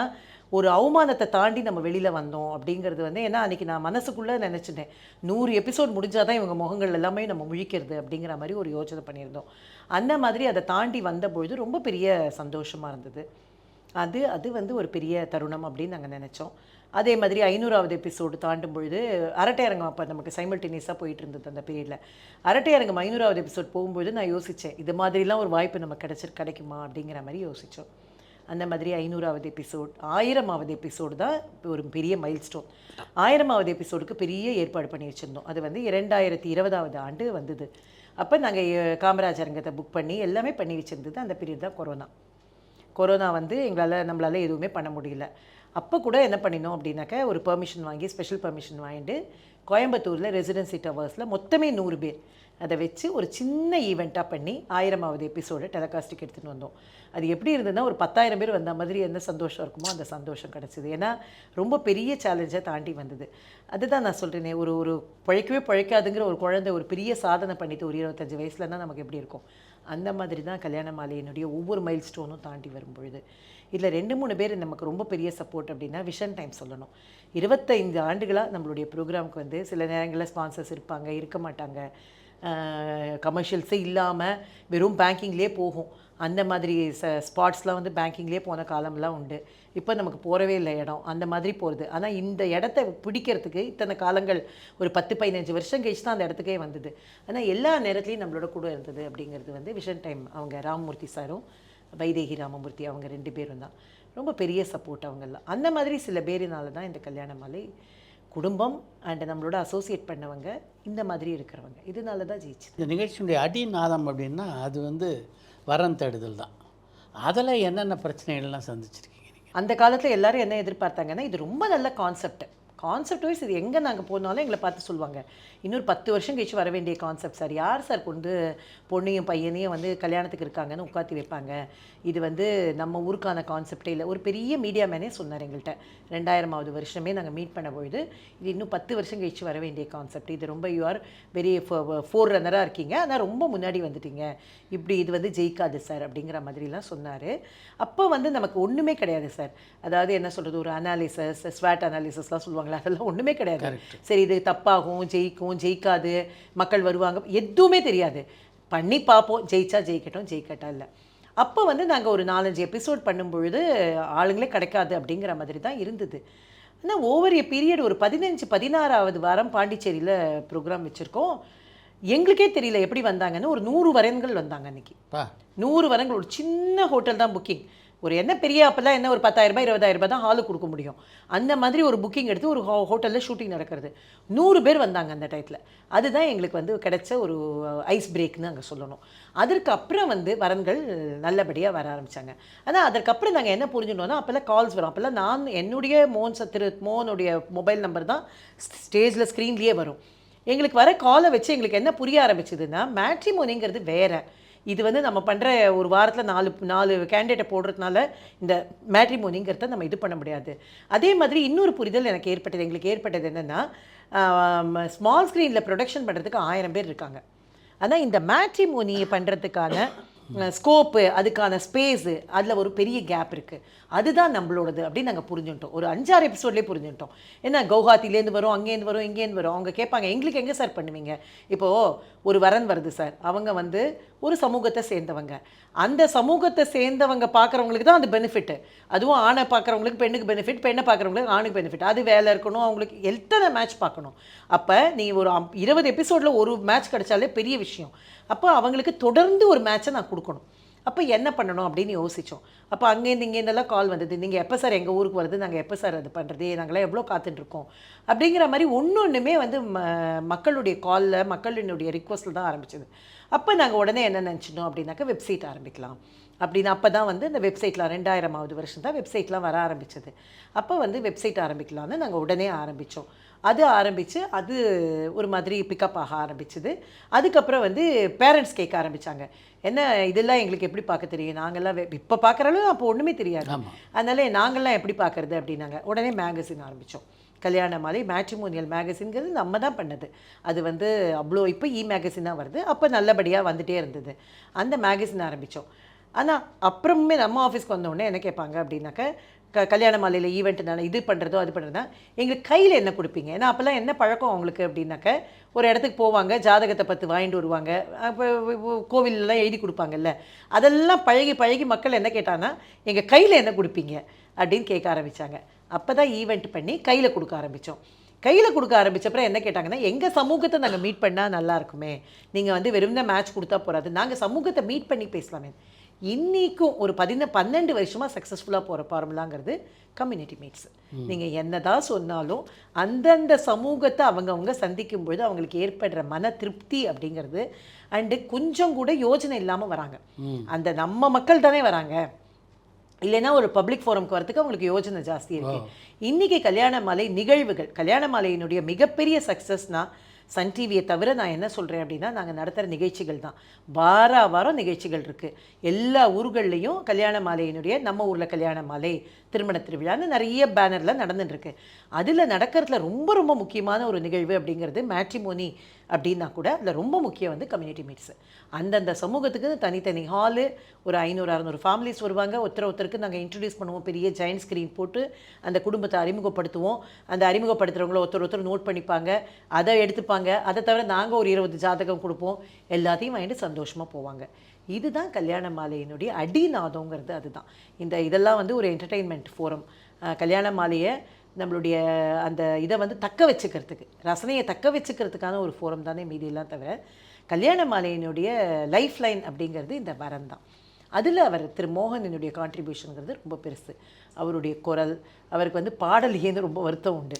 ஒரு அவமானத்தை தாண்டி நம்ம வெளியில் வந்தோம் அப்படிங்கிறது வந்து, ஏன்னா அன்றைக்கி நான் மனசுக்குள்ளே நினச்சிட்டேன், 100 எபிசோட் முடிஞ்சால் தான் இவங்க முகங்கள் எல்லாமே நம்ம முழிக்கிறது அப்படிங்கிற மாதிரி ஒரு யோசனை பண்ணியிருந்தோம். அந்த மாதிரி அதை தாண்டி வந்தபொழுது ரொம்ப பெரிய சந்தோஷமாக இருந்தது. அது வந்து ஒரு பெரிய தருணம் அப்படின்னு நாங்கள் நினச்சோம். அதே மாதிரி 500வது எபிசோடு தாண்டும் பொழுது அரட்டையரங்கம் அப்போ நமக்கு சைமல்டேனியஸாக போயிட்டு இருந்தது அந்த பீரியடில். அரட்டையரங்கம் 500வது எபிசோட் போகும்போது நான் யோசித்தேன், இது மாதிரிலாம் ஒரு வாய்ப்பு நமக்கு கிடைக்குமா அப்படிங்கிற மாதிரி யோசித்தோம். அந்த மாதிரி 500வது எபிசோட், 1000வது எபிசோடு தான் ஒரு பெரிய மைல்ஸ்டோன். 1000வது எபிசோடுக்கு பெரிய ஏற்பாடு பண்ணி வச்சுருந்தோம். அது வந்து 2020வது ஆண்டு வந்தது. அப்போ நாங்கள் காமராஜ் அரங்கத்தை புக் பண்ணி எல்லாமே பண்ணி வச்சுருந்தது. அந்த பீரியட் தான் கொரோனா வந்து நம்மளால் எதுவுமே பண்ண முடியல. அப்போ கூட என்ன பண்ணினோம் அப்படின்னாக்கா, ஒரு பெர்மிஷன் வாங்கி, ஸ்பெஷல் பெர்மிஷன் வாங்கிட்டு கோயம்புத்தூரில் ரெசிடென்சி டவர்ஸில் மொத்தமே 100 பேர் அதை வச்சு ஒரு சின்ன ஈவெண்ட்டாக பண்ணி 1000வது எபிசோடு டெலகாஸ்ட்டுக்கு எடுத்துகிட்டு வந்தோம். அது எப்படி இருந்ததுன்னா, ஒரு 10,000 பேர் வந்த மாதிரி எந்த சந்தோஷம் இருக்குமோ அந்த சந்தோஷம் கிடச்சிது. ஏன்னா ரொம்ப பெரிய சேலஞ்சை தாண்டி வந்தது. அதுதான் நான் சொல்கிறேனே, ஒரு பழைக்காதுங்கிற ஒரு குழந்தை ஒரு பெரிய சாதனை பண்ணிட்டு ஒரு 25 வயசுலன்னா நமக்கு எப்படி இருக்கும், அந்த மாதிரி தான் கல்யாண மாலையினுடைய ஒவ்வொரு மைல் ஸ்டோனும் தாண்டி வரும்பொழுது. இதில் 2-3 பேர் நமக்கு ரொம்ப பெரிய சப்போர்ட் அப்படின்னா விஷன் டைம் சொல்லணும். 25 ஆண்டுகளாக நம்மளுடைய ப்ரோக்ராமுக்கு வந்து சில நேரங்களில் ஸ்பான்சர்ஸ் இருப்பாங்க, இருக்க மாட்டாங்க, கமர்ஷியல்ஸே இல்லாமல் வெறும் பேங்கிங்லேயே போகும். அந்த மாதிரி ஸ்பாட்ஸ்லாம் வந்து பேங்கிங்லேயே போன காலம்லாம் உண்டு. இப்போ நமக்கு போகவே இல்லை இடம், அந்த மாதிரி போகிறது. ஆனால் இந்த இடத்த பிடிக்கிறதுக்கு இத்தனை காலங்கள், ஒரு 10-15 வருஷம் கழிச்சு தான் அந்த இடத்துக்கே வந்தது. ஆனால் எல்லா நேரத்துலையும் நம்மளோட கூட இருந்தது அப்படிங்கிறது வந்து விஷன் டைம். அவங்க ராமமூர்த்தி சாரும் வைதேகி ராமமூர்த்தி அவங்க 2 பேரும் தான் ரொம்ப பெரிய சப்போர்ட் அவங்கெல்லாம். அந்த மாதிரி சில பேரினால தான் இந்த கல்யாண மாலை குடும்பம் அண்ட் நம்மளோட அசோசியேட் பண்ணவங்க, இந்த மாதிரி இருக்கிறவங்க, இதனால தான் ஜெயிச்சு. இந்த நிகழ்ச்சியுடைய அடிநாதம் அப்படின்னா அது வந்து வரன் தேடுதல் தான். அதில் என்னென்ன பிரச்சனைகள்லாம் சந்திச்சிருக்கீங்க நீங்கள்? அந்த காலத்தில் எல்லோரும் என்ன எதிர்பார்த்தாங்கன்னா, இது ரொம்ப நல்ல கான்செப்ட் வைஸ் இது எங்கே நாங்கள் போனாலும் எங்களை பார்த்து சொல்லுவாங்க, இன்னொரு 10 வருஷம் கழிச்சு வர வேண்டிய கான்செப்ட் சார், யார் சார் கொண்டு பொண்ணையும் பையனையும் வந்து கல்யாணத்துக்கு இருக்காங்கன்னு உட்காத்தி வைப்பாங்க, இது வந்து நம்ம ஊருக்கான கான்செப்டே இல்லை. ஒரு பெரிய மீடியா மேனே சொன்னார் எங்கள்கிட்ட, 2000வது வருஷமே நாங்கள் மீட் பண்ண பொழுது, இது இன்னும் 10 வருஷம் கழிச்சு வர வேண்டிய கான்செப்ட், இது ரொம்ப யூஆர் வெரி ஃபோர் ரன்னராக இருக்கீங்க, ஆனால் ரொம்ப முன்னாடி வந்துட்டீங்க, இப்படி இது வந்து ஜெயிக்காது சார் அப்படிங்கிற மாதிரிலாம் சொன்னார். அப்போ வந்து நமக்கு ஒன்றுமே கிடையாது சார், அதாவது என்ன சொல்கிறது, ஒரு அனாலிசிஸ், ஸ்வாட் அனாலிசிஸ்லாம் சொல்லுவாங்களே, அதெல்லாம் ஒன்றுமே கிடையாது. சரி இது தப்பாகும், ஜெயிக்காது, மக்கள் வருவாங்க, எதுவுமே தெரியாது, பண்ணி பார்ப்போம், ஜெயிச்சா ஜெயிக்கட்டும், ஜெயிக்கட்டா இல்லை. அப்போ வந்து நாங்கள் ஒரு 4-5 எபிசோட் பண்ணும்பொழுது ஆளுங்களே கிடைக்காது அப்படிங்கிற மாதிரி தான் இருந்தது. ஆனால் ஓவர் எ பீரியட் ஒரு 15-16வது வாரம் பாண்டிச்சேரியில் ப்ரோக்ராம் வச்சுருக்கோம். எங்களுக்கே தெரியல எப்படி வந்தாங்கன்னு, ஒரு 100 வரன்கள் வந்தாங்க அன்றைக்கி. 100 வரன்கள், ஒரு சின்ன ஹோட்டல் தான் புக்கிங். ஒரு என்ன பெரிய அப்போல்லாம் என்ன ஒரு 10,000 20,000 தான் ஹாலுக்கு கொடுக்க முடியும், அந்த மாதிரி ஒரு புக்கிங் எடுத்து ஒரு ஹோட்டலில் ஷூட்டிங் நடக்கிறது. 100 பேர் வந்தாங்க அந்த டயத்தில். அதுதான் எங்களுக்கு வந்து கிடைச்ச ஒரு ஐஸ் பிரேக்னு அங்கே சொல்லணும். அதற்கப்புறம் வந்து வரன்கள் நல்லபடியாக வர ஆரம்பித்தாங்க. ஆனால் அதற்கப்புறம் நாங்கள் என்ன புரிஞ்சுட்டோம்னா, அப்போல்லாம் கால்ஸ் வரும். அப்போல்லாம் நான் என்னுடைய மோகனுடைய மொபைல் நம்பர் தான் ஸ்டேஜில் ஸ்க்ரீன்லேயே வரும். எங்களுக்கு வர காலை வச்சு எங்களுக்கு என்ன புரிய ஆரம்பிச்சதுன்னா, மேட்ரிமோனிங்கிறது வேறு, இது வந்து நம்ம பண்ணுற ஒரு வாரத்தில் 4 கேண்டிடேட்டை போடுறதுனால இந்த மேட்ரிமோனிங்கிறத நம்ம இது பண்ண முடியாது. அதே மாதிரி இன்னொரு புரிதல் எங்களுக்கு ஏற்பட்டது என்னென்னா, ஸ்மால் ஸ்க்ரீனில் ப்ரொடக்ஷன் பண்ணுறதுக்கு 1000 பேர் இருக்காங்க, ஆனால் இந்த மேட்ரிமோனியை பண்ணுறதுக்கான ஸ்கோப்பு, அதுக்கான ஸ்பேஸு, அதில் ஒரு பெரிய கேப் இருக்குது. அதுதான் நம்மளோடது அப்படின்னு நாங்கள் புரிஞ்சுட்டோம். ஒரு 5-6 எபிசோட்லேயே புரிஞ்சுட்டோம். ஏன்னா கவுஹாத்திலேருந்து வரும், அங்கேருந்து வரும், இங்கேருந்து வரும். அவங்க கேட்பாங்க, எங்களுக்கு எங்கே சார் பண்ணுவீங்க? இப்போது ஒரு வரன் வருது சார், அவங்க வந்து ஒரு சமூகத்தை சேர்ந்தவங்க. அந்த சமூகத்தை சேர்ந்தவங்க பார்க்குறவங்களுக்கு தான் அது பெனிஃபிட்டு. அதுவும் ஆணை பார்க்குறவங்களுக்கு பெண்ணுக்கு பெனிஃபிட், பெண்ணை பார்க்குறவங்களுக்கு ஆணுக்கு பெனிஃபிட். அது வேலை இருக்கணும், அவங்களுக்கு எத்தனை மேட்ச் பார்க்கணும். அப்போ நீ ஒரு 20 எபிசோடில் ஒரு மேட்ச் கிடைச்சாலே பெரிய விஷயம். அப்போ அவங்களுக்கு தொடர்ந்து ஒரு மேட்சை நான் கொடுக்கணும். அப்போ என்ன பண்ணணும் அப்படின்னு யோசித்தோம். அப்போ அங்கேருந்து இங்கேருந்தெல்லாம் கால் வந்தது, நீங்கள் எப்போ சார் எங்கள் ஊருக்கு வருது, நாங்கள் எப்போ சார் அது பண்ணுறது, நாங்களாம் எவ்வளோ காத்துட்ருக்கோம் அப்படிங்கிற மாதிரி ஒன்றுமே வந்து மக்களுடைய காலில், மக்களினுடைய ரிக்வஸ்ட்டில் தான் ஆரம்பிச்சது. அப்போ நாங்கள் உடனே என்ன நினச்சிட்டோம் அப்படின்னாக்கா, வெப்சைட் ஆரம்பிக்கலாம் அப்படின்னு. அப்போ தான் வந்து இந்த வெப்சைட்லாம் 2000வது வருஷம் தான் வெப்சைட்லாம் வர ஆரம்பித்தது. அப்போ வந்து வெப்சைட் ஆரம்பிக்கலான்னு நாங்கள் உடனே ஆரம்பித்தோம். அது ஆரம்பித்து அது ஒரு மாதிரி பிக்கப் ஆக ஆரம்பிச்சுது. அதுக்கப்புறம் வந்து பேரண்ட்ஸ் கேட்க ஆரம்பித்தாங்க, என்ன இதெல்லாம் எங்களுக்கு எப்படி பார்க்க தெரியும், நாங்கள்லாம் இப்போ பார்க்குறாலும் அப்போ ஒன்றுமே தெரியாது, அதனால நாங்கள்லாம் எப்படி பார்க்குறது அப்படின்னாங்க. உடனே மேகசின் ஆரம்பித்தோம். கல்யாண மாலை மேட்ரிமோனியல் மேகசின்கிறது நம்ம தான் பண்ணது. அது வந்து அவ்வளோ இப்போ மேகசினாக வருது, அப்போ நல்லபடியாக வந்துகிட்டே இருந்தது. அந்த மேகசின் ஆரம்பித்தோம். ஆனால் அப்புறமே நம்ம ஆஃபீஸ்க்கு வந்தோடனே என்ன கேட்பாங்க அப்படின்னாக்க, கல்யாண மாலையில் ஈவெண்ட் நான் இது பண்ணுறதோ அது பண்ணுறதா எங்களுக்கு கையில் என்ன கொடுப்பீங்க? ஏன்னா அப்போல்லாம் என்ன பழக்கம் அவங்களுக்கு அப்படின்னாக்க, ஒரு இடத்துக்கு போவாங்க, ஜாதகத்தை பற்றி வாங்கிட்டு வருவாங்க, அப்போ கோவிலெலாம் எழுதி கொடுப்பாங்கல்ல, அதெல்லாம் பழகி பழகி மக்கள் என்ன கேட்டாங்கன்னா, எங்கள் கையில் என்ன கொடுப்பீங்க அப்படின்னு கேட்க ஆரம்பித்தாங்க. அப்போ தான் ஈவெண்ட் பண்ணி கையில் கொடுக்க ஆரம்பித்தோம். கையில் கொடுக்க ஆரம்பித்தப்பறம் என்ன கேட்டாங்கன்னா, எங்கள் சமூகத்தை நாங்கள் மீட் பண்ணால் நல்லா இருக்குமே, நீங்கள் வந்து வெறும் தான் மேட்ச் கொடுத்தா போகாது, நாங்கள் சமூகத்தை மீட் பண்ணி பேசலாமே. இன்றைக்கும் ஒரு 12 வருஷமாக சக்ஸஸ்ஃபுல்லாக போகிற ஃபார்முலாங்கிறது கம்யூனிட்டி மீட்ஸ். நீங்கள் என்ன தான் சொன்னாலும் அந்தந்த சமூகத்தை அவங்கவுங்க சந்திக்கும் பொழுது அவங்களுக்கு ஏற்படுற மன திருப்தி அப்படிங்கிறது, அண்டு கொஞ்சம் கூட யோஜனை இல்லாமல் வராங்க. அந்த நம்ம மக்கள் தானே வராங்க, இல்லைன்னா ஒரு பப்ளிக் ஃபோரம்க்கு வரதுக்கு அவங்களுக்கு யோஜனை ஜாஸ்தி இருக்குது. இன்றைக்கி கல்யாண மாலை நிகழ்வுகள், கல்யாண மாலையினுடைய மிகப்பெரிய சக்ஸஸ்னால் சன் டிவியை தவிர நான் என்ன சொல்கிறேன் அப்படின்னா, நாங்கள் நடத்துகிற நிகழ்ச்சிகள் தான். வாரம் நிகழ்ச்சிகள் இருக்குது. எல்லா ஊர்கள்லேயும் கல்யாண மாலையினுடைய, நம்ம ஊரில் கல்யாண மாலை, திருமண திருவிழான்னு நிறைய பேனரில் நடந்துட்டுருக்கு. அதில் நடக்கிறதுல ரொம்ப ரொம்ப முக்கியமான ஒரு நிகழ்வு அப்படிங்கிறது மேட்ரிமோனி அப்படின்னா கூட அதில் ரொம்ப முக்கியம் வந்து கம்யூனிட்டி மீட்ஸு. அந்தந்த சமூகத்துக்கு தனித்தனி ஹாலு, ஒரு 500-600 ஃபேமிலிஸ் வருவாங்க. ஒருத்தருக்கு நாங்கள் இன்ட்ரடியூஸ் பண்ணுவோம், பெரிய ஜாயின்ட் ஸ்க்ரீன் போட்டு அந்த குடும்பத்தை அறிமுகப்படுத்துவோம். அந்த அறிமுகப்படுத்துகிறவங்கள ஒருத்தர் நோட் பண்ணிப்பாங்க, அதை எடுத்துப்பாங்க. அதை தவிர நாங்கள் ஒரு 20 ஜாதகம் கொடுப்போம், எல்லாத்தையும் வாங்கிட்டு சந்தோஷமாக போவாங்க. இதுதான் கல்யாண மாலையினுடைய அடிநாதங்கிறது. அதுதான் இதெல்லாம் வந்து ஒரு என்டர்டெயின்மெண்ட் ஃபோரம். கல்யாண மாலையை நம்மளுடைய அந்த இதை வந்து தக்க வச்சுக்கிறதுக்கு, ரசனையை தக்க வச்சுக்கிறதுக்கான ஒரு ஃபோரம் தானே மீதியெல்லாம். தவிர கல்யாண மாலையினுடைய லைஃப் லைன் அப்படிங்கிறது இந்த வரன் தான். அதில் அவர் திரு மோகனினுடைய கான்ட்ரிபியூஷனுங்கிறது ரொம்ப பெருசு. அவருடைய குரல், அவருக்கு வந்து பாடலேருந்து ரொம்ப வருத்தம் உண்டு.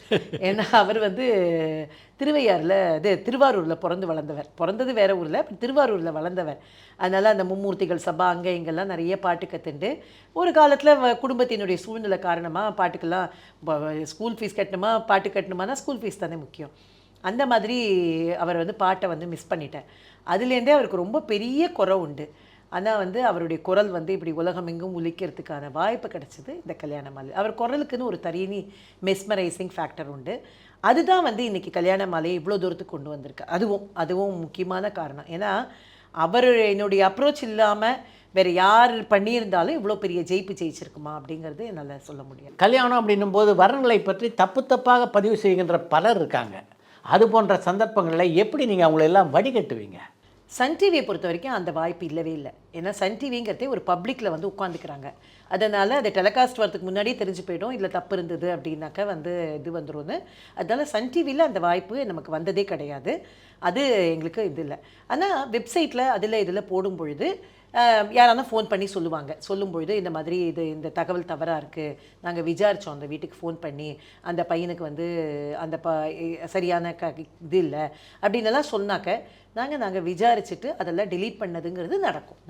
ஏன்னா அவர் வந்து திருவாரூரில் பிறந்தது வேறு ஊரில், திருவாரூரில் வளர்ந்தவர். அதனால் அந்த மும்மூர்த்திகள் சபா அங்கே இங்கெல்லாம் நிறைய பாட்டு கற்றுண்டு, ஒரு காலத்தில் குடும்பத்தினுடைய சூழ்நிலை காரணமாக பாட்டுக்கெல்லாம் ஸ்கூல் ஃபீஸ் கட்டணுமா, பாட்டு கட்டணுமானா ஸ்கூல் ஃபீஸ் தானே முக்கியம். அந்த மாதிரி அவர் வந்து பாட்டை வந்து மிஸ் பண்ணிட்டார். அதுலேருந்தே அவருக்கு ரொம்ப பெரிய குறை உண்டு. ஆனால் வந்து அவருடைய குரல் வந்து இப்படி உலகமெங்கும் ஒலிக்கிறதுக்கான வாய்ப்பு கிடச்சிது இந்த கல்யாண மாலை. அவர் குரலுக்குன்னு ஒரு தனி மெஸ்மரைசிங் ஃபேக்டர் உண்டு. அதுதான் வந்து இன்றைக்கி கல்யாண மாலையை இவ்வளோ தூரத்துக்கு கொண்டு வந்திருக்கு. அதுவும் முக்கியமான காரணம். ஏன்னா அவர் என்னுடைய அப்ரோச் இல்லாமல் வேறு யார் பண்ணியிருந்தாலும் இவ்வளோ பெரிய ஜெயிச்சிருக்குமா அப்படிங்கிறது என்னால் சொல்ல முடியும். கல்யாணம் அப்படின்னும் போது வரன்களை பற்றி தப்பாக பதிவு செய்கின்ற பலர் இருக்காங்க. அது போன்ற சந்தர்ப்பங்களில் எப்படி நீங்கள் அவங்களெல்லாம் வடிகட்டுவீங்க? சன் டிவியை பொறுத்த வரைக்கும் அந்த வாய்ப்பு இல்லவே இல்லை. ஏன்னா சன் டிவிங்கிறதே ஒரு பப்ளிக்கில் வந்து உட்காந்துக்கிறாங்க. அதனால் அதை டெலிகாஸ்ட் வரதுக்கு முன்னாடியே தெரிஞ்சு போய்டும், இல்லை தப்பு இருந்தது அப்படின்னாக்கா வந்து இது வந்துடும்னு. அதனால் சன் டிவியில் அந்த வாய்ப்பு நமக்கு வந்ததே கிடையாது. அது எங்களுக்கு இது இல்லை. ஆனால் வெப்சைட்டில் இதில் போடும் பொழுது யாரானா ஃபோன் பண்ணி சொல்லும்பொழுது இந்த மாதிரி இந்த தகவல் தவறாக இருக்குது, நாங்கள் விசாரித்தோம் அந்த வீட்டுக்கு ஃபோன் பண்ணி, அந்த பையனுக்கு வந்து அந்த சரியான இது இல்லை அப்படின்னெல்லாம் சொன்னாக்க நாங்கள் விசாரிச்சுட்டு அதெல்லாம் டெலீட் பண்ணதுங்கிறது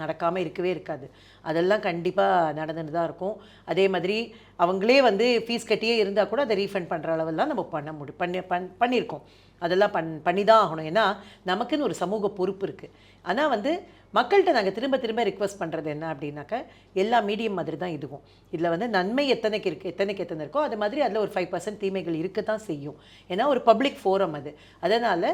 நடக்காமல் இருக்கவே இருக்காது. அதெல்லாம் கண்டிப்பாக நடந்துட்டு தான் இருக்கும். அதே மாதிரி அவங்களே வந்து ஃபீஸ் கட்டியே இருந்தால் கூட அதை ரீஃபண்ட் பண்ணுற அளவெல்லாம் நம்ம பண்ணியிருக்கோம். அதெல்லாம் பண்ணி தான் ஆகணும். ஏன்னா நமக்குன்னு ஒரு சமூக பொறுப்பு இருக்குது. ஆனால் வந்து மக்கள்கிட்ட நாங்கள் திரும்ப திரும்ப ரிக்வஸ்ட் பண்ணுறது என்ன அப்படின்னாக்கா எல்லா மீடியம் மாதிரி தான் இதுவும். இதில் வந்து நன்மை எத்தனைக்கு எத்தனை இருக்கோ அது மாதிரி அதில் ஒரு 5% தீமைகள் இருக்க தான் செய்யும். ஏன்னா ஒரு பப்ளிக் ஃபோரம் அது. அதனால்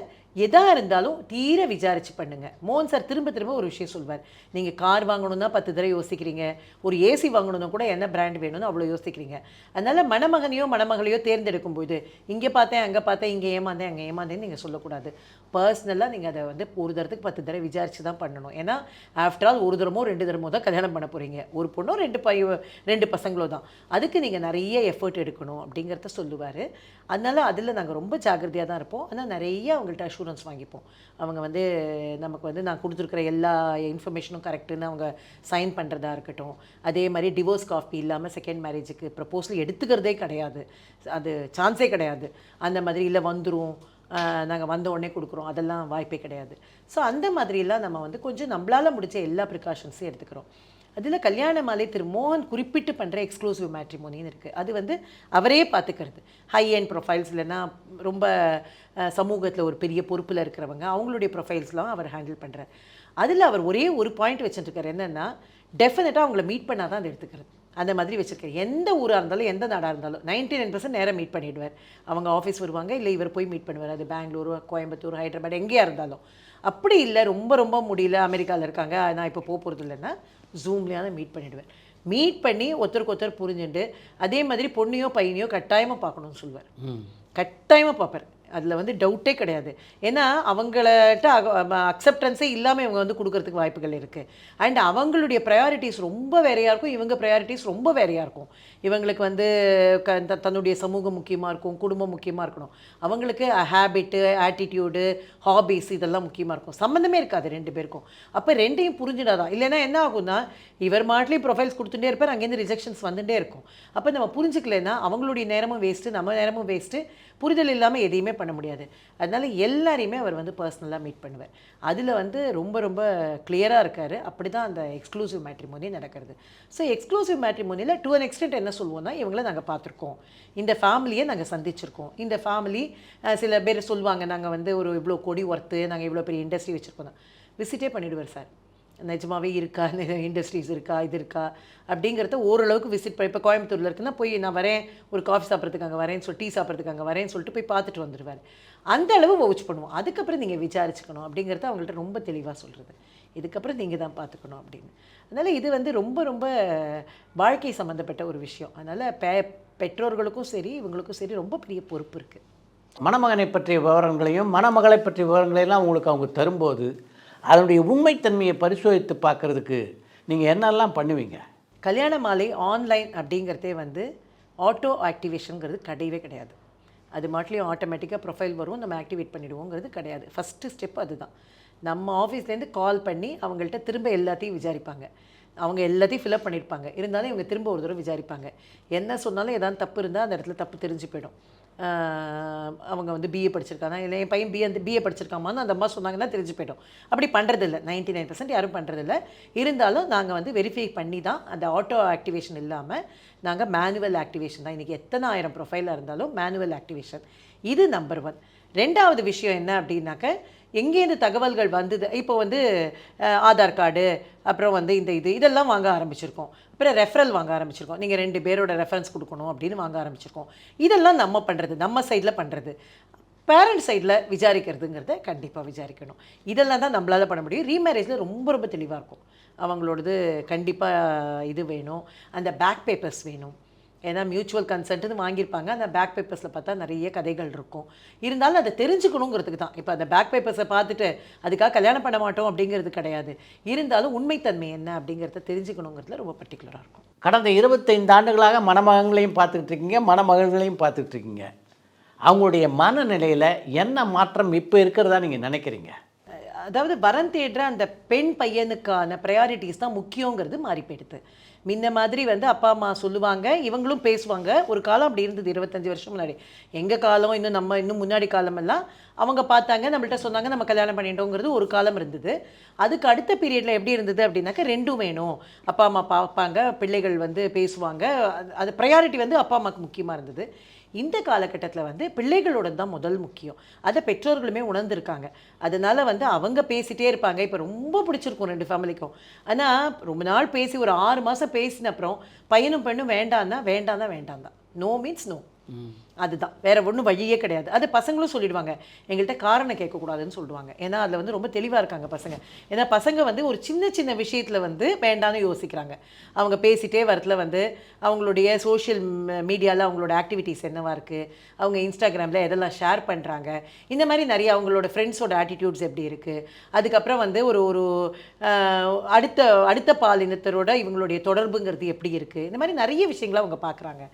எதாக இருந்தாலும் தீர விசாரிச்சு பண்ணுங்கள். மோகன் சார் திரும்ப திரும்ப ஒரு விஷயம் சொல்வார், நீங்கள் கார் வாங்கணுன்னா 10 தடவை யோசிக்கிறீங்க, ஒரு ஏசி வாங்கணுன்னா கூட என்ன பிராண்ட் வேணும்னு அவ்வளோ யோசிக்கிறீங்க. அதனால் மணமகனையோ மணமகளையோ தேர்ந்தெடுக்கும் போது இங்கே பார்த்தேன் அங்கே பார்த்தேன் இங்கே ஏமாந்தேன் அங்கே ஏமாந்தேன்னு நீங்கள் சொல்லக்கூடாது. பர்சனலாக நீங்கள் அதை வந்து ஒரு தரத்துக்கு 10 தடவை விசாரித்து தான் பண்ணணும். ஏன்னா ஆஃப்டர் ஆல் ஒரு தரமோ 2 தரமோ தான் கல்யாணம் பண்ண போகிறீங்க. ஒரு பொண்ணோ 2 பசங்களோ தான். அதுக்கு நீங்கள் நிறைய எஃபர்ட் எடுக்கணும் அப்படிங்கிறத சொல்லுவார். அதனால் அதில் நாங்கள் ரொம்ப ஜாக்கிரதையாக தான் இருப்போம். ஆனால் நிறைய அவங்கள்ட்ட அஷூரன்ஸ் வாங்கிப்போம். அவங்க வந்து நமக்கு வந்து நான் கொடுத்துருக்குற எல்லா இன்ஃபர்மேஷனும் கரெக்டுன்னு அவங்க சைன் பண்ணுறதா இருக்கட்டும். அதே மாதிரி டிவோர்ஸ் காப்பி இல்லாமல் செகண்ட் மேரேஜுக்கு ப்ரப்போசல் எடுத்துக்கிறதே கிடையாது, அது சான்ஸே கிடையாது. அந்த மாதிரி இல்லை வந்துடும் நாங்கள் வந்த உடனே கொடுக்குறோம், அதெல்லாம் வாய்ப்பே கிடையாது. ஸோ அந்த மாதிரிலாம் நம்ம வந்து கொஞ்சம் நம்மளால் முடிச்ச எல்லா ப்ரிகாஷன்ஸையும் எடுத்துக்கிறோம். அதில் கல்யாண மாலை திரு மோகன் குறிப்பிட்டு பண்ணுற எக்ஸ்க்ளூசிவ் மேட்ரிமோனின்னு இருக்குது. அது வந்து அவரே பார்த்துக்கிறது. ஹை அண்ட் ப்ரொஃபைல்ஸ் இல்லைன்னா ரொம்ப சமூகத்தில் ஒரு பெரிய பொறுப்பில் இருக்கிறவங்க அவங்களுடைய ப்ரொஃபைல்ஸ்லாம் அவர் ஹேண்டில் பண்ணுறார். அதில் அவர் ஒரே ஒரு பாயிண்ட் வச்சுட்டுருக்கார், என்னென்னா டெஃபினட்டாக அவங்கள மீட் பண்ணால் தான் அதை எடுத்துக்கிறது. அந்த மாதிரி வச்சுருக்காரு. எந்த ஊராக இருந்தாலும் எந்த நாடாக இருந்தாலும் 99% நேரம் மீட் பண்ணிவிடுவார். அவங்க ஆஃபீஸ் வருவாங்க, இல்லை இவர் போய் மீட் பண்ணுவார். அது பெங்களூரு, கோயம்புத்தூர், ஹைதராபாத் எங்கேயா இருந்தாலும். அப்படி இல்லை ரொம்ப ரொம்ப முடியல அமெரிக்காவில் இருக்காங்க நான் இப்போ போகிறது இல்லைன்னா ஜூம்லேயாவது மீட் பண்ணிவிடுவேன். மீட் பண்ணி ஒருத்தருக்கு ஒருத்தர் புரிஞ்சுட்டு அதே மாதிரி பொண்ணையோ பையனையோ கட்டாயமாக பார்க்கணும்னு சொல்லுவார். கட்டாயமாக பார்ப்பார், அதில் வந்து டவுட்டே கிடையாது. ஏன்னா அவங்கள்ட்ட அக்செப்டன்ஸே இல்லாமல் இவங்க வந்து கொடுக்கறதுக்கு வாய்ப்புகள் இருக்குது. அண்ட் அவங்களுடைய ப்ரையாரிட்டிஸ் ரொம்ப வேறையாக இருக்கும், இவங்க ப்ரையாரிட்டிஸ் ரொம்ப வேறையாக இருக்கும். இவங்களுக்கு வந்து தன்னுடைய சமூகம் முக்கியமாக இருக்கும், குடும்பம் முக்கியமாக இருக்கணும். அவங்களுக்கு ஹேபிட்டு, ஆட்டிடியூடு, ஹாபிஸ் இதெல்லாம் முக்கியமாக இருக்கும். சம்மந்தமே இருக்காது 2 பேருக்கும். அப்போ 2ஐயும் புரிஞ்சுடாதான். இல்லைன்னா என்ன ஆகும்னா இவர் மாட்டிலையும் ப்ரொஃபைல்ஸ் கொடுத்துட்டே இருப்பார், அங்கேருந்து ரிஜெக்ஷன்ஸ் வந்துட்டே இருக்கும். அப்போ நம்ம புரிஞ்சுக்கலைன்னா அவங்களுடைய நேரமும் வேஸ்ட்டு, நம்ம நேரமும் வேஸ்ட்டு, புரிதல் இல்லாமல் எதையுமே பண்ண முடியாது. அதனால் எல்லாரையுமே அவர் வந்து பர்சனலாக மீட் பண்ணுவார். அதில் வந்து ரொம்ப ரொம்ப கிளியராக இருக்கார். அப்படி தான் அந்த எக்ஸ்க்ளூசிவ் மேட்ரிமோனி நடக்கிறது. ஸோ எக்ஸ்க்ளூசிவ் மேட்ரிமோனியில் டு அன் எக்ஸ்டென்ட் என்ன சொல்லுவோம்னா, இவங்கள நாங்கள் பார்த்துருக்கோம், இந்த ஃபேமிலியை நாங்கள் சந்திச்சிருக்கோம், இந்த ஃபேமிலி சில பேர் சொல்லுவாங்க நாங்கள் வந்து ஒரு இவ்வளோ கோடி ஒர்த்து, நாங்கள் இவ்வளோ பெரிய இண்டஸ்ட்ரி வச்சுருக்கோம் தான். விசிட்டே பண்ணிவிடுவார் சார். நிஜமாகவே இருக்கா, இண்டஸ்ட்ரீஸ் இருக்கா, இது இருக்கா அப்படிங்கிறத ஓரளவுக்கு விசிட் பண்ணி, இப்போ கோயம்புத்தூரில் இருக்குன்னா போய் நான் வரேன் ஒரு காஃபி சாப்பிட்றதுக்கு அங்கே வரேன்னு சொல்லி, டீ சாப்பிட்றதுக்கு அங்கே வரேன்னு சொல்லிட்டு போய் பார்த்துட்டு வந்துடுவார். அந்த அளவு வவுச் பண்ணுவோம். அதுக்கப்புறம் நீங்கள் விசாரிச்சுக்கணும் அப்படிங்கிறத அவங்கள்ட்ட ரொம்ப தெளிவாக சொல்கிறது. இதுக்கப்புறம் நீங்கள் தான் பார்த்துக்கணும் அப்படின்னு. அதனால் இது வந்து ரொம்ப ரொம்ப வாழ்க்கை சம்மந்தப்பட்ட ஒரு விஷயம். அதனால் பெற்றோர்களுக்கும் சரி இவங்களுக்கும் சரி ரொம்ப பெரிய பொறுப்பு இருக்குது. மணமகனை பற்றிய விவரங்களையும் மணமகளை பற்றிய விவரங்களையெல்லாம் உங்களுக்கு அவங்க தரும்போது அதனுடைய உண்மைத்தன்மையை பரிசோதித்து பார்க்குறதுக்கு நீங்கள் என்னெல்லாம் பண்ணுவீங்க? கல்யாண மாலை ஆன்லைன் அப்படிங்கிறதே வந்து ஆட்டோ ஆக்டிவேஷனுங்கிறது கிடையவே கிடையாது. அது மாட்டிலையும் ஆட்டோமேட்டிக்காக ப்ரொஃபைல் வரும், நம்ம ஆக்டிவேட் பண்ணிவிடுவோங்கிறது கிடையாது. ஃபஸ்ட்டு ஸ்டெப் அதுதான். நம்ம ஆஃபீஸ்லேருந்து கால் பண்ணி அவங்கள்ட்ட திரும்ப எல்லாத்தையும் விசாரிப்பாங்க. அவங்க எல்லாத்தையும் ஃபில்அப் பண்ணியிருப்பாங்க, இருந்தாலும் இவங்க திரும்ப ஒரு தடவை விசாரிப்பாங்க. என்ன சொன்னாலும் ஏதாவது தப்பு இருந்தால் அந்த இடத்துல தப்பு தெரிஞ்சு போயிடும். அவங்க வந்து பிஏ படிச்சிருக்காங்க, இல்லை என் பையன் பிஏ படிச்சிருக்காமான்னு அந்த அம்மா சொன்னாங்கன்னா தெரிஞ்சு போய்ட்டோம். அப்படி பண்ணுறதில்ல, 99% யாரும் பண்ணுறதில்ல. இருந்தாலும் நாங்கள் வந்து வெரிஃபை பண்ணி தான், அந்த ஆட்டோ ஆக்டிவேஷன் இல்லாமல் நாங்கள் மேனுவல் ஆக்டிவேஷன் தான். இன்றைக்கி எத்தனை 1000 ப்ரொஃபைலாக இருந்தாலும் மேனுவல் ஆக்டிவேஷன். இது நம்பர் 1. 2வது விஷயம் என்ன அப்படின்னாக்க, எங்கேருந்து தகவல்கள் வந்தது, இப்போ வந்து ஆதார் கார்டு, அப்புறம் வந்து இதெல்லாம் வாங்க ஆரம்பிச்சிருக்கோம். அப்புறம் ரெஃபரல் வாங்க ஆரம்பிச்சிருக்கோம். நீங்கள் 2 பேரோட ரெஃபரன்ஸ் கொடுக்கணும் அப்படின்னு வாங்க ஆரம்பிச்சிருக்கோம். இதெல்லாம் நம்ம பண்ணுறது, நம்ம சைடில் பண்ணுறது. பேரண்ட் சைடில் விசாரிக்கிறதுங்கிறத கண்டிப்பாக விசாரிக்கணும். இதெல்லாம் தான் நம்மளால் பண்ண முடியும். ரீமேரேஜில் ரொம்ப ரொம்ப தெளிவாக இருக்கும். அவங்களோடது கண்டிப்பாக இது வேணும், அந்த பேக் பேப்பர்ஸ் வேணும். ஏன்னா மியூச்சுவல் கன்சென்ட்னு வாங்கியிருப்பாங்க, அந்த பேக் பேப்பர்ஸில் பார்த்தா நிறைய கதைகள் இருக்கும். இருந்தாலும் அதை தெரிஞ்சுக்கணுங்கிறதுக்கு தான். இப்போ அந்த பேக் பேப்பர்ஸை பார்த்துட்டு அதுக்காக கல்யாணம் பண்ண மாட்டோம் அப்படிங்கிறது கிடையாது. இருந்தாலும் உண்மைத்தன்மை என்ன அப்படிங்கிறத தெரிஞ்சுக்கணுங்கிறதுல ரொம்ப பர்டிகுலராக இருக்கும். கடந்த 25 ஆண்டுகளாக மணமகங்களையும் பார்த்துக்கிட்டு இருக்கீங்க, மணமகள்களையும் பார்த்துக்கிட்டு இருக்கீங்க. அவங்களுடைய மனநிலையில் என்ன மாற்றம் இப்போ இருக்கிறதா நீங்கள் நினைக்கிறீங்க? அதாவது வரன் தேடுற அந்த பெண் பையனுக்கான ப்ரையாரிட்டிஸ் தான் முக்கியங்கிறது மாறி போயிடுது. முன்ன மாதிரி வந்து அப்பா அம்மா சொல்லுவாங்க, இவங்களும் பேசுவாங்க. ஒரு காலம் அப்படி இருந்தது 25 வருஷம் முன்னாடி. எங்கள் காலம் இன்னும் முன்னாடி காலமெல்லாம் அவங்க பார்த்தாங்க, நம்மள்ட்ட சொன்னாங்க, நம்ம கல்யாணம் பண்ணிட்டோங்கிறது ஒரு காலம் இருந்தது. அதுக்கு அடுத்த பீரியடில் எப்படி இருந்தது அப்படின்னாக்கா, 2ம் வேணும். அப்பா அம்மா பார்ப்பாங்க, பிள்ளைகள் வந்து பேசுவாங்க. அது ப்ரையாரிட்டி வந்து அப்பா அம்மாவுக்கு முக்கியமாக இருந்தது. இந்த காலகட்டத்தில் வந்து பிள்ளைகளோட தான் முதல் முக்கியம். அதை பெற்றோர்களுமே உணர்ந்திருக்காங்க. அதனால வந்து அவங்க பேசிட்டே இருப்பாங்க. இப்போ ரொம்ப பிடிச்சிருக்கும் 2 ஃபேமிலிக்கும். ஆனால் ரொம்ப நாள் பேசி ஒரு 6 மாதம் பேசின அப்புறம் பையனும் பெண்ணும் வேண்டாம் தான். No means no. அதுதான், வேற ஒன்றும் வழியே கிடையாது. அது பசங்களும் சொல்லிடுவாங்க, எங்கள்கிட்ட காரணம் கேட்கக்கூடாதுன்னு சொல்லுவாங்க. ஏன்னா அதில் வந்து ரொம்ப தெளிவாக இருக்காங்க பசங்க. ஏன்னா பசங்க வந்து ஒரு சின்ன சின்ன விஷயத்தில் வந்து வேண்டான்னு யோசிக்கிறாங்க. அவங்க பேசிட்டே வரத்துல வந்து அவங்களுடைய சோஷியல் மீடியாவில் அவங்களோட ஆக்டிவிட்டீஸ் என்னவா இருக்குது, அவங்க இன்ஸ்டாகிராமில் எதெல்லாம் ஷேர் பண்ணுறாங்க, இந்த மாதிரி நிறைய அவங்களோட ஃப்ரெண்ட்ஸோட ஆட்டிடியூட்ஸ் எப்படி இருக்குது, அதுக்கப்புறம் வந்து ஒரு ஒரு அடுத்த பாலினத்தரோட இவங்களுடைய தொடர்புங்கிறது எப்படி இருக்குது, இந்த மாதிரி நிறைய விஷயங்களை அவங்க பார்க்குறாங்க.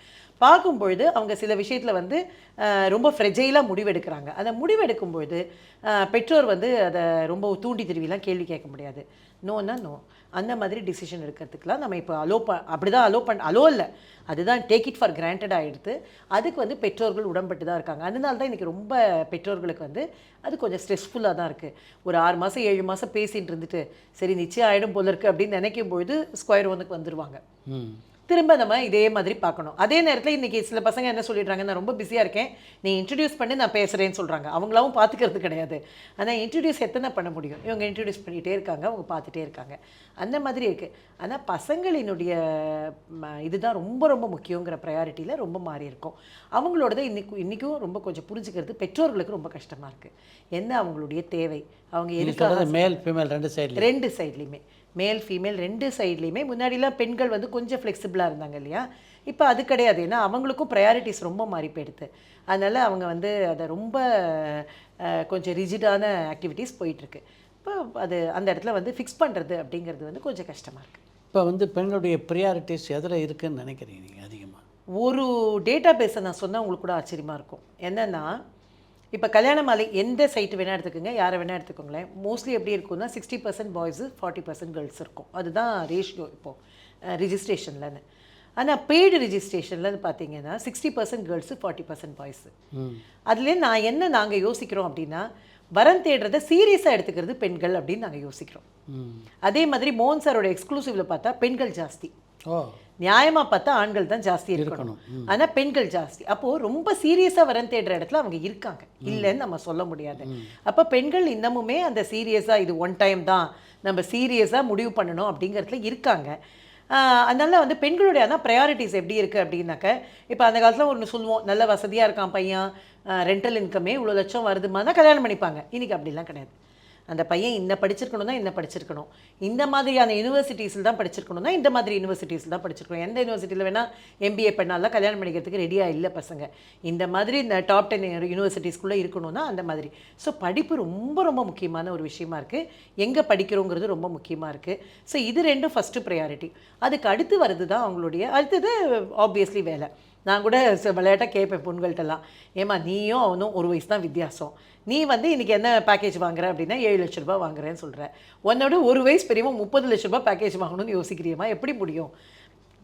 பார்க்கும்பொழுது அவங்க சில விஷயத்தில் வந்து ரொம்ப ஃப்ரெஜைலாக முடிவெடுக்கிறாங்க. அந்த முடிவெடுக்கும்பொழுது பெற்றோர் வந்து அதை ரொம்ப தூண்டி திருவிலாம் கேள்வி கேட்க முடியாது. நோன்னா நோ. அந்த மாதிரி டிசிஷன் எடுக்கிறதுக்கெலாம் நம்ம இப்போ அப்படி தான் அலோ இல்லை, அதுதான் டேக் இட் ஃபார் கிராண்டட் ஆகிடுது. அதுக்கு வந்து பெற்றோர்கள் உடன்பட்டு தான் இருக்காங்க. அதனால தான் இன்றைக்கி ரொம்ப பெற்றோர்களுக்கு வந்து அது கொஞ்சம் ஸ்ட்ரெஸ்ஃபுல்லாக தான் இருக்குது. ஒரு 6 மாதம் 7 மாதம் பேசிகிட்டு இருந்துட்டு சரி நிச்சயம் ஆகிடும் போல இருக்குது அப்படின்னு நினைக்கும் பொழுது ஸ்கொயர் ஒன்றுக்கு வந்துடுவாங்க. திரும்ப நம்ம இதே மாதிரி பார்க்கணும். அதே நேரத்தில் இன்றைக்கி சில பசங்க என்ன சொல்லிடுறாங்க, நான் ரொம்ப பிஸியாக இருக்கேன், நீ இன்ட்ரடியூஸ் பண்ணி நான் பேசுகிறேன்னு சொல்கிறாங்க. அவங்களாவும் பார்த்துக்கிறது கிடையாது. ஆனால் இன்ட்ரடியூஸ் எத்தனை பண்ண முடியும்? இவங்க இன்ட்ரடியூஸ் பண்ணிகிட்டே இருக்காங்க, அவங்க பார்த்துட்டே இருக்காங்க. அந்த மாதிரி இருக்குது. ஆனால் பசங்களினுடைய இதுதான் ரொம்ப ரொம்ப முக்கியங்கிற ப்ரையாரிட்டியில் ரொம்ப மாறி இருக்கும். அவங்களோட இன்றைக்கும் ரொம்ப கொஞ்சம் புரிஞ்சுக்கிறது பெற்றோர்களுக்கு ரொம்ப கஷ்டமாக இருக்குது. என்ன அவங்களுடைய தேவை, அவங்க எதுக்காக மேல் ஃபீமேல் ரெண்டு சைட்லேயுமே மேல் ஃபீமேல் 2 சைட்லேயுமே முன்னாடிலாம் பெண்கள் வந்து கொஞ்சம் ஃப்ளெக்சிபிளாக இருந்தாங்க இல்லையா? இப்போ அது கிடையாது. ஏன்னா அவங்களுக்கும் ப்ரையாரிட்டிஸ் ரொம்ப மாறி போயிடுது. அதனால் அவங்க வந்து அதை ரொம்ப கொஞ்சம் ரிஜிடான ஆக்டிவிட்டீஸ் போயிட்டுருக்கு. இப்போ அது அந்த இடத்துல வந்து ஃபிக்ஸ் பண்ணுறது அப்படிங்கிறது வந்து கொஞ்சம் கஷ்டமாக இருக்குது. இப்போ வந்து பெண்களுடைய ப்ரியாரிட்டிஸ் எதில் இருக்குதுன்னு நினைக்கிறீங்க நீங்கள் அதிகமாக? ஒரு டேட்டா பேஸை நான் சொன்னால் உங்களுக்கு கூட ஆச்சரியமாக இருக்கும். என்னென்னா இப்போ கல்யாண மாலை எந்த சைட்டு வேணால் எடுத்துக்கோங்க, யாரை வேணால் எடுத்துக்கோங்களேன். மோஸ்ட்லி எப்படி இருக்குன்னா 60% பாய்ஸு 40% கேர்ள்ஸ் இருக்கும். அதுதான் ரேஷியோ இப்போது ரிஜிஸ்ட்ரேஷன்லன்னு. ஆனால் பெய்டு ரிஜிஸ்ட்ரேஷனில் பார்த்தீங்கன்னா 60% கேர்ள்ஸு 40% பாய்ஸு. அதுலேயே நாங்கள் யோசிக்கிறோம் அப்படின்னா வரன் தேடுறதை சீரியஸாக எடுத்துக்கிறது பெண்கள் அப்படின்னு நாங்கள் யோசிக்கிறோம். அதே மாதிரி மோகன் சாரோட எக்ஸ்க்ளூசிவில் பார்த்தா பெண்கள் ஜாஸ்தி, நியாயமாக பார்த்தா ஆண்கள் தான் ஜாஸ்தி இருக்கணும், ஆனால் பெண்கள் ஜாஸ்தி. அப்போது ரொம்ப சீரியஸாக வரன் தேடுற இடத்துல அவங்க இருக்காங்க, இல்லைன்னு நம்ம சொல்ல முடியாது. அப்போ பெண்கள் இன்னமுமே அந்த சீரியஸாக இது ஒன் டைம் தான், நம்ம சீரியஸாக முடிவு பண்ணணும் அப்படிங்கிறதுல இருக்காங்க. அதனால வந்து பெண்களுடைய ஆனால் ப்ரையாரிட்டிஸ் எப்படி இருக்குது அப்படின்னாக்க, இப்போ அந்த காலத்தில் ஒன்று சொல்லுவோம், நல்ல வசதியாக இருக்கான் பையன், ரெண்டல் இன்கமே இவ்வளோ லட்சம் வருதுமானா கல்யாணம் பண்ணிப்பாங்க. இன்றைக்கி அப்படிலாம் கிடையாது. அந்த பையன் இன்ன படிச்சிருக்கணும்னா இன்ன படிச்சிருக்கணும், இந்த மாதிரியான யூனிவர்சிட்டிஸில் தான் படிச்சிருக்கணும்னா இந்த மாதிரி யூனிவர்சிட்டிஸில் தான் படிச்சிருக்கணும். எந்த யூனிவர்சிட்டியில் வேணால் MBA பண்ணாலும் கல்யாணம் பண்ணிக்கிறதுக்கு ரெடியாக இல்லை பசங்க. இந்த மாதிரி இந்த டாப் 10 யூனிவர்சிட்டிஸ்குள்ளே இருக்கணும்னா அந்த மாதிரி. ஸோ படிப்பு ரொம்ப ரொம்ப முக்கியமான ஒரு விஷயமா இருக்குது. எங்கே படிக்கிறோங்கிறது ரொம்ப முக்கியமாக இருக்குது. ஸோ இது ரெண்டும் ஃபஸ்ட்டு ப்ரையாரிட்டி. அதுக்கு அடுத்து வருது தான் அவங்களுடைய அடுத்தது ஆப்வியஸ்லி வேலை. நான் கூட விளையாட்டாக கேட்பேன் பொண்கள்கிட்டலாம், ஏமா நீயும் அவனும் 1 வயசு தான் வித்தியாசம், நீ வந்து இன்றைக்கி என்ன பேக்கேஜ் வாங்குற அப்படின்னா 7 லட்ச ரூபா வாங்குறேன்னு சொல்கிறேன். உன்னோட 1 வயசு பெரியவன் 30 லட்ச ரூபா பேக்கேஜ் வாங்கணும்னு யோசிக்கிறியம்மா, எப்படி முடியும்?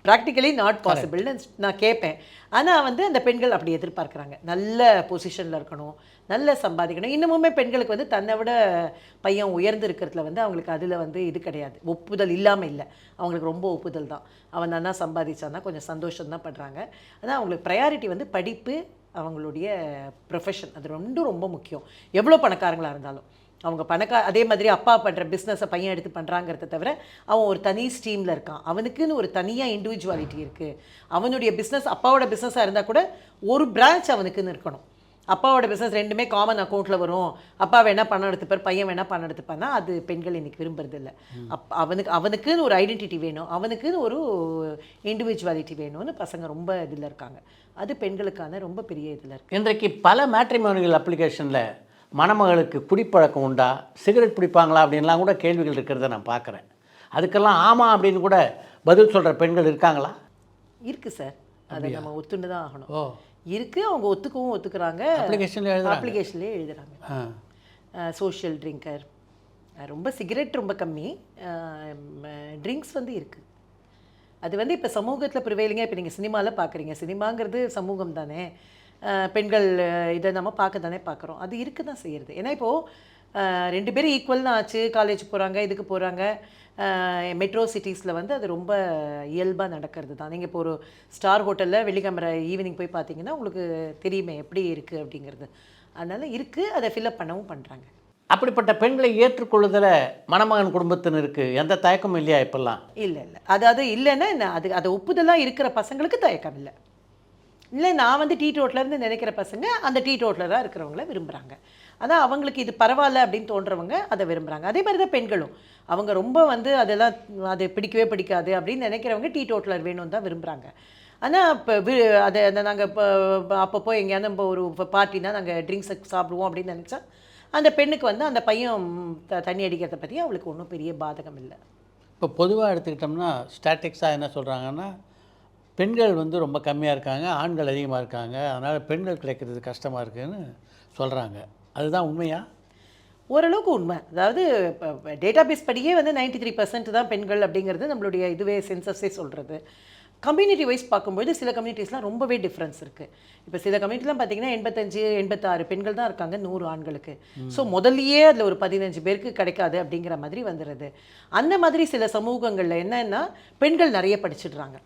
ப்ராக்டிக்கலி நாட் பாசிபிள்னு நான் கேட்பேன். ஆனால் வந்து அந்த பெண்கள் அப்படி எதிர்பார்க்குறாங்க, நல்ல பொசிஷனில் இருக்கணும், நல்ல சம்பாதிக்கணும். இன்னமுமே பெண்களுக்கு வந்து தன்னை விட பையன் உயர்ந்து இருக்கிறதுல வந்து அவங்களுக்கு அதில் வந்து இது கிடையாது, ஒப்புதல் இல்லாமல் இல்லை, அவங்களுக்கு ரொம்ப ஒப்புதல் தான். அவன் நல்லா சம்பாதிச்சான்னா கொஞ்சம் சந்தோஷம் தான் படுறாங்க. ஆனால் அவங்களுக்கு ப்ரையாரிட்டி வந்து படிப்பு, அவங்களுடைய ப்ரொஃபஷன், அது ரெண்டும் ரொம்ப முக்கியம். எவ்வளோ பணக்காரங்களாக இருந்தாலும் அவங்க அதே மாதிரி அப்பா பண்ணுற பிஸ்னஸை பையன் எடுத்து பண்ணுறாங்கிறத தவிர அவன் ஒரு தனி ஸ்ட்ரீமில் இருக்கான், அவனுக்குன்னு ஒரு தனியாக இண்டிவிஜுவாலிட்டி இருக்குது. அவனுடைய பிஸ்னஸ் அப்பாவோட பிஸ்னஸாக இருந்தால் கூட ஒரு பிரான்ச் அவனுக்குன்னு இருக்கணும். அப்பாவோட பிஸ்னஸ் ரெண்டுமே காமன் அக்கௌண்ட்டில் வரும், அப்பா வேணால் பணம் எடுத்துப்பார், பையன் வேணால் பணம் எடுத்துப்பான்னா அது பெண்கள் இன்றைக்கி விரும்புறது இல்லை. அவனுக்குன்னு ஒரு ஐடென்டிட்டி வேணும், அவனுக்குன்னு ஒரு இண்டிவிஜுவாலிட்டி வேணும்னு பசங்க ரொம்ப இதில் இருக்காங்க. அது பெண்களுக்கான ரொம்ப பெரிய இதில் இருக்குது. இன்றைக்கு பல மேட்ரிமோனியல் அப்ளிகேஷனில் மணமகளுக்கு குடிப்பழக்கம் உண்டா, சிகரெட் பிடிப்பாங்களா அப்படின்லாம் கூட கேள்விகள் இருக்கிறத நான் பார்க்குறேன். அதுக்கெல்லாம் ஆமாம் அப்படின்னு கூட பதில் சொல்கிற பெண்கள் இருக்காங்களா? இருக்குது சார், அதை நம்ம ஒத்துண்டு தான் ஆகணும். இருக்குது, அவங்க ஒத்துக்கிறாங்க, அப்ளிகேஷன்லேயே எழுதுகிறாங்க. சோஷியல் ட்ரிங்கர், ரொம்ப சிகரெட் ரொம்ப கம்மி, ட்ரிங்க்ஸ் வந்து இருக்குது. அது வந்து இப்போ சமூகத்தில் ப்ரிவேலிங்க. இப்போ நீங்கள் சினிமாவில் பார்க்குறீங்க, சினிமாங்கிறது சமூகம் தானே, பெண்கள் இதை நம்ம பார்க்க தானே பார்க்குறோம், அது இருக்க தான் செய்கிறது. ஏன்னா இப்போது 2 பேரும் ஈக்குவல்னு ஆச்சு. காலேஜ் போகிறாங்க, இதுக்கு போகிறாங்க. மெட்ரோ சிட்டிஸில் வந்து அது ரொம்ப இயல்பாக நடக்கிறது தான். நீங்கள் இப்போ ஒரு ஸ்டார் ஹோட்டலில் வெள்ளிக்கிழமை ஈவினிங் போய் பார்த்தீங்கன்னா உங்களுக்கு தெரியுமே எப்படி இருக்குது அப்படிங்கிறது. அதனால் இருக்குது, அதை ஃபில்அப் பண்ணவும் பண்ணுறாங்க. அப்படிப்பட்ட பெண்களை ஏற்றுக்கொள்ளுதல மணமகன் குடும்பத்தினருக்கு எந்த தயக்கமும் இல்லையா இப்பெல்லாம்? இல்லை அதாவது இல்லைன்னா என்ன, அது ஒப்புதலாக இருக்கிற பசங்களுக்கு தயக்கம் இல்லை. இல்லை நான் வந்து டீட்டோட்லர்னு நினைக்கிற பசங்க அந்த டீட்டோட்லராக இருக்கிறவங்கள விரும்புகிறாங்க. அதான் அவங்களுக்கு இது பரவாயில்ல அப்படின்னு தோன்றவங்க அதை விரும்புகிறாங்க. அதே மாதிரி தான் பெண்களும் அவங்க ரொம்ப வந்து அதெல்லாம் அது பிடிக்கவே பிடிக்காது அப்படின்னு நினைக்கிறவங்க டீட்டோட்லர் வேணும்னு தான் விரும்புகிறாங்க. ஆனால் இப்போ அதை நாங்கள் இப்போ அப்பப்போ எங்கேயாவது நம்ம ஒரு பார்ட்டினா நாங்கள் ட்ரிங்க்ஸ் சாப்பிடுவோம் அப்படின்னு நினச்சா அந்த பெண்ணுக்கு வந்து அந்த பையன் தண்ணி அடிக்கிறத பற்றி அவளுக்கு ஒன்றும் பெரிய பாதகம் இல்லை. இப்போ பொதுவாக எடுத்துக்கிட்டோம்னா ஸ்டாட்டிக்ஸாக என்ன சொல்கிறாங்கன்னா, பெண்கள் வந்து ரொம்ப கம்மியாக இருக்காங்க, ஆண்கள் அதிகமாக இருக்காங்க, அதனால் பெண்கள் கிடைக்கிறது கஷ்டமாக இருக்குதுன்னு சொல்கிறாங்க. அதுதான் உண்மையா? ஓரளவுக்கு உண்மை. அதாவது இப்போ டேட்டா பேஸ் படியே வந்து 93% தான் பெண்கள் அப்படிங்கிறது நம்மளுடைய இதுவே சென்சஸே சொல்கிறது. கம்யூனிட்டி வைஸ் பார்க்கும்போது சில கம்யூனிட்டிஸ்லாம் ரொம்பவே டிஃப்ரென்ஸ் இருக்குது. இப்போ சில கம்யூனிட்டிலாம் பார்த்தீங்கன்னா 85 86 பெண்கள் தான் இருக்காங்க 100 ஆண்களுக்கு. ஸோ முதல்லையே அதில் ஒரு 15 பேருக்கு கிடைக்காது அப்படிங்கிற மாதிரி வந்துடுது. அந்த மாதிரி சில சமூகங்களில் என்னன்னா பெண்கள் நிறைய படிச்சிடுறாங்க,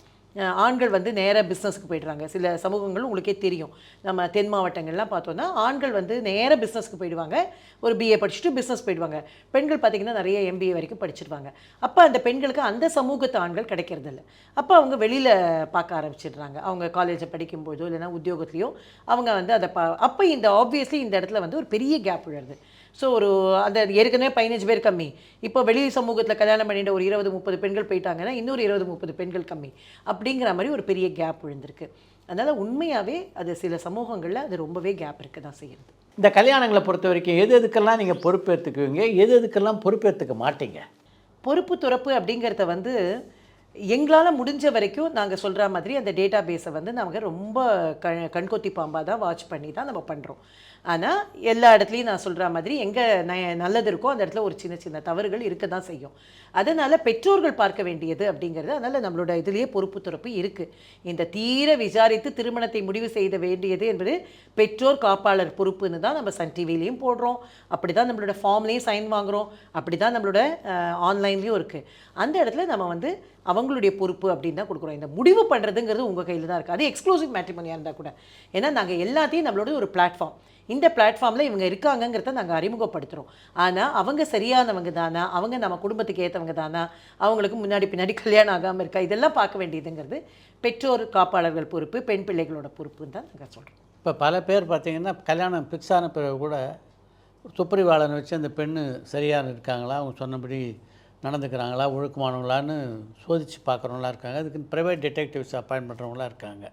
ஆண்கள் வந்து நேராக பிஸ்னஸுக்கு போய்ட்றாங்க. சில சமூகங்கள் உங்களுக்கே தெரியும், நம்ம தென் மாவட்டங்கள்லாம் பார்த்தோன்னா ஆண்கள் வந்து நேராக பிஸ்னஸ்க்கு போயிடுவாங்க, ஒரு பிஏ படிச்சுட்டு பிஸ்னஸ் போயிடுவாங்க. பெண்கள் பார்த்திங்கன்னா நிறைய எம்பிஏ வரைக்கும் படிச்சிருவாங்க. அப்போ அந்த பெண்களுக்கு அந்த சமூகத்து ஆண்கள் கிடைக்கிறதில்ல. அப்போ அவங்க வெளியில் பார்க்க ஆரம்பிச்சிடுறாங்க. அவங்க காலேஜை படிக்கும்போதோ இல்லைன்னா உத்தியோகத்துலேயோ அவங்க வந்து அதை அப்போ இந்த ஆப்வியஸ்லி இந்த இடத்துல வந்து ஒரு பெரிய கேப் விழுது. ஸோ ஒரு அந்த ஏற்கனவே 15 பேர் கம்மி, இப்போ வெளி சமூகத்தில் கல்யாணம் பண்ணிட்டு ஒரு 20-30 பெண்கள் போயிட்டாங்கன்னா இன்னொரு 20-30 பெண்கள் கம்மி அப்படிங்கிற மாதிரி ஒரு பெரிய கேப் விழுந்திருக்கு. அதனால் உண்மையாகவே அது சில சமூகங்களில் அது ரொம்பவே கேப் இருக்க தான் செய்யுது. இந்த கல்யாணங்களை பொறுத்த வரைக்கும் எதுக்கெல்லாம் நீங்கள் பொறுப்பேற்றுக்குவீங்க, எதுக்கெல்லாம் பொறுப்பேற்றுக்க மாட்டீங்க? பொறுப்பு துறப்பு அப்படிங்கிறத வந்து எங்களால் முடிஞ்ச வரைக்கும் நாங்கள் சொல்கிற மாதிரி அந்த டேட்டா பேஸை வந்து நாங்கள் ரொம்ப கண்கொத்தி பாம்பாக தான் வாட்ச் பண்ணி தான் நம்ம பண்ணுறோம். ஆனால் எல்லா இடத்துலையும் நான் சொல்கிற மாதிரி எங்கே நல்லது இருக்கோ அந்த இடத்துல ஒரு சின்ன சின்ன தவறுகள் இருக்க தான் செய்யும். அதனால் பெற்றோர்கள் பார்க்க வேண்டியது அப்படிங்கிறது, அதனால் நம்மளோட இதுலேயே பொறுப்பு துறப்பு இருக்குது. இந்த தீர விசாரித்து திருமணத்தை முடிவு செய்த வேண்டியது என்பது பெற்றோர் காப்பாளர் பொறுப்புன்னு தான் நம்ம சன் டிவிலையும் போடுறோம், அப்படி தான் நம்மளோட ஃபார்ம்லேயும் சைன் வாங்குகிறோம், அப்படி தான் நம்மளோட ஆன்லைன்லேயும் இருக்குது. அந்த இடத்துல நம்ம வந்து அவங்களுடைய பொறுப்பு அப்படின்னு தான் கொடுக்குறோம். இந்த முடிவு பண்ணுறதுங்கிறது உங்கள் கையில் தான் இருக்குது. அது எக்ஸ்க்ளூசிவ் மேட்ரிமோனியாக இருந்தால் கூட. ஏன்னா நாங்கள் எல்லாத்தையும் நம்மளோட ஒரு பிளாட்ஃபார்ம், இந்த பிளாட்ஃபார்மில் இவங்க இருக்காங்கங்கிறத நாங்கள் அறிமுகப்படுத்துகிறோம். ஆனால் அவங்க சரியானவங்க தானா, அவங்க நம்ம குடும்பத்துக்கு ஏற்றவங்க தானா, அவங்களுக்கு முன்னாடி பின்னாடி கல்யாணம் ஆகாமல் இருக்கா, இதெல்லாம் பார்க்க வேண்டியதுங்கிறது பெற்றோர் காப்பாளர்கள் பொறுப்பு, பெண் பிள்ளைகளோட பொறுப்புன்னு தான் நாங்கள் சொல்கிறோம். இப்போ பல பேர் பார்த்திங்கன்னா கல்யாணம் ஃபிக்ஸ் ஆன பிறகு கூட துப்பறிவாளனை வச்சு அந்த பெண்ணு சரியான இருக்காங்களா, அவங்க சொன்னபடி நடந்துக்கிறாங்களா, ஒழுக்கமானவங்களான்னு சோதித்து பார்க்குறவங்களாம் இருக்காங்க. அதுக்கு ப்ரைவேட் டிடெக்டிவ்ஸ் அப்பாயின்ட் பண்ணுறவங்களாம் இருக்காங்க.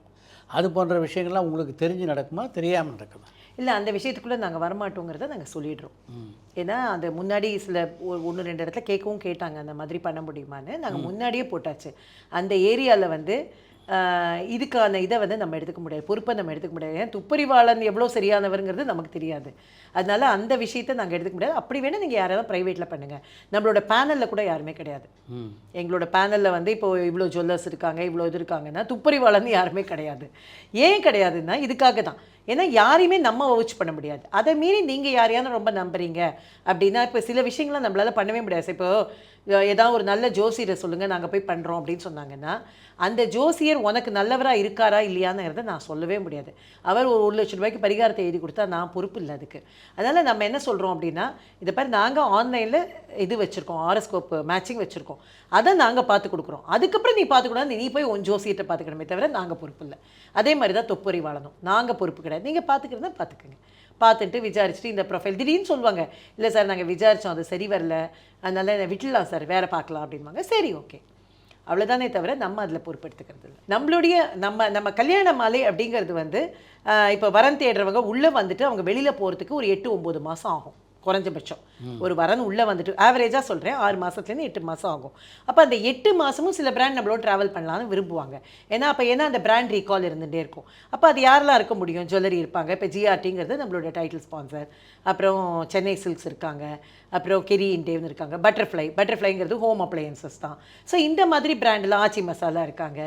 அது போன்ற விஷயங்கள்லாம் உங்களுக்கு தெரிஞ்சு நடக்குமா, தெரியாமல் நடக்குமா? இல்லை, அந்த விஷயத்துக்குள்ளே நாங்கள் வரமாட்டோங்கிறத நாங்கள் சொல்லிடுறோம். ஏன்னா அந்த முன்னாடி சில 1-2 இடத்துல கேட்கவும் கேட்டாங்க அந்த மாதிரி பண்ண முடியுமான்னு. நாங்கள் முன்னாடியே போட்டாச்சு. அந்த ஏரியாவில் வந்து இதுக்கான இதை வந்து நம்ம எடுத்துக்க முடியாது, பொறுப்பை நம்ம எடுத்துக்க முடியாது. ஏன் துப்பறிவாளன் எவ்வளோ சரியானவருங்கிறது நமக்கு தெரியாது. அதனால அந்த விஷயத்தை நாங்கள் எடுத்துக்க முடியாது. அப்படி வேணால் நீங்கள் யாராவது ப்ரைவேட்டில் பண்ணுங்கள். நம்மளோட பேனலில் கூட யாருமே கிடையாது. எங்களோட பேனலில் வந்து இப்போது இவ்வளோ ஜுவல்லர்ஸ் இருக்காங்க, இவ்வளோ இது இருக்காங்கன்னா துப்பறிவாளன் யாருமே கிடையாது. ஏன் கிடையாதுன்னா இதுக்காக தான். ஏன்னா யாரையுமே நம்ம வவுச் பண்ண முடியாது. அதை மீறி நீங்கள் யாரையான ரொம்ப நம்புறீங்க அப்படின்னா இப்போ சில விஷயங்கள்லாம் நம்மளால் பண்ணவே முடியாது. இப்போது ஏதாவது ஒரு நல்ல ஜோசியரை சொல்லுங்கள் நாங்கள் போய் பண்ணுறோம் அப்படின்னு சொன்னாங்கன்னா அந்த ஜோசியர் உனக்கு நல்லவராக இருக்காரா இல்லையாங்கிறத நான் சொல்லவே முடியாது. அவர் ஒரு 1 லட்சம் ரூபாய்க்கு பரிகாரத்தை எழுதி கொடுத்தா நான் பொறுப்பு இல்லை அதுக்கு. அதனால் நம்ம என்ன சொல்கிறோம் அப்படின்னா, இதை பாரு நாங்கள் ஆன்லைனில் இது வச்சுருக்கோம், ஆரோஸ்கோப் மேட்சிங் வச்சுருக்கோம், அதை நாங்கள் பார்த்து கொடுக்குறோம். அதுக்கப்புறம் நீ பார்த்துக்கூடாது, நீ போய் உன் ஜோசியத்தை பார்த்துக்கணுமே தவிர நாங்கள் பொறுப்பு இல்லை. அதே மாதிரி தான் தொப்பறிவாளனும் நாங்கள் பொறுப்பு கிடையாது. நீங்கள் பார்த்துக்கிறதா பார்த்துக்குங்க, பார்த்துட்டு விசாரிச்சுட்டு இந்த ப்ரொஃபைல் திடீர்னு சொல்லுவாங்க, இல்லை சார் நாங்கள் விசாரித்தோம் அது சரி வரல, அதனால் விட்டுடலாம் சார் வேறு பார்க்கலாம் அப்படின்வாங்க. சரி ஓகே, அவ்வளோதானே தவிர நம்ம அதில் பொறுப்பெடுத்துக்கிறது இல்லை. நம்மளுடைய நம்ம கல்யாண மாலை அப்படிங்கிறது வந்து இப்போ வரன் தேடுறவங்க உள்ளே வந்துட்டு அவங்க வெளியில் போகிறதுக்கு ஒரு 8-9 மாதம் ஆகும் குறைஞ்சபட்சம். ஒரு வரன் உள்ளே வந்துட்டு ஆவரேஜாக சொல்கிறேன் 6 மாதத்துலேருந்து 8 மாதம் ஆகும். அப்போ அந்த 8 மாதமும் சில பிராண்ட் நம்மளோட ட்ராவல் பண்ணலான்னு விரும்புவாங்க. ஏன்னா அந்த பிராண்ட் ரீகால் இருந்துகிட்டே இருக்கும். அப்போ அது யாரெல்லாம் இருக்க முடியும்? ஜுவல்லரி இருப்பாங்க. இப்போ ஜிஆர்டிங்கிறது நம்மளோட டைட்டில் ஸ்பான்சர், அப்புறம் சென்னை சில்க்ஸ் இருக்காங்க, அப்புறம் கெரி இண்டேவ்னு இருக்காங்க, பட்டர்ஃப்ளைங்கிறது ஹோம் அப்ளையன்சஸ் தான். ஸோ இந்த மாதிரி பிராண்டில் ஆச்சி மசாலா இருக்காங்க,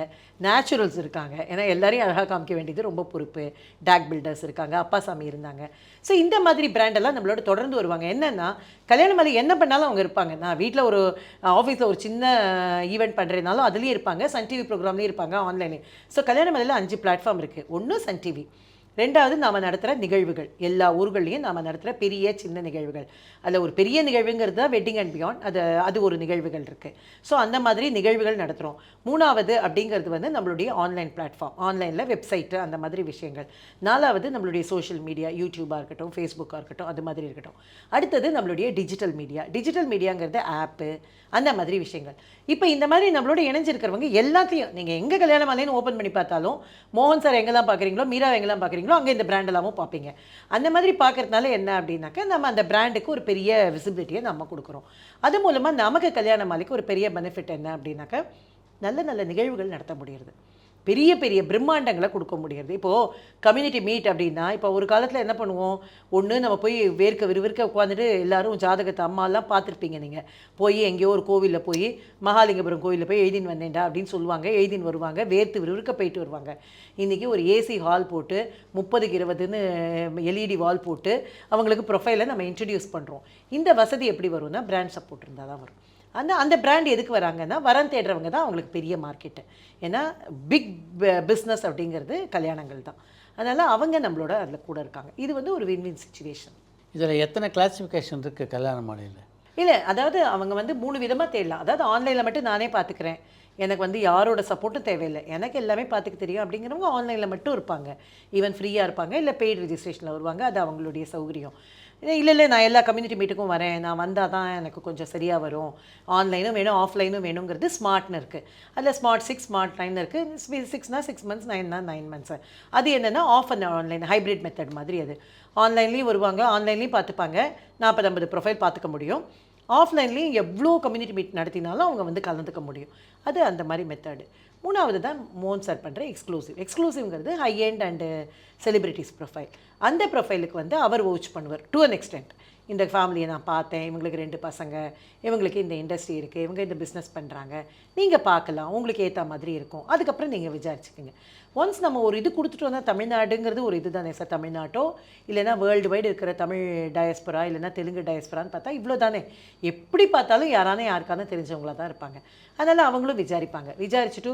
நேச்சுரல்ஸ் இருக்காங்க. ஏன்னா எல்லாரையும் அழகாக காமிக்க வேண்டியது ரொம்ப பொறுப்பு. டாக் பில்டர்ஸ் இருக்காங்க, அப்பாசாமி இருந்தாங்க. ஸோ இந்த மாதிரி பிராண்டெல்லாம் நம்மளோட தொடர்ந்து வருவாங்க. என்னென்னா கல்யாண மாலை என்ன பண்ணாலும் அவங்க இருப்பாங்க. நான் வீட்டில் ஒரு ஆஃபீஸில் ஒரு சின்ன ஈவெண்ட் பண்ணுறதுனாலும் அதுலேயும் இருப்பாங்க, சன் டிவி ப்ரோக்ராம்லேயும் இருப்பாங்க, ஆன்லைன்லேயும். ஸோ கல்யாண மாலையில் 5 பிளாட்ஃபார்ம் இருக்குது. ஒன்று சன் டிவி, ரெண்டாவது நாம் நடத்துகிற நிகழ்வுகள், எல்லா ஊர்கள்லையும் நாம் நடத்துகிற பெரிய சின்ன நிகழ்வுகள். அதில் ஒரு பெரிய நிகழ்வுங்கிறது தான் வெட்டிங் அண்ட் பியாண்ட், அது ஒரு நிகழ்வுகள் இருக்குது. ஸோ அந்த மாதிரி நிகழ்வுகள் நடத்துகிறோம். மூணாவது அப்படிங்கிறது வந்து நம்மளுடைய ஆன்லைன் பிளாட்ஃபார்ம், ஆன்லைனில் வெப்சைட்டு, அந்த மாதிரி விஷயங்கள். நாலாவது நம்மளுடைய சோஷியல் மீடியா, யூடியூபாக இருக்கட்டும், ஃபேஸ்புக்காக இருக்கட்டும், அது மாதிரி இருக்கட்டும். அடுத்தது நம்மளுடைய டிஜிட்டல் மீடியாங்கிறது ஆப்பு, அந்த மாதிரி விஷயங்கள். இப்போ இந்த மாதிரி நம்மளோட இணைஞ்சிருக்கிறவங்க எல்லாத்தையும் நீங்கள் எங்கே கல்யாண மாலைன்னு ஓப்பன் பண்ணி பார்த்தாலும் மோகன் சார் எங்கெல்லாம் பார்க்குறீங்களோ, மீரா எங்கெல்லாம் பார்க்குறீங்களோ, அங்கே இந்த பிராண்ட் எல்லாமும் பார்ப்பீங்க. அந்த மாதிரி பார்க்கறதுனால என்ன அப்படின்னாக்கா, நம்ம அந்த பிராண்டுக்கு ஒரு பெரிய விசிபிலிட்டியை நம்ம கொடுக்குறோம். அது மூலமாக நமக்கு கல்யாண மாலைக்கு ஒரு பெரிய பெனிஃபிட் என்ன அப்படின்னாக்கா, நல்ல நல்ல நிகழ்வுகள் நடத்த முடியுது, பெரிய பெரிய பிரம்மாண்டங்களை கொடுக்க முடியாது. இப்போது கம்யூனிட்டி மீட் அப்படின்னா, இப்போ ஒரு காலத்தில் என்ன பண்ணுவோம், ஒன்று நம்ம போய் விறுவிறுக்க உட்காந்துட்டு எல்லாரும் ஜாதகத்தை அம்மாலாம் பார்த்துருப்பீங்க. நீங்கள் போய் எங்கேயோ ஒரு கோவிலில் போய் மகாலிங்கபுரம் கோவிலில் போய் எழுதின்னு வந்தேன்டா அப்படின்னு சொல்லுவாங்க, எழுதின்னு வருவாங்க, விறுவிறுக்க போயிட்டு வருவாங்க. இன்றைக்கி ஒரு ஏசி ஹால் போட்டு 30க்கு 20ன்னு எல்இடி வால் போட்டு அவங்களுக்கு ப்ரொஃபைலை நம்ம இன்ட்ரடியூஸ் பண்ணுறோம். இந்த வசதி எப்படி வரும்னா பிராண்ட் சப்போர்ட் இருந்தால் தான் வரும். அந்த பிராண்ட் எதுக்கு வராங்கன்னா, வரன் தேடுறவங்க தான் அவங்களுக்கு பெரிய மார்க்கெட்டு. ஏன்னா பிக் பிஸ்னஸ் அப்படிங்கிறது கல்யாணங்கள் தான். அதனால் அவங்க நம்மளோட அதில் கூட இருக்காங்க. இது வந்து ஒரு வின்-வின் சிச்சுவேஷன். இதில் எத்தனை கிளாஸிஃபிகேஷன் இருக்குது கல்யாண மாலையில்? இல்லை, அதாவது அவங்க வந்து 3 விதமாக தேடலாம். அதாவது ஆன்லைனில் மட்டும் நானே பார்த்துக்கிறேன், எனக்கு வந்து யாரோட சப்போர்ட்டும் தேவையில்லை, எனக்கு எல்லாமே பார்த்துக்க தெரியும் அப்படிங்கிறவங்க ஆன்லைனில் மட்டும் இருப்பாங்க. ஈவன் ஃப்ரீயாக இருப்பாங்க, இல்லை பெய்டு ரெஜிஸ்ட்ரேஷனில் வருவாங்க, அது அவங்களுடைய சௌகரியம். இல்லை நான் எல்லா கம்யூனிட்டி மீட்டுக்கும் வரேன், நான் வந்தால் தான் எனக்கு கொஞ்சம் சரியாக வரும், ஆன்லைனும் வேணும் ஆஃப்லைனும் வேணுங்கிறது ஸ்மார்ட்னு இருக்குது. அதில் ஸ்மார்ட் 6, ஸ்மார்ட் 9 இருக்குது. 6னா 6 மந்த்ஸ், 9னா 9 மந்த்ஸு. அது என்னென்னா off and online hybrid method மாதிரி. அது ஆன்லைன்லேயும் வருவாங்க, ஆன்லைன்லேயும் பார்த்துப்பாங்க, 40-50 ப்ரொஃபைல் பார்த்துக்க முடியும். ஆஃப்லைன்லேயும் எவ்வளோ கம்யூனிட்டி மீட் நடத்தினாலும் அவங்க வந்து கலந்துக்க முடியும். அது அந்த மாதிரி மெத்தடு. மூணாவது தான் மோகன் சார் பண்ணுற எக்ஸ்க்ளூசிவ்ங்கிறது high end and celebrities profile. அந்த ப்ரொஃபைலுக்கு வந்து அவர் வாட்ச் பண்ணுவார் டு அன் எக்ஸ்டென்ட். இந்த ஃபேமிலியை நான் பார்த்தேன், இவங்களுக்கு 2 பசங்க, இவங்களுக்கு இந்த இண்டஸ்ட்ரி இருக்குது, இவங்க இந்த பிஸ்னஸ் பண்ணுறாங்க, நீங்கள் பார்க்கலாம், உங்களுக்கு ஏற்ற மாதிரி இருக்கும், அதுக்கப்புறம் நீங்கள் விசாரிச்சுக்கோங்க. ஒன்ஸ் நம்ம ஒரு இது கொடுத்துட்டோம்னா, தமிழ்நாடுங்கிறது ஒரு இது தானே சார், தமிழ்நாட்டோ இல்லைனா வேர்ல்டு வைடு இருக்கிற தமிழ் டயஸ்பரா இல்லைனா தெலுங்கு டயஸ்பரான்னு பார்த்தா இவ்வளோ தானே. எப்படி பார்த்தாலும் யாருக்கான தெரிஞ்சவங்களாக தான் இருப்பாங்க. அதனால் அவங்களும் விசாரிப்பாங்க. விசாரிச்சுட்டு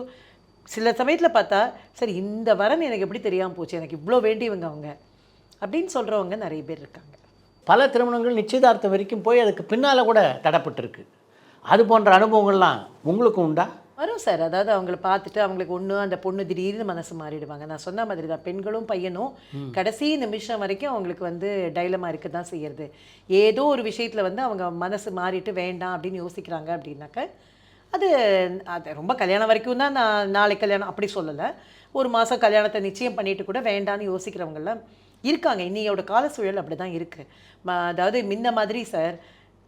சில சமயத்தில் பார்த்தா, சரி இந்த வரன் எனக்கு எப்படி தெரியாமல் போச்சு, எனக்கு இவ்வளோ வேண்டியவங்க அவங்க அப்படின்னு சொல்கிறவங்க நிறைய பேர் இருக்காங்க. பல திருமணங்கள் நிச்சயதார்த்தம் வரைக்கும் போய் அதுக்கு பின்னால் கூட தடைப்பட்டிருக்கு. அது போன்ற அனுபவங்கள்லாம் உங்களுக்கு உண்டா? வரும் சார். அதாவது அவங்கள பார்த்துட்டு அவங்களுக்கு ஒன்று அந்த பொண்ணு திடீர்னு மனசு மாறிடுவாங்க. நான் சொன்ன மாதிரி தான், பெண்களும் பையனும் கடைசி நிமிஷம் வரைக்கும் அவங்களுக்கு வந்து டைலமா இருக்க தான் செய்யறது. ஏதோ ஒரு விஷயத்தில் வந்து அவங்க மனசு மாறிட்டு வேண்டாம் அப்படின்னு யோசிக்கிறாங்க அப்படின்னாக்க, அது ரொம்ப கல்யாணம் வரைக்கும் தான். நான் நாளைக்கு கல்யாணம் அப்படி சொல்லலை, ஒரு மாதம் கல்யாணத்தை நிச்சயம் பண்ணிட்டு கூட வேண்டான்னு யோசிக்கிறவங்கெல்லாம் இருக்காங்க. இன்னையோட கால சூழல் அப்படி தான் இருக்குது. அதாவது முன்ன மாதிரி சார்,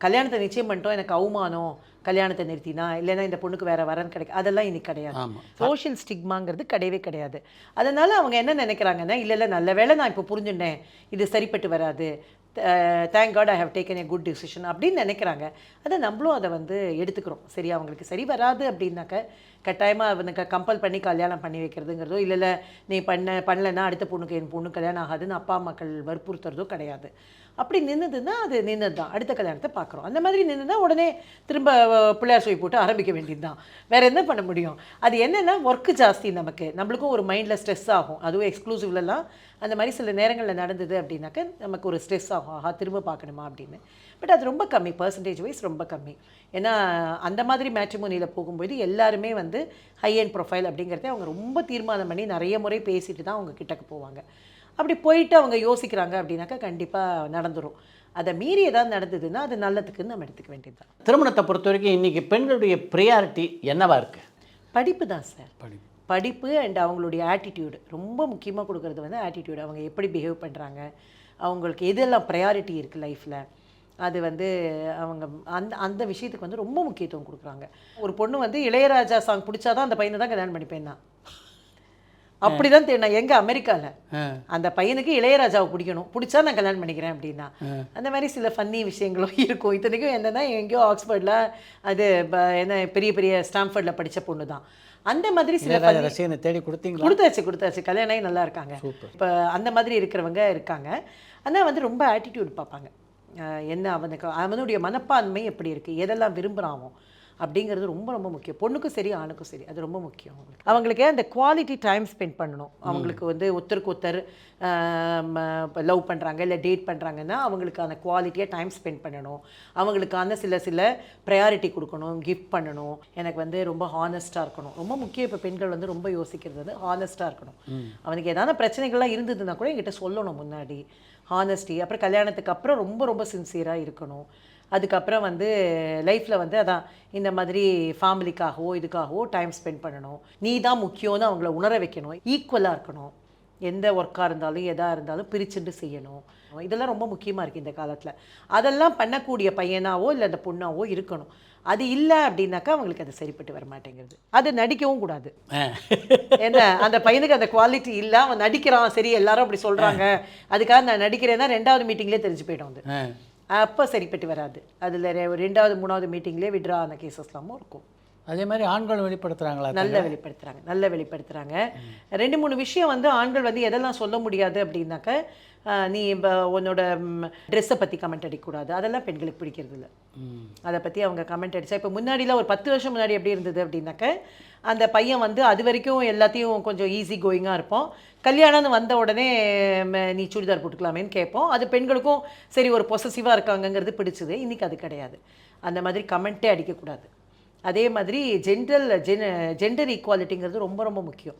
கல்யாணத்தை நிச்சயம் பண்ணிட்டோம், எனக்கு அவமானம், கல்யாணத்தை நிறுத்தினா இல்லைன்னா இந்த பொண்ணுக்கு வேறு வரன் கிடைக்கும், அதெல்லாம் இன்னைக்கு கிடையாது. சோஷியல் ஸ்டிக்மாங்கிறது கிடையவே கிடையாது. அதனால் அவங்க என்ன நினைக்கிறாங்கன்னா, இல்லை நல்ல வேளை நான் இப்போ புரிஞ்சுட்டேன், இது சரிப்பட்டு வராது, thank God I have taken a good decision அப்படின்னு நினைக்கிறாங்க. அதை நம்மளும் அதை வந்து எடுத்துக்கிறோம். சரி, அவங்களுக்கு சரி வராது அப்படின்னாக்க கட்டாயமாக அவனுக்கு கம்பல் பண்ணி கல்யாணம் பண்ணி வைக்கிறதுங்கிறதோ, இல்லை நீ பண்ணலைன்னா அடுத்த பொண்ணுக்கு என் பொண்ணு கல்யாணம் ஆகாதுன்னு அப்பா மக்கள் வற்புறுத்துறதோ கிடையாது. அப்படி நின்றுதுன்னா அது நின்றுது தான், அடுத்த கல்யாணத்தை பார்க்குறோம். அந்த மாதிரி நின்றுனா உடனே திரும்ப பிள்ளையார் சொல்லி போட்டு ஆரம்பிக்க வேண்டியது தான். வேறு என்ன பண்ண முடியும்? அது என்னென்னா ஒர்க்கு ஜாஸ்தி, நம்மளுக்கும் ஒரு மைண்டில் ஸ்ட்ரெஸ் ஆகும். அதுவும் எக்ஸ்க்ளூசிவ்லலாம் அந்த மாதிரி சில நேரங்களில் நடந்தது அப்படின்னாக்க நமக்கு ஒரு ஸ்ட்ரெஸ் ஆகும், ஆஹா திரும்ப பார்க்கணுமா அப்படின்னு. பட் அது ரொம்ப கம்மி, பர்சன்டேஜ் வைஸ் ரொம்ப கம்மி. ஏன்னா அந்த மாதிரி மேட்ரிமோனியில் போகும்போது எல்லாருமே வந்து ஹை அண்ட் ப்ரொஃபைல் அப்படிங்கிறத அவங்க ரொம்ப தீர்மானம் பண்ணி நிறைய முறை பேசிட்டு தான் அவங்க கிட்டக்கு போவாங்க. அப்படி போயிட்டு அவங்க யோசிக்கிறாங்க அப்படின்னாக்கா கண்டிப்பாக நடந்துடும். அதை மீறி ஏதாவது நடந்ததுன்னா அது நல்லதுக்குன்னு நம்ம எடுத்துக்க வேண்டியது தான். திருமணத்தை பொறுத்த வரைக்கும் இன்றைக்கி பெண்களுடைய ப்ரியாரிட்டி என்னவா இருக்குது? படிப்பு தான் சார். படிப்பு அண்ட் அவங்களுடைய ஆட்டிடியூடு ரொம்ப முக்கியமாக கொடுக்குறது வந்து ஆட்டிடியூடு. அவங்க எப்படி பிஹேவ் பண்ணுறாங்க, அவங்களுக்கு எதெல்லாம் ப்ரையாரிட்டி இருக்குது லைஃப்பில், அது வந்து அவங்க அந்த விஷயத்துக்கு வந்து ரொம்ப முக்கியத்துவம் கொடுக்குறாங்க. ஒரு பொண்ணு வந்து இளையராஜா சாங் பிடிச்சாதான் அந்த பையனை தான் கல்யாணம் பண்ணிப்பேன் தான். அப்படிதான் தேடினா எங்க அமெரிக்காவில் அந்த பையனுக்கு இளையராஜாவை பிடிக்கணும், பிடிச்சா நான் கல்யாணம் பண்ணிக்கிறேன் அப்படின்னா. அந்த மாதிரி சில ஃபன்னி விஷயங்களும் இருக்கும். இத்தனைக்கும் என்னன்னா எங்கேயோ ஆக்ஸ்போர்டில் அது என்ன பெரிய பெரிய ஸ்டாம்ஃபர்டில் படித்த பொண்ணு தான். அந்த மாதிரி சில ரசிகனை தேடி கொடுத்தாச்சு கல்யாணம் ஆகி நல்லா இருக்காங்க. இப்போ அந்த மாதிரி இருக்கிறவங்க இருக்காங்க. ஆனால் வந்து ரொம்ப ஆட்டிடியூட் பார்ப்பாங்க. என்ன அவனுடைய மனப்பான்மை எப்படி இருக்குது, எதெல்லாம் விரும்புகிறானோ அப்படிங்கிறது ரொம்ப ரொம்ப முக்கியம். பொண்ணுக்கும் சரி ஆணுக்கும் சரி அது ரொம்ப முக்கியம். அவங்களுக்கு அந்த குவாலிட்டி டைம் ஸ்பெண்ட் பண்ணணும். அவங்களுக்கு வந்து ஒருத்தருக்கு ஒருத்தர் லவ் பண்ணுறாங்க இல்லை டேட் பண்ணுறாங்கன்னா அவங்களுக்கான குவாலிட்டியாக டைம் ஸ்பெண்ட் பண்ணணும். அவங்களுக்கான சில ப்ரையாரிட்டி கொடுக்கணும், கிஃப்ட் பண்ணணும். எனக்கு வந்து ரொம்ப ஹானஸ்ட்டாக இருக்கணும், ரொம்ப முக்கியம். இப்போ பெண்கள் வந்து ரொம்ப யோசிக்கிறது வந்து ஹானஸ்ட்டாக இருக்கணும். அவனுக்கு ஏதாவது பிரச்சனைகள்லாம் இருந்ததுன்னா கூட என்கிட்ட சொல்லணும் முன்னாடி. ஹானஸ்டி. அப்புறம் கல்யாணத்துக்கு அப்புறம் ரொம்ப ரொம்ப சின்சியராக இருக்கணும். அதுக்கப்புறம் வந்து லைஃப்பில் வந்து அதான் இந்த மாதிரி ஃபேமிலிக்காகவோ இதுக்காகவோ டைம் ஸ்பெண்ட் பண்ணணும். நீ தான் முக்கியம்னு அவங்கள உணர வைக்கணும். ஈக்குவலாக இருக்கணும். எந்த ஒர்க்காக இருந்தாலும் எதாக இருந்தாலும் பிரிச்சுட்டு செய்யணும். இதெல்லாம் ரொம்ப முக்கியமாக இருக்குது இந்த காலத்தில். அதெல்லாம் பண்ணக்கூடிய பையனாவோ இல்லை அந்த பொண்ணாவோ இருக்கணும். அது இல்லை அப்படின்னாக்கா அவங்களுக்கு அது சரிப்பட்டு வர மாட்டேங்கிறது. அது நடிக்கவும் கூடாது. என்ன அந்த பையனுக்கு அந்த குவாலிட்டி இல்லை, அவன் நடிக்கிறான், சரி எல்லாரும் அப்படி சொல்கிறாங்க அதுக்காக நான் நடிக்கிறேன்னா 2வது மீட்டிங்லேயே தெரிஞ்சு போய்டும். அது அப்போ சரிப்பட்டு வராது. அதில் 2வது 3வது மீட்டிங்லேயே விட்ரா ஆன கேசஸ்லாமும் இருக்கும். அதே மாதிரி ஆண்கள் வெளிப்படுத்துகிறாங்களா? நல்ல வெளிப்படுத்துகிறாங்க. 2-3 விஷயம் வந்து ஆண்கள் வந்து எதெல்லாம் சொல்ல முடியாது அப்படின்னாக்க, நீ இப்போ உன்னோட ட்ரெஸ்ஸை பற்றி கமெண்ட் அடிக்கக்கூடாது. அதெல்லாம் பெண்களுக்கு பிடிக்கிறது இல்லை. அதை பற்றி அவங்க கமெண்ட் அடித்தா, இப்போ முன்னாடிலாம் ஒரு 10 வருஷம் முன்னாடி எப்படி இருந்தது அப்படின்னாக்க, அந்த பையன் வந்து அது வரைக்கும் எல்லாத்தையும் கொஞ்சம் ஈஸி கோயிங்காக இருப்போம். கல்யாணம்னு வந்த உடனே நீ சுடிதார் போட்டுக்கலாமேன்னு கேட்போம். அது பெண்களுக்கும் சரி ஒரு பொசசிவாக இருக்காங்கங்கிறது பிடிச்சது. இன்றைக்கி அது கிடையாது. அந்த மாதிரி கமெண்ட்டே அடிக்கக்கூடாது. அதே மாதிரி ஜெண்டர் ஈக்குவாலிட்டிங்கிறது ரொம்ப ரொம்ப முக்கியம்.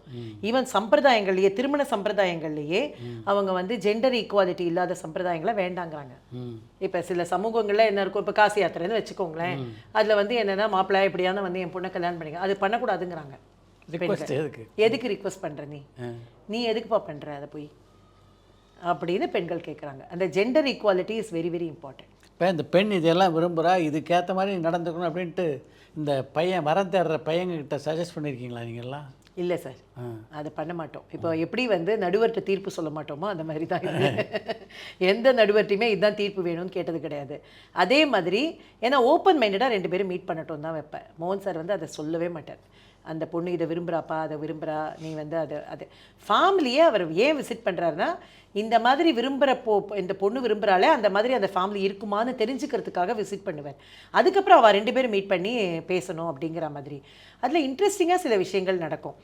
ஈவன் சம்பிரதாயங்கள்லேயே, திருமண சம்பிரதாயங்கள்லேயே அவங்க வந்து ஜெண்டர் ஈக்குவாலிட்டி இல்லாத சம்பிரதாயங்களை வேண்டாங்கிறாங்க. இப்போ சில சமூகங்களில் என்ன இருக்கும், இப்போ காசி யாத்திரைன்னு வச்சுக்கோங்களேன், அதில் வந்து என்னென்னா மாப்பிள்ளை எப்படியான வந்து என் பொண்ணை கல்யாணம் பண்ணிக்க, அது பண்ணக்கூடாதுங்கிறாங்க. எதுக்கு ரிக்வெஸ்ட் பண்ணுற நீ எதுக்குப்பா பண்ணுற அதை போய் அப்படின்னு பெண்கள் கேட்குறாங்க. அந்த gender equality is very very important. இப்போ இந்த பெண் இதெல்லாம் விரும்புகிறா, இதுக்கேற்ற மாதிரி நடந்துக்கணும் அப்படின்ட்டு இந்த பையன் வரம் தேடுற பையன்கிட்ட சஜஸ்ட் பண்ணியிருக்கீங்களா நீங்கள்லாம்? இல்லை சார், அதை பண்ண மாட்டோம். இப்போ எப்படி வந்து நடுவர்கிட்ட தீர்ப்பு சொல்ல மாட்டோமோ அந்த மாதிரி தான் எந்த நடுவர்ட்டையுமே இதுதான் தீர்ப்பு வேணும்னு கேட்டது கிடையாது. அதே மாதிரி ஏன்னா ஓப்பன் மைண்டடாக 2 பேரும் மீட் பண்ணட்டும் தான் வைப்பேன். மோகன் சார் வந்து அதை சொல்லவே மாட்டார். அந்த பொண்ணு இதை விரும்புகிறாப்பா, அதை விரும்புகிறா, நீ வந்து அது ஃபேமிலியே அவர் ஏன் விசிட் பண்ணுறாருன்னா, இந்த மாதிரி இந்த பொண்ணு விரும்புகிறாளே அந்த மாதிரி அந்த ஃபேமிலி இருக்குமான்னு தெரிஞ்சுக்கிறதுக்காக விசிட் பண்ணுவேன். அதுக்கப்புறம் அவள் 2 பேரும் மீட் பண்ணி பேசணும் அப்படிங்கிற மாதிரி. அதில் இன்ட்ரெஸ்டிங்காக சில விஷயங்கள் நடக்கும்.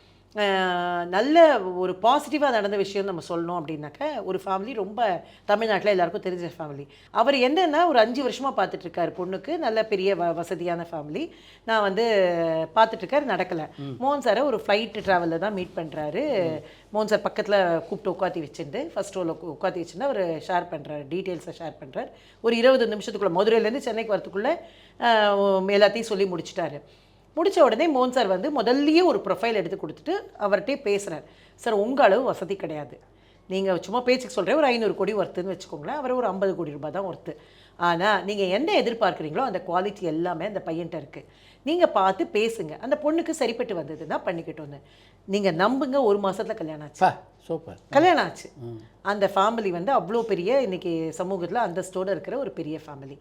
நல்ல ஒரு பாசிட்டிவாக நடந்த விஷயம் நம்ம சொல்லணும் அப்படின்னாக்க, ஒரு ஃபேமிலி ரொம்ப தமிழ்நாட்டில் எல்லாருக்கும் தெரிஞ்ச ஃபேமிலி. அவர் என்னென்னா ஒரு 5 வருஷமாக பார்த்துட்ருக்காரு பொண்ணுக்கு, நல்ல பெரிய வசதியான ஃபேமிலி. நான் வந்து பார்த்துட்ருக்காரு, நடக்கலை. மோகன் சாரை ஒரு ஃப்ளைட்டு ட்ராவலில் தான் மீட் பண்ணுறாரு. மோகன் சார் பக்கத்தில் கூப்பிட்டு உட்காத்தி வச்சுட்டு ஃபஸ்ட் ரோவில் உட்காத்தி வச்சுட்டு அவர் ஷேர் பண்ணுறாரு, டீட்டெயில்ஸை ஷேர் பண்ணுறாரு. ஒரு 20 நிமிஷத்துக்குள்ளே மதுரையிலேருந்து சென்னைக்கு வரத்துக்குள்ளே எல்லாத்தையும் சொல்லி முடிச்சிட்டாரு. முடித்த உடனே மோகன் சார் வந்து முதல்லையே ஒரு ப்ரொஃபைல் எடுத்து கொடுத்துட்டு அவர்கிட்டே பேசுகிறார். சார் உங்கள் அளவு வசதி கிடையாது, நீங்கள் சும்மா பேச்சுக்கு சொல்கிறேன், ஒரு 500 கோடி ஒர்த்துன்னு வச்சுக்கோங்களேன், அவர் ஒரு 50 கோடி ரூபாய் தான் ஒர்த்து. ஆனால் நீங்கள் என்ன எதிர்பார்க்குறீங்களோ அந்த குவாலிட்டி எல்லாமே அந்த பையன்கிட்ட இருக்குது. நீங்கள் பார்த்து பேசுங்க, அந்த பொண்ணுக்கு சரிப்பட்டு வந்ததுன்னா பண்ணிக்கிட்டோன்னு. நீங்கள் நம்புங்க, 1 மாதத்தில் கல்யாணம் ஆச்சு. சூப்பர், கல்யாணம் ஆச்சு. அந்த ஃபேமிலி வந்து அவ்வளோ பெரிய இன்றைக்கி சமூகத்தில் அந்தஸ்தோடு இருக்கிற ஒரு பெரிய ஃபேமிலி.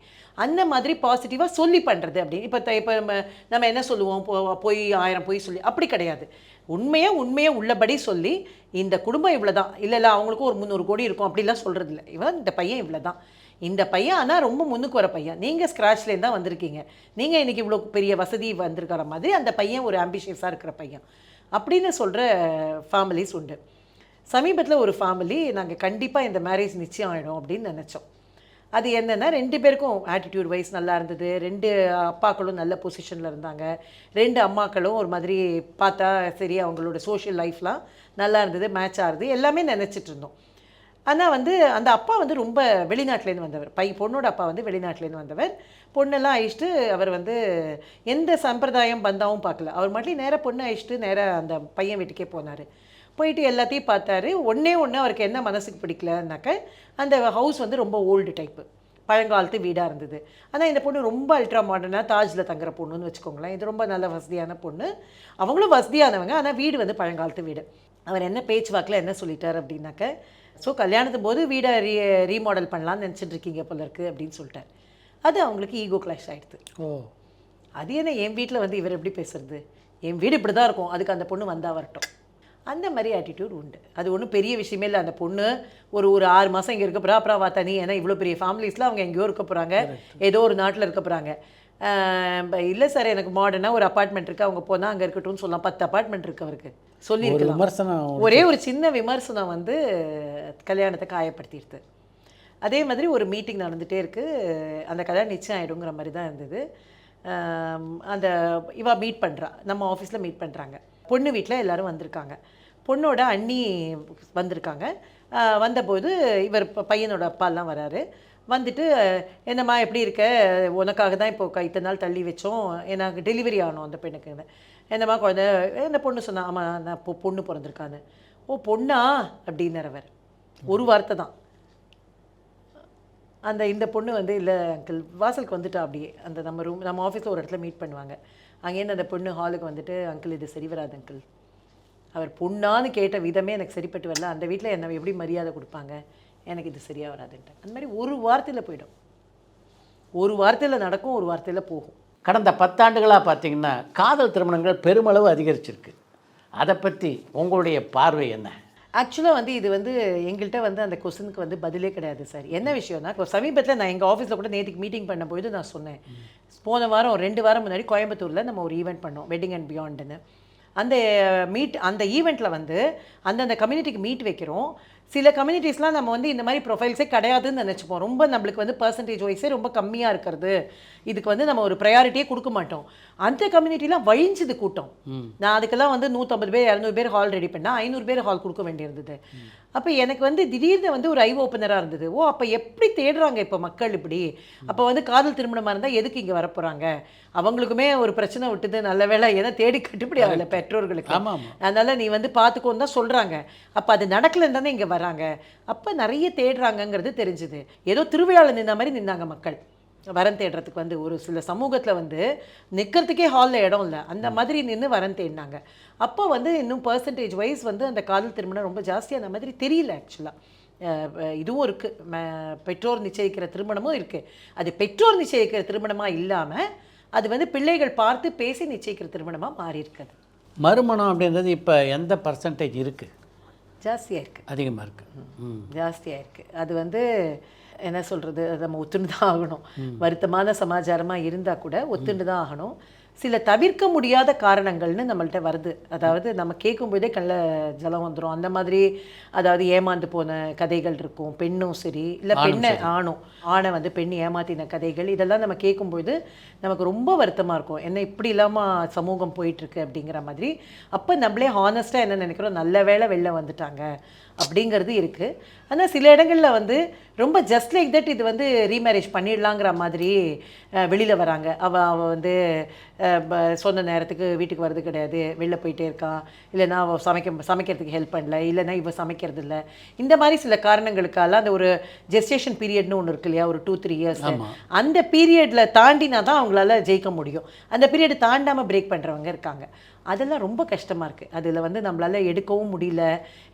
அந்த மாதிரி பாசிட்டிவாக சொல்லி பண்ணுறது அப்படின்னு இப்போ நம்ம என்ன சொல்லுவோம், போய் 1000 போய் சொல்லி அப்படி கிடையாது. உண்மையாக உள்ளபடி சொல்லி இந்த குடும்பம் இவ்வளோ தான், இல்லை அவங்களுக்கும் ஒரு 300 கோடி இருக்கும் அப்படிலாம் சொல்கிறது இல்லை. இந்த பையன் இவ்வளோ தான், இந்த பையன் ஆனால் ரொம்ப முன்னுக்கு வர பையன், நீங்கள் ஸ்க்ராட்ச்லேருந்து தான் வந்திருக்கீங்க, நீங்கள் இன்றைக்கி இவ்வளோ பெரிய வசதி வந்திருக்கிற மாதிரி அந்த பையன் ஒரு ஆம்பிஷியஸாக இருக்கிற பையன் அப்படின்னு சொல்கிற ஃபேமிலிஸ் உண்டு. சமீபத்தில் ஒரு ஃபேமிலி நாங்கள் கண்டிப்பாக இந்த மேரேஜ் நிச்சயம் ஆகிடும் அப்படின்னு நினச்சோம். அது என்னென்னா 2 பேருக்கும் ஆட்டிடியூட் வைஸ் நல்லா இருந்தது. 2 அப்பாக்களும் நல்ல பொசிஷனில் இருந்தாங்க. 2 அம்மாக்களும் ஒரு மாதிரி பார்த்தா சரி அவங்களோட சோஷியல் லைஃப்லாம் நல்லா இருந்தது, மேட்ச் ஆகுது, எல்லாமே நினச்சிட்டு இருந்தோம். ஆனால் வந்து அந்த அப்பா வந்து ரொம்ப வெளிநாட்டிலேருந்து வந்தவர், பொண்ணோட அப்பா வந்து வெளிநாட்டிலேருந்து வந்தவர். பொண்ணெல்லாம் அழிச்சிட்டு அவர் வந்து எந்த சம்பிரதாயம் பந்தாவும் பார்க்கல, அவர் மட்டும் நேராக பொண்ணு அழிச்சிட்டு நேராக அந்த பையன் வீட்டுக்கே போனார். போயிட்டு எல்லாத்தையும் பார்த்தாரு. ஒன்று அவருக்கு என்ன மனசுக்கு பிடிக்கலன்னாக்க, அந்த ஹவுஸ் வந்து ரொம்ப ஓல்டு டைப்பு, பழங்காலத்து வீடாக இருந்தது. ஆனால் இந்த பொண்ணு ரொம்ப அல்ட்ரா மாடர்னாக தாஜில் தங்குற பொண்ணுன்னு வச்சுக்கோங்களேன். இது ரொம்ப நல்ல வசதியான பொண்ணு, அவங்களும் வசதியானவங்க, ஆனால் வீடு வந்து பழங்காலத்து வீடு. அவர் என்ன பேச்சுவாக்கில் என்ன சொல்லிட்டார் அப்படின்னாக்க, ஸோ கல்யாணத்து போது வீடை ரீமாடல் பண்ணலான்னு நினச்சிட்டு இருக்கீங்க போல இருக்குது அப்படின்னு சொல்லிட்டார். அது அவங்களுக்கு ஈகோ கிளாஷ் ஆகிடுது. அது என்ன என் வீட்டில் வந்து இவர் எப்படி பேசுறது, என் வீடு இப்படி தான் இருக்கும், அதுக்கு அந்த பொண்ணு வந்தால் வரட்டும், அந்த மாதிரி ஆட்டிடியூட் உண்டு. அது ஒன்றும் பெரிய விஷயமே இல்லை. அந்த பொண்ணு ஒரு 6 மாதம் இங்கே இருக்க போகிறா, அப்புறம் தனி, ஏன்னா இவ்வளோ பெரிய ஃபேமிலிஸில் அவங்க எங்கேயோ இருக்க போகிறாங்க, ஏதோ ஒரு நாட்டில் இருக்க போகிறாங்க. இல்லை சார் எனக்கு மாடர்னாக ஒரு அப்பார்ட்மெண்ட் இருக்குது, அவங்க போனால் அங்கே இருக்கட்டும்னு சொல்லலாம். 10 அப்பார்ட்மெண்ட் இருக்குது அவருக்கு சொல்லியிருக்கலாம். ஒரே ஒரு சின்ன விமர்சனம் வந்து கல்யாணத்தை காயப்படுத்திடுது. அதே மாதிரி ஒரு மீட்டிங் நடந்துகிட்டே இருக்குது, அந்த கல்யாணம் நிச்சயம் ஆகிடுங்கிற மாதிரி தான் இருந்தது. அந்த இவா மீட் பண்ணுறா, நம்ம ஆஃபீஸில் மீட் பண்ணுறாங்க. பொண்ணு வீட்டில் எல்லோரும் வந்திருக்காங்க, பொண்ணோட அண்ணி வந்திருக்காங்க. வந்தபோது இவர் பையனோட அப்பாலாம் வராரு. வந்துட்டு என்னம்மா எப்படி இருக்க, உனக்காக தான் இப்போ இத்தனை நாள் தள்ளி வச்சோம், எனக்கு டெலிவரி ஆகணும் அந்த பெண்ணுக்குன்னு. என்னம்மா குழந்தை, என்ன பொண்ணு சொன்னா, ஆமாம் நான் பொண்ணு பிறந்திருக்கான்னு. ஓ பொண்ணா அப்படின்னார் அவர். ஒரு வார்த்தை தான். இந்த பொண்ணு வந்து இல்லை அங்கிள் வாசலுக்கு வந்துட்டா. அப்படியே அந்த நம்ம ஆஃபீஸில் ஒரு இடத்துல மீட் பண்ணுவாங்க. அங்கேருந்து அந்த பொண்ணு ஹாலுக்கு வந்துட்டு, அங்கிள் இது சரி வராது அங்கிள், அவர் பொண்ணான்னு கேட்ட விதமே எனக்கு சரிப்பட்டு வரல, அந்த வீட்டில் என்ன எப்படி மரியாதை கொடுப்பாங்க, எனக்கு இது சரியாக வராதுன்ட்டு. அந்த மாதிரி ஒரு வார்த்தையில் போயிடும், ஒரு வார்த்தையில் நடக்கும், ஒரு வார்த்தையில் போகும். கடந்த 10 ஆண்டுகளாக பார்த்தீங்கன்னா காதல் திருமணங்கள் பெருமளவு அதிகரிச்சிருக்கு. அதை பற்றி உங்களுடைய பார்வை என்ன? ஆக்சுவலாக வந்து இது வந்து எங்கள்கிட்ட வந்து அந்த கொஸ்டினுக்கு வந்து பதிலே கிடையாது சார். என்ன விஷயம்னா, இப்போ சமீபத்தில் நான் எங்கள் ஆஃபீஸில் கூட நேற்றுக்கு மீட்டிங் பண்ணும்போது நான் சொன்னேன், போன வாரம் 2 வாரம் முன்னாடி கோயம்புத்தூரில் நம்ம ஒரு ஈவெண்ட் பண்ணோம், வெட்டிங் அண்ட் பியாண்டுன்னு. அந்த ஈவெண்ட்டில் வந்து அந்தந்த கம்யூனிட்டிக்கு மீட் வைக்கிறோம். சில கம்யூனிட்டிஸ்லாம் நம்ம வந்து இந்த மாதிரி ப்ரொஃபைல்ஸே கிடையாதுன்னு நினச்சிப்போம். ரொம்ப நம்மளுக்கு வந்து பர்சன்டேஜ் வைஸே ரொம்ப கம்மியாக இருக்கிறது, இதுக்கு வந்து நம்ம ஒரு ப்ரையாரிட்டியே கொடுக்க மாட்டோம். அந்த கம்யூனிட்டிலாம் வழிஞ்சுது கூட்டம். நான் அதுக்கெல்லாம் வந்து 150 பேர் 200 பேர் ஹால் ரெடி பண்ணால் 500 பேர் ஹால் கொடுக்க வேண்டியிருந்தது. அப்போ எனக்கு வந்து திடீர்னு வந்து ஒரு ஐ ஓப்பனராக இருந்தது. ஓ அப்போ எப்படி தேடுறாங்க இப்போ மக்கள் இப்படி. அப்போ வந்து காதல் திருமணமாக இருந்தால் எதுக்கு இங்கே வரப்போகிறாங்க, அவங்களுக்குமே ஒரு பிரச்சனை விட்டுது, நல்ல வேலை, ஏன்னா தேடி கட்டுப்படி ஆகலை பெற்றோர்களுக்கு, அதனால் நீ வந்து பார்த்துக்கோன்னு தான் சொல்கிறாங்க. அப்போ அது நடக்கலைன்னு தானே இங்கே வராங்க. அப்போ நிறைய தேடுறாங்கங்கிறது தெரிஞ்சுது. ஏதோ திருவிழாவில் நின்ன மாதிரி நின்னாங்க மக்கள் வரன் தேடுறதுக்கு. வந்து ஒரு சில சமூகத்தில் வந்து நிற்கிறதுக்கே ஹாலில் இடம் இல்லை, அந்த மாதிரி நின்று வரன் தேடினாங்க. அப்போ வந்து இன்னும் பர்சன்டேஜ் வைஸ் வந்து அந்த காதல் திருமணம் ரொம்ப ஜாஸ்தியாக அந்த மாதிரி தெரியல. ஆக்சுவலாக இதுவும் இருக்குது, பெற்றோர் நிச்சயிக்கிற திருமணமும் இருக்குது. அது பெற்றோர் நிச்சயிக்கிற திருமணமாக இல்லாமல் அது வந்து பிள்ளைகள் பார்த்து பேசி நிச்சயிக்கிற திருமணமாக மாறி இருக்குது. மறுமணம் அப்படின்றது இப்போ எந்த பர்சன்டேஜ் இருக்குது? ஜாஸ்தியாக இருக்குது, அதிகமாக இருக்குது, ஜாஸ்தியாக இருக்குது. அது வந்து என்ன சொல்கிறது, நம்ம ஒத்துண்டு தான் ஆகணும். வருத்தமான சமாச்சாரமாக இருந்தால் கூட ஒத்துண்டு தான் ஆகணும். சில தவிர்க்க முடியாத காரணங்கள்னு நம்மள்கிட்ட வருது. அதாவது நம்ம கேட்கும்போதே கண்ணில் ஜலம் வந்துடும். அந்த மாதிரி அதாவது ஏமாந்து போன கதைகள் இருக்கும், பெண்ணும் சரி இல்லை பெண்ணை ஆணை வந்து பெண் ஏமாத்தின கதைகள், இதெல்லாம் நம்ம கேட்கும்போது நமக்கு ரொம்ப வருத்தமாக இருக்கும். என்ன இப்படி இல்லாமல் சமூகம் போயிட்டுருக்கு அப்படிங்கிற மாதிரி. அப்போ நம்மளே ஹானஸ்ட்டாக என்ன நினைக்கிறோம், நல்ல வேளை வெளில வந்துட்டாங்க அப்படிங்கிறது இருக்குது. ஆனால் சில இடங்களில் வந்து ரொம்ப ஜஸ்ட் லைக் தட் இது வந்து ரீமேரேஜ் பண்ணிடலாங்கிற மாதிரி வெளியில் வராங்க. அவள் வந்து சொன்ன நேரத்துக்கு வீட்டுக்கு வர்றது கிடையாது, வெளில போயிட்டே இருக்கான், இல்லைனா அவள் சமைக்கிறதுக்கு ஹெல்ப் பண்ணல, இல்லைனா இவள் சமைக்கிறது இல்லை, இந்த மாதிரி சில காரணங்களுக்கால அந்த ஒரு ஜெஸ்டேஷன் பீரியட்னு ஒன்று இருக்கு இல்லையா, ஒரு 2-3 இயர்ஸ், அந்த பீரியடில் தாண்டினா தான் அவங்களால ஜெயிக்க முடியும். அந்த பீரியட் தாண்டாமல் பிரேக் பண்ணுறவங்க இருக்காங்க. அதெல்லாம் ரொம்ப கஷ்டமாக இருக்குது. அதில் வந்து நம்மளால் எடுக்கவும் முடியல.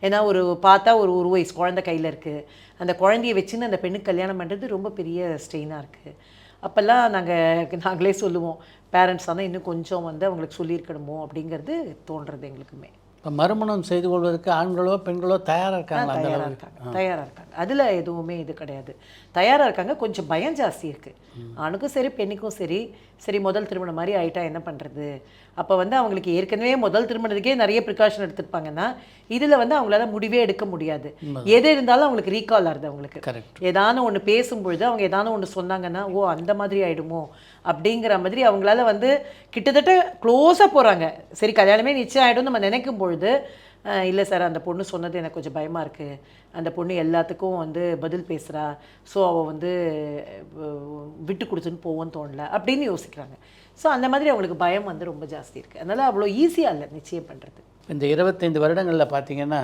ஏன்னா பார்த்தா ஒரு வயசு குழந்தை கையில் இருக்குது, அந்த குழந்தைய வச்சுன்னு அந்த பெண்ணுக்கு கல்யாணம் பண்ணுறது ரொம்ப பெரிய ஸ்ட்ரெயினாக இருக்குது. அப்போல்லாம் நாங்களே சொல்லுவோம், பேரண்ட்ஸ் ஆனால் இன்னும் கொஞ்சம் வந்து அவங்களுக்கு சொல்லியிருக்கணுமோ அப்படிங்கிறது தோன்றுறது எங்களுக்குமே. இப்போ மறுமணம் செய்து கொள்வதற்கு ஆண்களோ பெண்களோ தயாராக இருக்காங்க? தயாராக இருக்காங்க, அதில் எதுவுமே இது கிடையாது, தயாராக இருக்காங்க. கொஞ்சம் பயம் ஜாஸ்தி இருக்குது, ஆணுக்கும் சரி பெண்ணுக்கும் சரி. சரி முதல் திருமணம் மாதிரி ஆகிட்டா என்ன பண்ணுறது. அப்போ வந்து அவங்களுக்கு ஏற்கனவே முதல் திருமணத்துக்கே நிறைய ப்ரிகாஷன் எடுத்துருப்பாங்கன்னா இதில் வந்து அவங்களால முடிவே எடுக்க முடியாது. எது இருந்தாலும் அவங்களுக்கு ரீகால் ஆகுது. அவங்களுக்கு ஏதான ஒன்று பேசும்பொழுது அவங்க ஏதான ஒன்று சொன்னாங்கன்னா ஓ அந்த மாதிரி ஆகிடுமோ அப்படிங்கிற மாதிரி அவங்களால வந்து கிட்டத்தட்ட க்ளோஸாக போகிறாங்க. சரி கல்யாணமே நிச்சயம் ஆகிடும் நம்ம நினைக்கும் பொழுது, இல்லை சார் அந்த பொண்ணு சொன்னது எனக்கு கொஞ்சம் பயமாக இருக்குது, அந்த பொண்ணு எல்லாத்துக்கும் வந்து பதில் பேசுகிறா, ஸோ அவள் வந்து விட்டு கொடுத்துன்னு போவோன்னு தோணலை அப்படின்னு யோசிக்கிறாங்க. ஸோ அந்த மாதிரி அவங்களுக்கு பயம் வந்து ரொம்ப ஜாஸ்தி இருக்குது. அதனால் அவ்வளோ ஈஸியாக இல்லை நிச்சயம் பண்ணுறது. இந்த 25 வருடங்களில் பார்த்தீங்கன்னா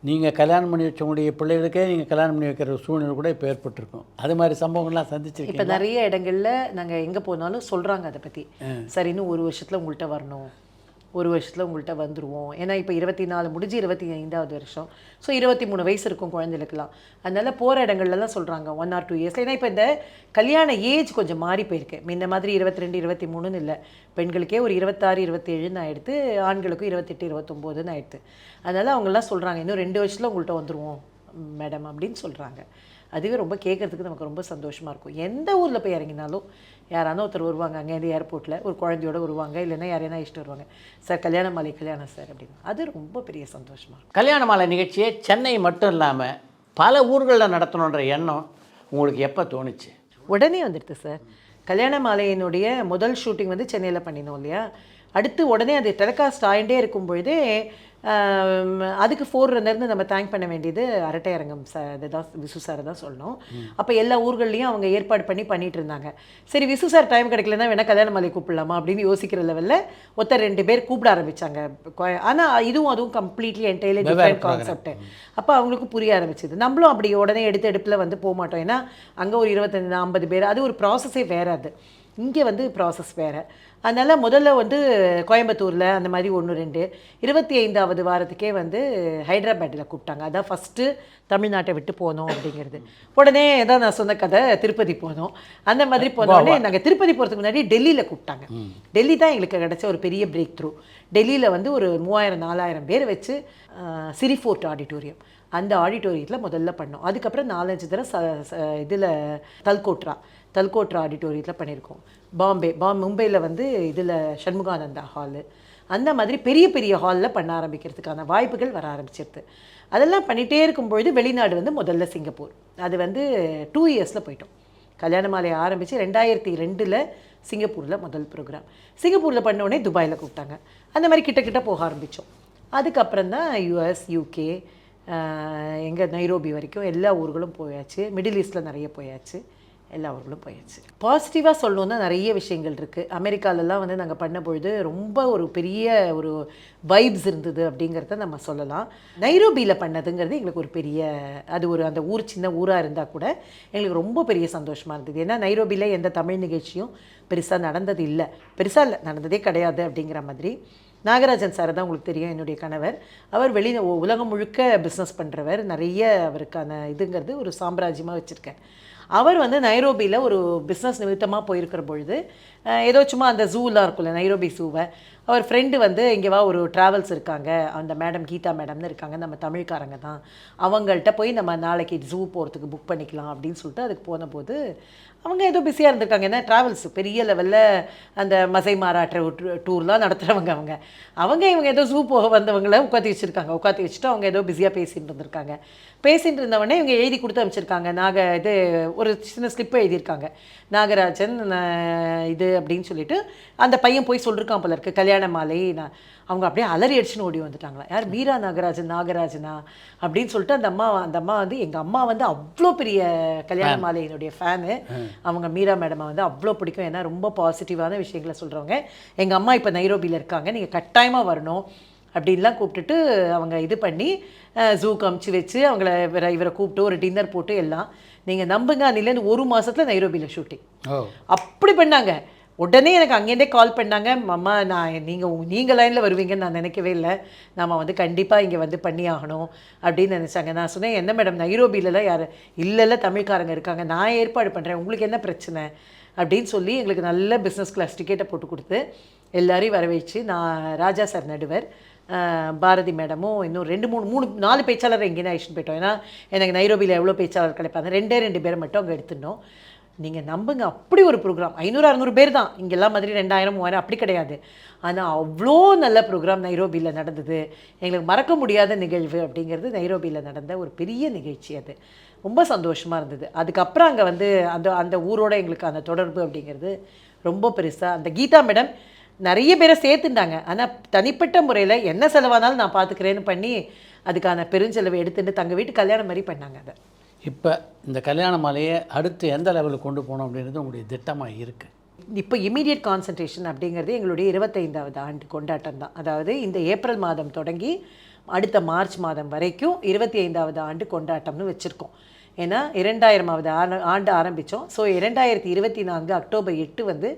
நீங்கள் கல்யாணம் பண்ணி வச்சவங்களுடைய பிள்ளைகளுக்கே நீங்கள் கல்யாணம் பண்ணி வைக்கிற சூழ்நிலை கூட இப்போ ஏற்பட்டிருக்கும். அது மாதிரி சம்பவங்கள்லாம் சந்திச்சிருக்கீங்க? இப்போ நிறைய இடங்களில் நாங்கள் எங்கே போனாலும் சொல்கிறாங்க அதை பற்றி. சரி இன்னும் 1 வருஷத்தில் உங்கள்கிட்ட வரணும், ஒரு வருஷத்தில் உங்கள்கிட்ட வந்துடுவோம். ஏன்னா இப்போ 24 முடிஞ்சு 25வது வருஷம். ஸோ 23 வயசு இருக்கும் குழந்தைகளுக்கெல்லாம். அதனால் போகிற இடங்கள்லாம் சொல்கிறாங்க 1 or 2 இயர்ஸில். ஏன்னா இப்போ இந்த கல்யாண ஏஜ் கொஞ்சம் மாறி போயிருக்கு. முன்ன மாதிரி 22 23ன்னு இல்லை, பெண்களுக்கே ஒரு 26 27ன்னு ஆகிடுது, ஆண்களுக்கும் 28 29ன்னு ஆகிடுது. அதனால் அவங்கெல்லாம் சொல்கிறாங்க இன்னும் 2 வருஷத்தில் உங்கள்கிட்ட வந்துடுவோம் மேடம் அப்படின்னு சொல்கிறாங்க. அதுவே ரொம்ப கேட்குறதுக்கு நமக்கு ரொம்ப சந்தோஷமாக இருக்கும். எந்த ஊரில் போய் இறங்கினாலும் யாரான ஒருத்தர் வருவாங்க, அங்கேருந்து ஏர்போர்ட்டில் ஒரு குழந்தையோடு வருவாங்க, இல்லைன்னா யாரையா இஷ்டம் வருவாங்க, சார் கல்யாண மாலை கல்யாணம் சார் அப்படின்னு. அது ரொம்ப பெரிய சந்தோஷமாக இருக்கும். கல்யாண மாலை நிகழ்ச்சியை சென்னை மட்டும் இல்லாமல் பல ஊர்களில் நடத்தணுன்ற எண்ணம் உங்களுக்கு எப்போ தோணுச்சு? உடனே வந்துடுது சார். கல்யாண மாலையினுடைய முதல் ஷூட்டிங் வந்து சென்னையில் பண்ணினோம் இல்லையா, அடுத்து உடனே அது டெலிகாஸ்ட் ஆகிட்டே இருக்கும் பொழுதே அதுக்கு ஃபோர்லேருந்து நம்ம தேங்க் பண்ண வேண்டியது அரட்டை அரங்கம் சார், அதுதான் விசு சார் தான் சொல்லணும். அப்போ எல்லா ஊர்கள்லையும் அவங்க ஏற்பாடு பண்ணிட்டு இருந்தாங்க. சரி விசு சார் டைம் கிடைக்கலன்னா வேணால் கல்யாண மாலை கூப்பிடலாமா அப்படின்னு யோசிக்கிற லெவலில் ஒருத்தர் 2 பேர் கூப்பிட ஆரம்பித்தாங்க. ஆனால் அதுவும் கம்ப்ளீட்லி என்டையர்லி டிஃப்ரெண்ட் கான்செப்ட். அப்போ அவங்களுக்கு புரிய ஆரம்பிச்சிது. நம்மளும் அப்படி உடனே எடுப்பில் வந்து போக மாட்டோம். ஏன்னா அங்கே ஒரு 25 50 பேர், அது ஒரு ப்ராசஸே வேறு. அது இங்கே வந்து ப்ராசஸ் வேறு. அதனால் முதல்ல வந்து கோயம்புத்தூரில் அந்த மாதிரி 1 2 25வது வாரத்துக்கே வந்து ஹைதராபாத்தில் கூப்பிட்டாங்க. அதான் ஃபஸ்ட்டு தமிழ்நாட்டை விட்டு போனோம் அப்படிங்கிறது. உடனே தான் நான் சொன்ன கதை, திருப்பதி போனோம். அந்த மாதிரி போனோடனே நாங்கள் திருப்பதி போகிறதுக்கு முன்னாடி டெல்லியில் கூப்பிட்டாங்க. டெல்லி தான் எங்களுக்கு கிடச்ச ஒரு பெரிய பிரேக் த்ரூ. டெல்லியில் வந்து ஒரு 3000 4000 பேர் வச்சு சிரி ஃபோர்ட் ஆடிட்டோரியம், அந்த ஆடிட்டோரியத்தில் முதல்ல பண்ணோம். அதுக்கப்புறம் 4 5 தடவை இதில் தல்கோட்ரா ஆடிட்டோரியத்தில் பண்ணியிருக்கோம். மும்பையில் வந்து இதில் சண்முகானந்தா ஹாலு, அந்த மாதிரி பெரிய பெரிய ஹாலில் பண்ண ஆரம்பிக்கிறதுக்கான வாய்ப்புகள் வர ஆரம்பிச்சிருது. அதெல்லாம் பண்ணிகிட்டே இருக்கும்பொழுது வெளிநாடு வந்து முதல்ல சிங்கப்பூர். அது வந்து 2 இயர்ஸில் போயிட்டோம். கல்யாண மாலை ஆரம்பித்து 2002ல் சிங்கப்பூரில் முதல் ப்ரோக்ராம். சிங்கப்பூரில் பண்ணோடனே துபாயில் கூப்பிட்டாங்க. அந்த மாதிரி கிட்ட போக ஆரம்பித்தோம். அதுக்கப்புறம் தான் US UK எங்கள் நைரோபி வரைக்கும் எல்லா ஊர்களும் போயாச்சு. மிடில் ஈஸ்டில் நிறைய போயாச்சு, எல்லா ஊர்களும் போயாச்சு. பாசிட்டிவாக சொல்லணுன்னா நிறைய விஷயங்கள் இருக்குது. அமெரிக்காலெலாம் வந்து நாங்கள் பண்ண பொழுது ரொம்ப ஒரு பெரிய ஒரு வைப்ஸ் இருந்தது அப்படிங்கிறத நம்ம சொல்லலாம். நைரோபியில் பண்ணதுங்கிறது எங்களுக்கு ஒரு பெரிய, அது ஒரு அந்த ஊர் சின்ன ஊராக இருந்தால் கூட எங்களுக்கு ரொம்ப பெரிய சந்தோஷமாக இருந்தது. ஏன்னா நைரோபியில் எந்த தமிழ் நிகழ்ச்சியும் பெருசாக நடந்தது இல்லை, நடந்ததே கிடையாது அப்படிங்கிற மாதிரி. நாகராஜன் சார் தான் உங்களுக்கு தெரியும், என்னுடைய கணவர். அவர் உலகம் முழுக்க பிஸ்னஸ் பண்ணுறவர், நிறைய அவருக்கான இதுங்கிறது ஒரு சாம்ராஜ்யமாக வச்சுருக்கார். அவர் வந்து நைரோபியில் ஒரு பிஸ்னஸ் நிமித்தமாக போயிருக்கிற பொழுது ஏதோ சும்மா அந்த ஜூலாம் இருக்குல்ல, நைரோபி ஜூவை, அவர் ஃப்ரெண்டு வந்து இங்கே வா, ஒரு ட்ராவல்ஸ் இருக்காங்க, அந்த மேடம் கீதா மேடம்னு இருக்காங்க, நம்ம தமிழ்காரங்க தான், அவங்கள்ட்ட போய் நம்ம நாளைக்கு ஜூ போகிறதுக்கு புக் பண்ணிக்கலாம் அப்படின்னு சொல்லிட்டு அதுக்கு போனபோது அவங்க ஏதோ பிஸியாக இருந்திருக்காங்க. ஏன்னா ட்ராவல்ஸ் பெரிய லெவலில் அந்த மசை மாறாட்ட டூர்லாம் நடத்துகிறவங்க. இவங்க ஏதோ ஜூ போக வந்தவங்களை உட்காந்து வச்சுட்டு அவங்க ஏதோ பிஸியாக பேசிகிட்டு இருந்திருக்காங்க. பேசிகிட்டு இருந்தவொடனே இவங்க எழுதி கொடுத்து அமைச்சிருக்காங்க. இது ஒரு சின்ன ஸ்லிப்பை எழுதியிருக்காங்க, நாகராஜன் இது அப்படின்னு சொல்லிட்டு. அந்த பையன் போய் சொல்லியிருக்கான் போல இருக்குது, கல்யாண மாலை. அவங்க அப்படியே அலறி அடிச்சுன்னு ஓடி வந்துட்டாங்களா, யார் மீரா நாகராஜனா அப்படின்னு சொல்லிட்டு. அந்த அம்மா வந்து எங்கள் அம்மா வந்து அவ்வளோ பெரிய கல்யாண மாலையினுடைய ஃபேனு. அவங்க மீரா மேடமை வந்து அவ்வளோ பிடிக்கும். ஏன்னா ரொம்ப பாசிட்டிவான விஷயங்களை சொல்கிறவங்க. எங்கள் அம்மா இப்போ நைரோபியில் இருக்காங்க, நீங்கள் கட்டாயமாக வரணும் அப்படின்லாம் கூப்பிட்டுட்டு அவங்க இது பண்ணி ஜூக்கு அமுச்சு வச்சு அவங்கள இவரை கூப்பிட்டு ஒரு டின்னர் போட்டு எல்லாம். நீங்கள் நம்புங்க, அதுலேருந்து 1 மாதத்தில் நைரோபியில் ஷூட்டிங் அப்படி பண்ணாங்க. உடனே எனக்கு அங்கேருந்தே கால் பண்ணாங்க, அம்மா நீங்கள் லைனில் வருவீங்கன்னு நான் நினைக்கவே இல்லை, நாம் வந்து கண்டிப்பாக இங்கே வந்து பண்ணி ஆகணும் அப்படின்னு நினச்சாங்க. நான் சொன்னேன், என்ன மேடம் நைரோபியிலலாம் யார் இல்லை, தமிழ்காரங்க இருக்காங்க, நான் ஏற்பாடு பண்ணுறேன், உங்களுக்கு என்ன பிரச்சனை அப்படின்னு சொல்லி எங்களுக்கு நல்ல பிஸ்னஸ் கிளாஸ் டிக்கெட்டை போட்டு கொடுத்து எல்லோரையும் வர வச்சு, நான் ராஜா சார் நடுவர், பாரதி மேடமும் இன்னும் 2 3 4 பேச்சாளர் எங்கேயும் அழிச்சுட்டு போயிட்டோம். ஏன்னா எனக்கு நைரோபியில் எவ்வளோ பேச்சாளர் கிடைப்பாங்க, 2 பேரை மட்டும் அங்கே எடுத்துட்டோம். நீங்கள் நம்புங்க, அப்படி ஒரு ப்ரோக்ராம் 500 600 பேர் தான். இங்கெல்லாம் மாதிரி 2000 3000 அப்படி கிடையாது. ஆனால் அவ்வளோ நல்ல ப்ரோக்ராம் நைரோபியில் நடந்தது. எங்களுக்கு மறக்க முடியாத நிகழ்வு அப்படிங்கிறது நைரோபியில் நடந்த ஒரு பெரிய நிகழ்ச்சி. அது ரொம்ப சந்தோஷமாக இருந்தது. அதுக்கப்புறம் அங்கே வந்து அந்த ஊரோட எங்களுக்கு அந்த தொடர்பு அப்படிங்கிறது ரொம்ப பெருசாக. அந்த கீதா மேடம் நிறைய பேரை சேர்த்துட்டாங்க. ஆனால் தனிப்பட்ட முறையில் என்ன செலவானாலும் நான் பார்த்துக்கிறேன்னு பண்ணி அதுக்கான பெருஞ்செலவை எடுத்துட்டு தங்கள் வீட்டு கல்யாணம் மாதிரி பண்ணாங்க. அதை இப்போ இந்த கல்யாண மாலையை அடுத்து எந்த லெவலுக்கு கொண்டு போகணும் அப்படின்றது உங்களுடைய திட்டமாக இருக்குது? இப்போ இமீடியட் கான்சன்ட்ரேஷன் அப்படிங்கிறது எங்களுடைய 25வது ஆண்டு கொண்டாட்டம் தான். அதாவது இந்த ஏப்ரல் மாதம் தொடங்கி அடுத்த மார்ச் மாதம் வரைக்கும் 25வது ஆண்டு கொண்டாட்டம்னு வச்சுருக்கோம். ஏன்னா 2000வது ஆண்டு ஆரம்பித்தோம். ஸோ 2024 அக்டோபர் 8 வந்து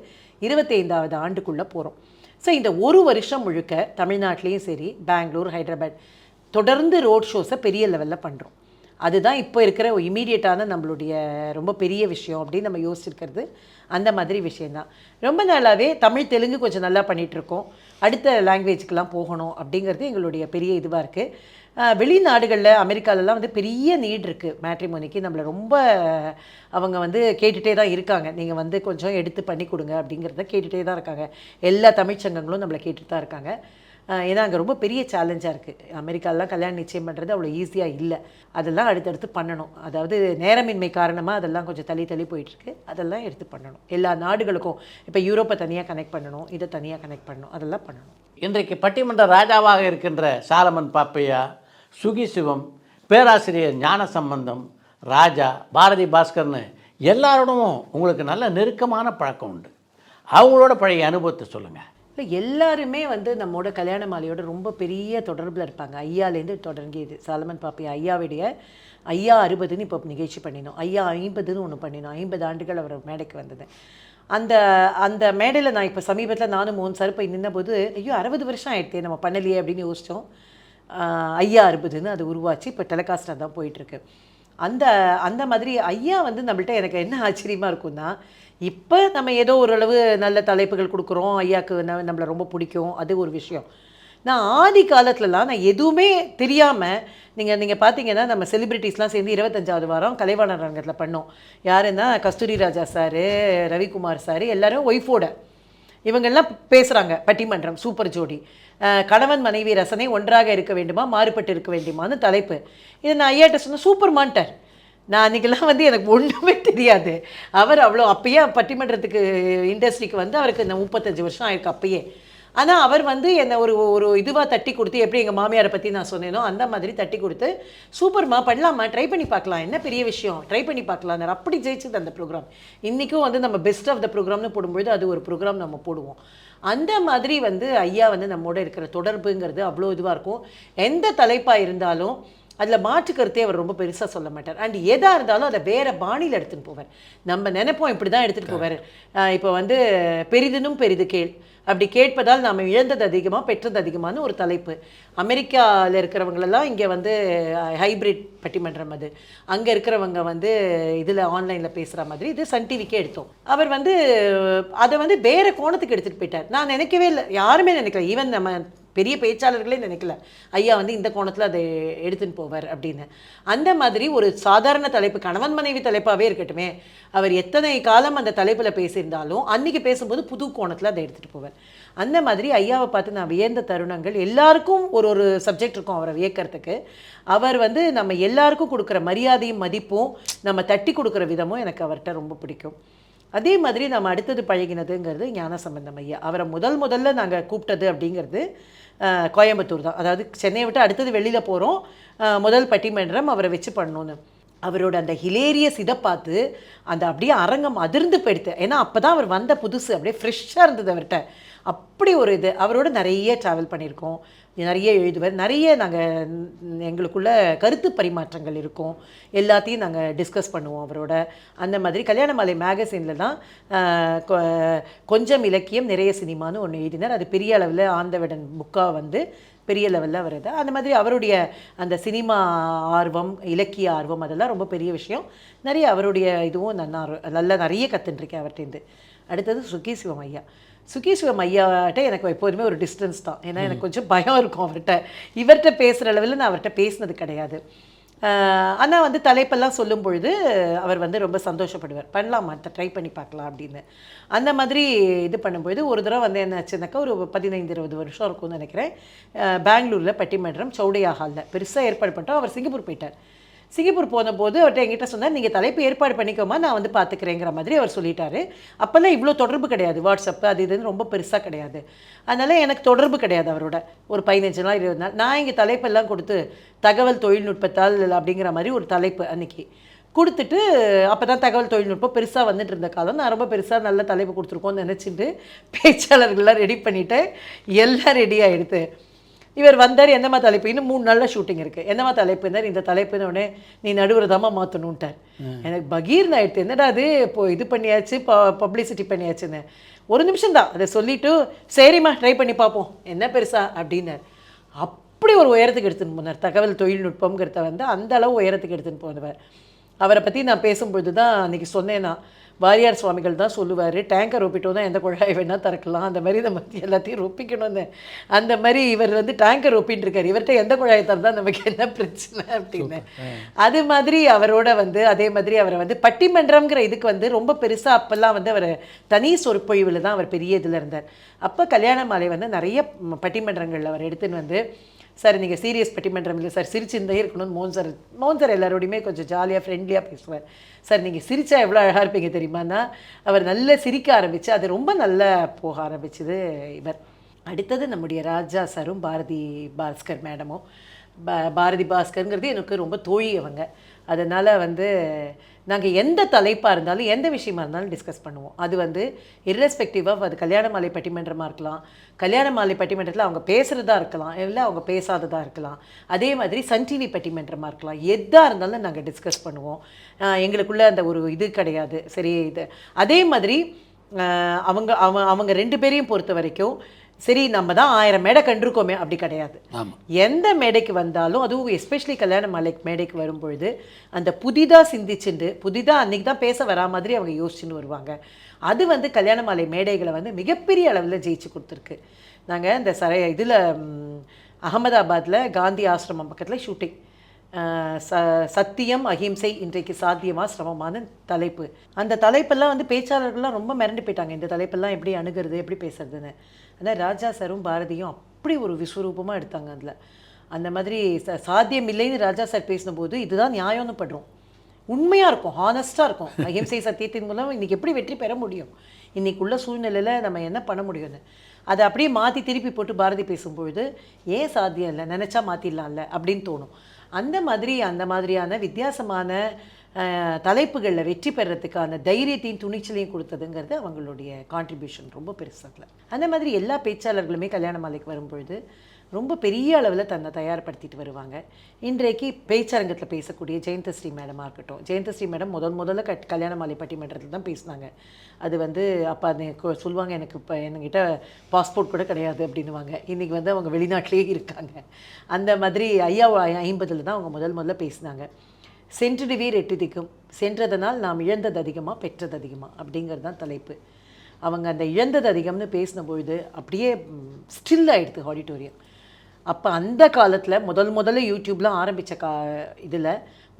25வது ஆண்டுக்குள்ளே போகிறோம். ஸோ இந்த ஒரு வருஷம் முழுக்க தமிழ்நாட்டிலையும் சரி, பெங்களூர், ஹைதராபாத் தொடர்ந்து ரோட் ஷோஸை பெரிய லெவலில் பண்ணுறோம். அதுதான் இப்போ இருக்கிற இமீடியட்டான நம்மளுடைய ரொம்ப பெரிய விஷயம் அப்படின்னு நம்ம யோசிச்சிருக்கிறது அந்த மாதிரி விஷயந்தான். ரொம்ப நாளாகவே தமிழ், தெலுங்கு கொஞ்சம் நல்லா பண்ணிகிட்ருக்கோம். அடுத்த லாங்குவேஜுக்கெலாம் போகணும் அப்படிங்கிறது எங்களுடைய பெரிய இதுவாக இருக்குது. வெளிநாடுகளில், அமெரிக்காலெலாம் வந்து பெரிய நீட் இருக்குது மேட்ரிமோனிக்கு. நம்மளை ரொம்ப அவங்க வந்து கேட்டுகிட்டே தான் இருக்காங்க, நீங்கள் வந்து கொஞ்சம் எடுத்து பண்ணி கொடுங்க அப்படிங்கிறத கேட்டுகிட்டே தான் இருக்காங்க. எல்லா தமிழ்ச்சங்கங்களும் நம்மளை கேட்டுட்டு தான் இருக்காங்க. ஏன்னா அங்கே ரொம்ப பெரிய சேலஞ்சாக இருக்குது. அமெரிக்காலெலாம் கல்யாணம் நிச்சயம் பண்ணுறது அவ்வளோ ஈஸியாக இல்லை. அதெல்லாம் அடுத்தடுத்து பண்ணணும். அதாவது நேரமின்மை காரணமாக அதெல்லாம் கொஞ்சம் தள்ளி போயிட்டுருக்கு. அதெல்லாம் எடுத்து பண்ணணும். எல்லா நாடுகளுக்கும் இப்போ யூரோப்பை தனியாக கனெக்ட் பண்ணணும், இதை தனியாக கனெக்ட் பண்ணணும், அதெல்லாம் பண்ணணும். இன்றைக்கு பட்டிமன்ற ராஜாவாக இருக்கின்ற சாலமன் பாப்பையா, சுகி சிவம், பேராசிரியர் ஞானசம்பந்தம், ராஜா, பாரதி பாஸ்கர்னு எல்லாரோடும் உங்களுக்கு நல்ல நெருக்கமான பழக்கம் உண்டு. அவங்களோட பழைய அனுபவத்தை சொல்லுங்கள். இல்லை, எல்லாருமே வந்து நம்மோட கல்யாண மாலையோட ரொம்ப பெரிய தொடர்பில் இருப்பாங்க. ஐயாலேருந்து தொடங்கியது. சாலமன் பாப்பையா ஐயாவுடைய ஐயா 60ன்னு இப்போ நிகழ்ச்சி பண்ணினோம். ஐயா 50ன்னு ஒன்று பண்ணினோம். 50 ஆண்டுகள் அவர் மேடைக்கு வந்தது. அந்த அந்த மேடையில் நான் இப்போ சமீபத்தில் நானும் மோகன் சார் போய் நின்னபோது, ஐயோ 60 வருஷம் ஆகிடுதே நம்ம பண்ணலையே அப்படின்னு யோசித்தோம். ஐயா 60ன்னு அது உருவாச்சு. இப்போ டெலிகாஸ்டாக தான் போயிட்டுருக்கு. அந்த அந்த மாதிரி ஐயா வந்து நம்மள்ட்ட எனக்கு என்ன ஆச்சரியமாக இருக்கும்னா, இப்போ நம்ம ஏதோ ஓரளவு நல்ல தலைப்புகள் கொடுக்குறோம், ஐயாவுக்கு நம்மளை ரொம்ப பிடிக்கும், அது ஒரு விஷயம். நான் ஆதி காலத்துலலாம் நான் எதுவுமே தெரியாமல், நீங்கள் பார்த்தீங்கன்னா நம்ம செலிப்ரிட்டிஸ்லாம் சேர்ந்து 25வது வாரம் கலைவாணர் அரங்கத்தில் பண்ணோம். யாருன்னா கஸ்தூரி ராஜா சார், ரவிக்குமார் சார், எல்லோரும் ஒய்ஃபோட இவங்கெல்லாம் பேசுகிறாங்க. பட்டிமன்றம் சூப்பர் ஜோடி, கணவன் மனைவி ரசனை ஒன்றாக இருக்க வேண்டுமா, மாறுபட்டு இருக்க வேண்டுமான்னு தலைப்பு. இதை நான் ஐயாட்ட சொன்னேன். சூப்பர் மான்ட்டார். நான் அன்றைக்கெல்லாம் வந்து எனக்கு ஒன்றுமே தெரியாது. அவர் அவ்வளோ அப்பயே பட்டிமன்றத்துக்கு இண்டஸ்ட்ரிக்கு வந்து அவருக்கு இந்த 35 வருஷம் ஆயிருக்கு அப்பயே. ஆனால் அவர் வந்து என்னை ஒரு இதுவாக தட்டி கொடுத்து, எப்படி எங்கள் மாமியாரை பற்றி நான் சொன்னேனோ அந்த மாதிரி தட்டி கொடுத்து, சூப்பர்மா பண்ணலாமா, ட்ரை பண்ணி பார்க்கலாம், என்ன பெரிய விஷயம், ட்ரை பண்ணி பார்க்கலாம். அப்படி ஜெயிச்சது அந்த ப்ரோக்ராம். இன்றைக்கும் வந்து நம்ம பெஸ்ட் ஆஃப் த ப்ரோக்ராம்னு போடும்பொழுது அது ஒரு ப்ரோக்ராம் நம்ம போடுவோம். அந்த மாதிரி வந்து ஐயா வந்து நம்மோட இருக்கிற தொடர்புங்கிறது அவ்வளோ இதுவாக இருக்கும். எந்த தலைப்பாக இருந்தாலும் அதில் மாற்றுக்கருத்தே அவர் ரொம்ப பெருசாக சொல்ல மாட்டார். அண்ட் எதாக இருந்தாலும் அதை வேறு பாணியில் எடுத்துகிட்டு போவார். நம்ம நினைப்போம் இப்படி தான் எடுத்துகிட்டு போவார். இப்போ வந்து பெரிதினும் பெரிது கேள், அப்படி கேட்பதால் நாம் இழந்தது அதிகமாக பெற்றது அதிகமான ஒரு தலைப்பு. அமெரிக்காவில் இருக்கிறவங்களெல்லாம் இங்கே வந்து ஹைப்ரிட் பட்டிமன்றம், அது அங்கே இருக்கிறவங்க வந்து இதில் ஆன்லைனில் பேசுகிற மாதிரி இது சன் டிவிக்கே எடுத்தோம். அவர் வந்து அதை வந்து வேறு கோணத்துக்கு எடுத்துகிட்டு போயிட்டார். நான் நினைக்கவே இல்லை, யாருமே நினைக்கல, ஈவன் நம்ம பெரிய பேச்சாளர்களே நினைக்கல ஐயா வந்து இந்த கோணத்தில் அதை எடுத்துன்னு போவார் அப்படின்னு. அந்த மாதிரி ஒரு சாதாரண தலைப்பு, கணவன் மனைவி தலைப்பாகவே இருக்கட்டுமே, அவர் எத்தனை காலம் அந்த தலைப்பில் பேசியிருந்தாலும் அன்றைக்கி பேசும்போது புது கோணத்தில் அதை எடுத்துகிட்டு போவார். அந்த மாதிரி ஐயாவை பார்த்து நான் வியந்த தருணங்கள். எல்லாருக்கும் ஒரு சப்ஜெக்ட் இருக்கும் அவரை வியக்கிறதுக்கு. அவர் வந்து நம்ம எல்லாருக்கும் கொடுக்குற மரியாதையும் மதிப்பும், நம்ம தட்டி கொடுக்குற விதமும் எனக்கு அவர்கிட்ட ரொம்ப பிடிக்கும். அதே மாதிரி நம்ம அடுத்தது பழகினதுங்கிறது ஞானசம்பந்தம் ஐயா. அவரை முதல்ல நாங்கள் கூப்பிட்டது அப்படிங்கிறது கோயம்புத்தூர் தான். அதாவது சென்னையை விட்டு அடுத்தது வெளியில் போகிறோம், முதல் பட்டிமன்றம் அவரை வச்சு பண்ணணுன்னு. அவரோட அந்த ஹிலேரியஸ் இதை பார்த்து அந்த அப்படியே அரங்கம் அதிர்ந்து போயிடுது. ஏன்னா அப்போ தான் அவர் வந்த புதுசு, அப்படியே ஃப்ரெஷ்ஷாக இருந்தது அவர்கிட்ட. அப்படி ஒரு இது. அவரோட நிறைய ட்ராவல் பண்ணியிருக்கோம், நிறைய எழுதுவார், நிறைய நாங்கள் எங்களுக்குள்ள கருத்து பரிமாற்றங்கள் இருக்கும், எல்லாத்தையும் நாங்கள் டிஸ்கஸ் பண்ணுவோம் அவரோட. அந்த மாதிரி கல்யாண மாலை மேகசினில் தான் கொஞ்சம் இலக்கியம் நிறைய சினிமான்னு ஒன்று எழுதினார். அது பெரிய அளவில் ஆந்தவிடன் புக்காக வந்து பெரிய லெவலில் வருது. அந்த மாதிரி அவருடைய அந்த சினிமா ஆர்வம், இலக்கிய ஆர்வம், அதெல்லாம் ரொம்ப பெரிய விஷயம். நிறைய அவருடைய இதுவும் நல்லா நிறைய கற்றுட்டுருக்கேன் அவர்கிட்டேருந்து. அடுத்தது சுகி சிவம் ஐயா. சுகி சிவம் ஐயாட்ட எனக்கு எப்போதுமே ஒரு டிஸ்டன்ஸ் தான். ஏன்னா எனக்கு கொஞ்சம் பயம் இருக்கும் அவர்கிட்ட. இவர்கிட்ட பேசுகிற அளவில் நான் அவர்கிட்ட பேசினது கிடையாது. ஆனால் வந்து தலைப்பெல்லாம் சொல்லும் பொழுது அவர் வந்து ரொம்ப சந்தோஷப்படுவார். பண்ணலாமா, ட்ரை பண்ணி பார்க்கலாம் அப்படின்னு. அந்த மாதிரி இது பண்ணும்பொழுது ஒரு தடவை வந்து என்ன ஆச்சுனாக்கா, ஒரு 15-20 வருஷம் இருக்கும்னு நினைக்கிறேன், பெங்களூரில் பட்டிமன்றம் சௌடையா ஹாலில் பெருசாக ஏற்பாடு பண்ணிட்டோம். அவர் சிங்கப்பூர் போயிட்டார். சிங்கப்பூர் போனபோது அவர்கிட்ட என்கிட்ட சொன்னார், நீங்கள் தலைப்பு ஏற்பாடு பண்ணிக்கோமா, நான் வந்து பார்த்துக்கிறேங்கிற மாதிரி அவர் சொல்லிட்டாரு. அப்போல்லாம் இவ்வளோ தொடர்பு கிடையாது, வாட்ஸ்அப்பு அது இதுன்னு ரொம்ப பெருசாக கிடையாது. அதனால் எனக்கு தொடர்பு கிடையாது அவரோட. ஒரு 15 நாள் 20 நாள் நான் இங்கே தலைப்பெல்லாம் கொடுத்து தகவல் தொழில்நுட்பத்தால் அப்படிங்கிற மாதிரி ஒரு தலைப்பு அன்றைக்கி கொடுத்துட்டு, அப்போ தான் தகவல் தொழில்நுட்பம் பெருசாக வந்துட்டு இருந்த காலம். நான் ரொம்ப பெருசாக நல்ல தலைப்பு கொடுத்துருக்கோன்னு நினச்சிட்டு பேச்சாளர்கள்லாம் ரெடி பண்ணிவிட்டேன். எல்லாம் ரெடியாக எடுத்து இவர் வந்தார். என்னம்மா தலைப்பு, இன்னும் 3 நாளில் ஷூட்டிங் இருக்குது, என்னம்மா தலைப்புன்னார். இந்த தலைப்புன்னு உடனே நீ நடுவர் தாம்மா மாற்றணுன்ட்டார். எனக்கு பகீர்னு ஆகிடுது. என்னடா அது இப்போ இது பண்ணியாச்சு, பப்ளிசிட்டி பண்ணியாச்சுன்னு. ஒரு நிமிஷம் தான் அதை சொல்லிவிட்டு சரிம்மா ட்ரை பண்ணி பார்ப்போம் என்ன பெருசா அப்படின்னார். அப்படி ஒரு உயரத்துக்கு எடுத்துன்னு போனார். தகவல் தொழில்நுட்பம்ங்கிறத வந்து அந்த அளவு உயரத்துக்கு எடுத்துன்னு போனவர். அவரை பற்றி நான் பேசும்பொழுது தான் அன்றைக்கி சொன்னேன்னா, வாரியார் சுவாமிகள் தான் சொல்லுவார், டேங்கர் ரொப்பிட்டோ தான் எந்த குழாயை வேணால் திறக்கலாம், அந்த மாதிரி நம்ம எல்லாத்தையும் ரொப்பிக்கணும்னு. அந்த மாதிரி இவர் வந்து டேங்கர் ரொப்பின்னு இருக்கார், இவர்கிட்ட எந்த குழாயை திறந்தால் நமக்கு என்ன பிரச்சனை அப்படின்னு. அது மாதிரி அவரோட வந்து அதே மாதிரி அவரை வந்து பட்டிமன்றம்ங்கிற இதுக்கு வந்து ரொம்ப பெருசாக அப்போல்லாம் வந்து அவர் தனி சொற்பொழிவில் தான் அவர் பெரிய இதில் இருந்தார். அப்போ கல்யாண மாலை வந்து நிறைய பட்டிமன்றங்களில் அவர் எடுத்துன்னு வந்து, சார் நீங்கள் சீரியஸ் பட்டிமன்றம் இல்லை சார், சிரிச்சுருந்தே இருக்கணும்னு மோகன் சார் எல்லாரோடையுமே கொஞ்சம் ஜாலியாக ஃப்ரெண்ட்லியாக பேசுவார். சார் நீங்கள் சிரித்தா எவ்வளோ அழகாக இருப்பீங்க தெரியுமானா, அவர் நல்லா சிரிக்க ஆரம்பித்து அது ரொம்ப நல்லா போக ஆரம்பிச்சுது இவர். அடுத்தது நம்முடைய ராஜா சாரும் பாரதி பாஸ்கர் மேடமும். பாரதி பாஸ்கருங்கிறது எனக்கு ரொம்ப தோழி அவங்க. அதனால் வந்து நாங்கள் எந்த தலைப்பாக இருந்தாலும் எந்த விஷயமா இருந்தாலும் டிஸ்கஸ் பண்ணுவோம். அது வந்து இர்ரெஸ்பெக்டிவ் ஆஃப் அது கல்யாண மாலை பட்டிமன்றமாக இருக்கலாம், கல்யாண மாலை பட்டிமன்றத்தில் அவங்க பேசுகிறதா இருக்கலாம், இல்லை அவங்க பேசாததாக இருக்கலாம், அதே மாதிரி சன் டிவி பட்டிமன்றமாக இருக்கலாம், எதாக இருந்தாலும் நாங்கள் டிஸ்கஸ் பண்ணுவோம். எங்களுக்குள்ளே அந்த ஒரு இது கிடையாது. சரி இது அதே மாதிரி அவங்க 2 பேரையும் பொறுத்த வரைக்கும் சரி நம்ம தான் 1000 மேடை கண்டிருக்கோமே அப்படி கிடையாது. எந்த மேடைக்கு வந்தாலும் அதுவும் எஸ்பெஷலி கல்யாண மாலை மேடைக்கு வரும்பொழுது அந்த புதிதாக சிந்திச்சுட்டு புதிதாக அன்றைக்கி தான் பேச வரா மாதிரி அவங்க யோசிச்சுன்னு வருவாங்க. அது வந்து கல்யாண மாலை மேடைகளை வந்து மிகப்பெரிய அளவில் ஜெயிச்சு கொடுத்துருக்கு. நாங்கள் இந்த இதில் அகமதாபாத்தில் காந்தி ஆசிரமம் பக்கத்தில் ஷூட்டிங், சத்தியம் அஹிம்சை இன்றைக்கு சாத்தியமாக சிரமமான தலைப்பு. அந்த தலைப்பெல்லாம் வந்து பேச்சாளர்கள்லாம் ரொம்ப மிரண்டு போயிட்டாங்க, இந்த தலைப்பெல்லாம் எப்படி அணுகிறது எப்படி பேசுறதுன்னு. ஆனால் ராஜா சாரும் பாரதியும் அப்படி ஒரு விஸ்வரூபமாக எடுத்தாங்க அதில். அந்த மாதிரி சாத்தியம் இல்லைன்னு ராஜா சார் பேசினபோது இதுதான் நியாயம்னு படுறோம், உண்மையாக இருக்கும், ஹானஸ்ட்டாக இருக்கும். அஹிம்சை சத்தியத்தின் மூலம் இன்றைக்கி எப்படி வெற்றி பெற முடியும், இன்றைக்குள்ள சூழ்நிலையில் நம்ம என்ன பண்ண முடியும்னு அதை அப்படியே மாற்றி திருப்பி போட்டு பாரதி பேசும்பொழுது ஏன் சாத்தியம் இல்லை, நினச்சா மாற்றிடலாம்ல அப்படின்னு தோணும். அந்த மாதிரியான வித்தியாசமான தலைப்புகளில் வெற்றி பெறத்துக்கான தைரியத்தையும் துணிச்சலையும் கொடுத்ததுங்கிறது அவங்களுடைய கான்ட்ரிபியூஷன் ரொம்ப பெருசாகல. அந்த மாதிரி எல்லா பேச்சாளர்களுமே கல்யாண மாலைக்கு வரும்பொழுது ரொம்ப பெரிய அளவில் தன்னை தயார்படுத்திட்டு வருவாங்க. இன்றைக்கு பேச்சரங்கத்தில் பேசக்கூடிய ஜெயந்தஸ்ரீ மேடமாக இருக்கட்டும், ஜெயந்தஸ்ரீ மேடம் முதல்ல கல்யாண மாலை பட்டிமன்றத்தில் தான் பேசினாங்க. அது வந்து அப்போ அது சொல்லுவாங்க, எனக்கு இப்போ என்கிட்ட பாஸ்போர்ட் கூட கிடையாது அப்படின்னுவாங்க. இன்றைக்கி வந்து அவங்க வெளிநாட்டிலே இருக்காங்க. அந்த மாதிரி 50 தான் அவங்க முதல்ல பேசினாங்க. சென்றுடுவே ரெட்டிதிக்கும், சென்றதனால் நாம் இழந்தது அதிகமாக பெற்றது அதிகமாக அப்படிங்கிறது தான் தலைப்பு. அவங்க அந்த இழந்தது அதிகம்னு பேசினபொழுது அப்படியே ஸ்டில் ஆகிடுது ஆடிட்டோரியம். அப்போ அந்த காலத்தில் முதல்ல யூடியூப்லாம் ஆரம்பித்த இதில்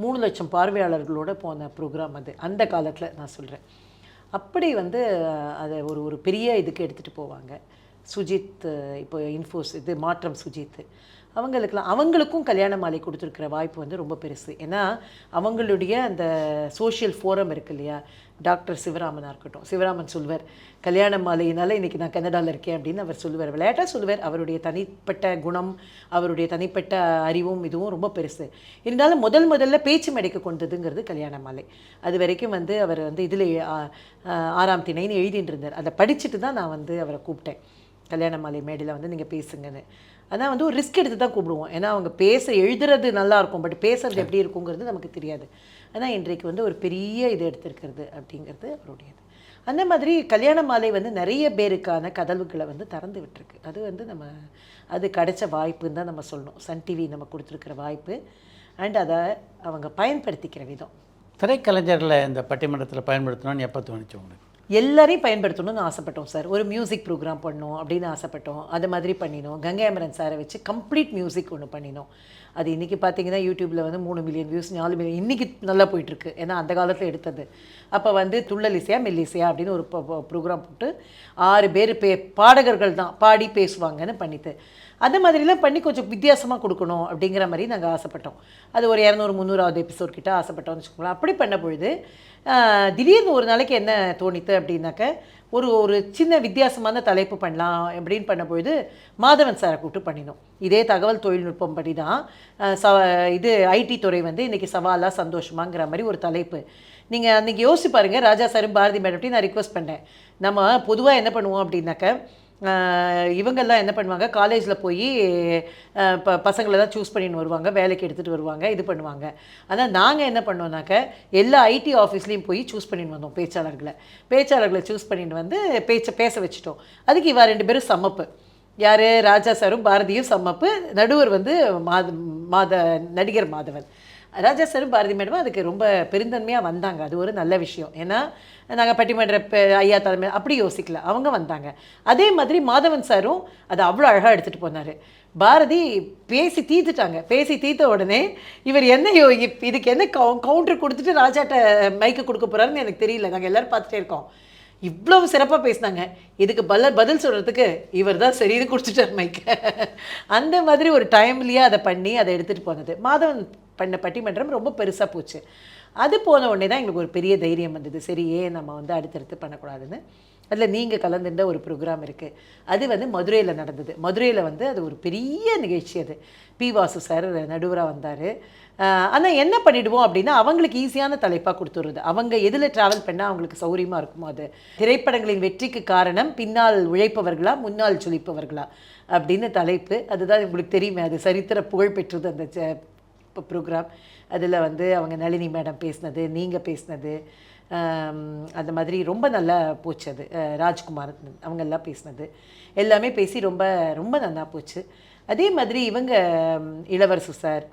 3 லட்சம் பார்வையாளர்களோட போன ப்ரோக்ராம் அது. அந்த காலத்தில் நான் சொல்கிறேன். அப்படி வந்து அதை ஒரு பெரிய இதுக்கு எடுத்துகிட்டு போவாங்க. சுஜித் இப்போ இன்ஃபோஸ் இது மாற்றம் சுஜித் அவங்களுக்கும் கல்யாண மாலை கொடுத்துருக்கிற வாய்ப்பு வந்து ரொம்ப பெருசு. ஏன்னா அவங்களுடைய அந்த சோஷியல் ஃபோரம் இருக்குது இல்லையா, டாக்டர் சிவராமனாக இருக்கட்டும், சிவராமன் சொல்வார் கல்யாண மாலையினால இன்றைக்கி நான் கனடாவில் இருக்கேன் அப்படின்னு அவர் சொல்லுவார், விளையாட்டாக சொல்லுவார். அவருடைய தனிப்பட்ட குணம், அவருடைய தனிப்பட்ட அறிவும் இதுவும் ரொம்ப பெருசு. இருந்தாலும் முதல்ல பேச்சு மேடைக்கு கொண்டதுங்கிறது கல்யாண மாலை. அது வரைக்கும் வந்து அவர் வந்து இதில் 6ஆம் திணைன்னு எழுதிட்டு இருந்தார். அதை படிச்சுட்டு தான் நான் வந்து அவரை கூப்பிட்டேன், கல்யாண மாலை மேடையில் வந்து நீங்கள் பேசுங்கன்னு. ஆனால் வந்து ஒரு ரிஸ்க் எடுத்து தான் கூப்பிடுவோம், ஏன்னா அவங்க எழுதுறது நல்லாயிருக்கும், பட் பேசுறது எப்படி இருக்குங்கிறது நமக்கு தெரியாது. ஆனால் இன்றைக்கு வந்து ஒரு பெரிய இது எடுத்திருக்கிறது அப்படிங்கிறது அவருடையது. அந்த மாதிரி கல்யாண மாலை வந்து நிறைய பேருக்கான கதவுகளை வந்து திறந்து விட்டுருக்கு. அது வந்து அது கிடைச்ச வாய்ப்புன்னு தான் நம்ம சொல்லணும். சன் டிவி நம்ம கொடுத்துருக்கிற வாய்ப்பு அண்ட் அதை அவங்க பயன்படுத்திக்கிற விதம். திரைக்கலைஞர்களை இந்த பட்டிமன்றத்தில் பயன்படுத்தணும்னு எப்போ தோணுச்சு உங்களுக்கு? எல்லாரையும் பயன்படுத்தணும்னு ஆசைப்பட்டோம் சார். ஒரு மியூசிக் ப்ரோக்ராம் பண்ணோம் அப்படின்னு ஆசைப்பட்டோம். அது மாதிரி பண்ணினோம். கங்கை அமரன் சாரை வச்சு கம்ப்ளீட் மியூசிக் ஒன்று பண்ணினோம். அது இன்றைக்கி பார்த்தீங்கன்னா யூடியூப்பில் வந்து 3 மில்லியன் வியூஸ் 4 மில்லியன் இன்றைக்கி நல்லா போயிட்டுருக்கு. ஏன்னா அந்த காலத்தில் எடுத்தது. அப்போ வந்து துள்ளல் இசையா மெல்லிசையா அப்படின்னு ஒரு ப்ரோக்ராம் போட்டு 6 பேர் பாடகர்கள் தான் பாடி பேசுவாங்கன்னு பண்ணிட்டு அந்த மாதிரிலாம் பண்ணி கொஞ்சம் வித்தியாசமாக கொடுக்கணும் அப்படிங்கிற மாதிரி நாங்கள் ஆசைப்பட்டோம். அது ஒரு 200-300வது எபிசோட் கிட்ட ஆசைப்பட்டோம்னு வச்சுக்கோங்களேன். அப்படி பண்ண பொழுது திடீர்னு ஒரு நாளைக்கு என்ன தோணித்து அப்படின்னாக்க ஒரு சின்ன வித்தியாசமான தலைப்பு பண்ணலாம் அப்படின்னு பண்ணபொழுது மாதவன் சாரை கூப்பிட்டு பண்ணினோம். இதே தகவல் தொழில்நுட்பம் படி தான் இது ஐடி துறை வந்து இன்றைக்கி சவாலாக சந்தோஷமாங்கிற மாதிரி ஒரு தலைப்பு. நீங்கள் அன்றைக்கி யோசிச்சு பாருங்கள், ராஜா சாரும் பாரதி மேடம் நான் ரிக்வெஸ்ட் பண்ணேன், நம்ம பொதுவாக என்ன பண்ணுவோம் அப்படின்னாக்க இவங்கெல்லாம் என்ன பண்ணுவாங்க, காலேஜில் போய் பசங்களை தான் சூஸ் பண்ணின்னு வருவாங்க, வேலைக்கு எடுத்துகிட்டு வருவாங்க, இது பண்ணுவாங்க. ஆனால் நாங்கள் என்ன பண்ணோம்னாக்க எல்லா ஐடி ஆஃபீஸ்லேயும் போய் சூஸ் பண்ணின்னு வந்தோம் பேச்சாளர்களை சூஸ் பண்ணிட்டு வந்து பேச வச்சுட்டோம். அதுக்கு இவா 2 பேரும் சம்மப்பு. யார்? ராஜா சாரும் பாரதியும் சம்மப்பு. நடுவர் வந்து நடிகர் மாதவன். ராஜா சாரும் பாரதி மேடமும் அதுக்கு ரொம்ப பெருந்தன்மையாக வந்தாங்க. அது ஒரு நல்ல விஷயம். ஏன்னா நாங்கள் பட்டிமன்ற ஐயா தலைமை அப்படி யோசிக்கல, அவங்க வந்தாங்க. அதே மாதிரி மாதவன் சாரும் அதை அவ்வளோ அழகாக எடுத்துகிட்டு போனார். பாரதி பேசி தீர்த்த உடனே இவர் என்ன இதுக்கு என்ன கவுண்டர் கொடுத்துட்டு ராஜாட்ட மைக்கு கொடுக்க போகிறாருன்னு எனக்கு தெரியல. நாங்கள் எல்லோரும் பார்த்துட்டே இருக்கோம். இவ்வளவு சிறப்பாக பேசினாங்க. இதுக்கு பதில் சொல்கிறதுக்கு இவர் தான் சரின்னு கொடுத்துட்டார் மைக்க. அந்த மாதிரி ஒரு டைம்லேயே அதை பண்ணி அதை எடுத்துகிட்டு போனது. மாதவன் பண்ண பட்டிமன்றம் ரொம்ப பெருசாக போச்சு. அது போன உடனே தான் எங்களுக்கு ஒரு பெரிய தைரியம் வந்தது. சரி, ஏன் நம்ம வந்து அடுத்தடுத்து பண்ணக்கூடாதுன்னு. அதில் நீங்கள் கலந்துட்ட ஒரு ப்ரோக்ராம் இருக்குது. அது வந்து மதுரையில் நடந்தது. மதுரையில் வந்து அது ஒரு பெரிய நிகழ்ச்சி. அது பி. வாசு சார் நடுவராக வந்தார். ஆனால் என்ன பண்ணிவிடுவோம் அப்படின்னா, அவங்களுக்கு ஈஸியான தலைப்பாக கொடுத்துருது. அவங்க எதில் ட்ராவல் பண்ணால் அவங்களுக்கு சௌரியமாக இருக்குமோ அது. திரைப்படங்களின் வெற்றிக்கு காரணம் பின்னால் உழைப்பவர்களா முன்னால் சொலிப்பவர்களா அப்படின்னு தலைப்பு. அதுதான் உங்களுக்கு தெரியுமே, அது சரித்திர புகழ் பெற்றது அந்த ப்ரோக்ராம். அதில் வந்து அவங்க நளினி மேடம் பேசினது, நீங்கள் பேசினது, அந்த மாதிரி ரொம்ப நல்லா போச்சு. அது ராஜ்குமார் அவங்கெல்லாம் பேசினது எல்லாமே பேசி ரொம்ப ரொம்ப நல்லா போச்சு. அதே மாதிரி இவங்க இளவரசு சார்,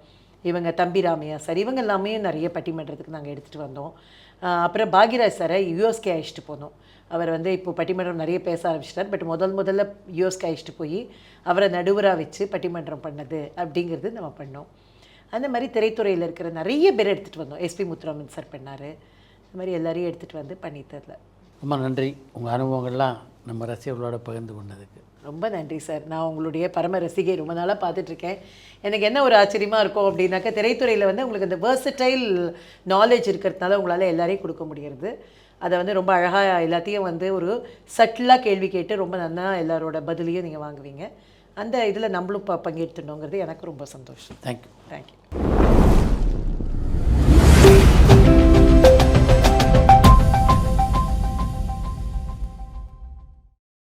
இவங்க தம்பி ராமையா சார், இவங்க எல்லாமே நிறைய பட்டிமன்றத்துக்கு நாங்கள் எடுத்துகிட்டு வந்தோம். அப்புறம் பாக்யராஜ் சாரை யூஎஸ்கே அழைச்சிட்டு போனோம். அவர் வந்து இப்போ பட்டிமன்றம் நிறைய பேச ஆரம்பிச்சிட்டார். பட் முதல்ல யூஎஸ்கே அழைச்சிட்டு போய் அவரை நடுவராக வச்சு பட்டிமன்றம் பண்ணது அப்படிங்கிறது நம்ம பண்ணோம். அந்த மாதிரி திரைத்துறையில் இருக்கிற நிறைய பேர் எடுத்துகிட்டு வந்தோம். எஸ்பி முத்துராமன் சார் பண்ணார். இந்த மாதிரி எல்லாரையும் எடுத்துகிட்டு வந்து பண்ணித்தரல. ரொம்ப நன்றி. உங்கள் அனுபவங்கள்லாம் நம்ம ரசிகர்களோட பகிர்ந்து கொண்டதுக்கு ரொம்ப நன்றி சார். நான் உங்களுடைய பரம ரசிகை, ரொம்ப நாளாக பார்த்துட்ருக்கேன். எனக்கு என்ன ஒரு ஆச்சரியமாக இருக்கும் அப்படின்னாக்கா, திரைத்துறையில் வந்து உங்களுக்கு அந்த வேர்சடைல் நாலேஜ் இருக்கிறதுனால உங்களால் எல்லாரையும் கொடுக்க முடிகிறது. அதை வந்து ரொம்ப அழகாக எல்லாத்தையும் வந்து ஒரு சட்டிலாக கேள்வி கேட்டு ரொம்ப நல்லா எல்லாரோட பதிலையும் நீங்கள் வாங்குவீங்க. அந்த இதில் நம்மளும் பங்கெடுத்துடணுங்கிறது எனக்கு ரொம்ப சந்தோஷம். தேங்க்யூ. தேங்க்யூ.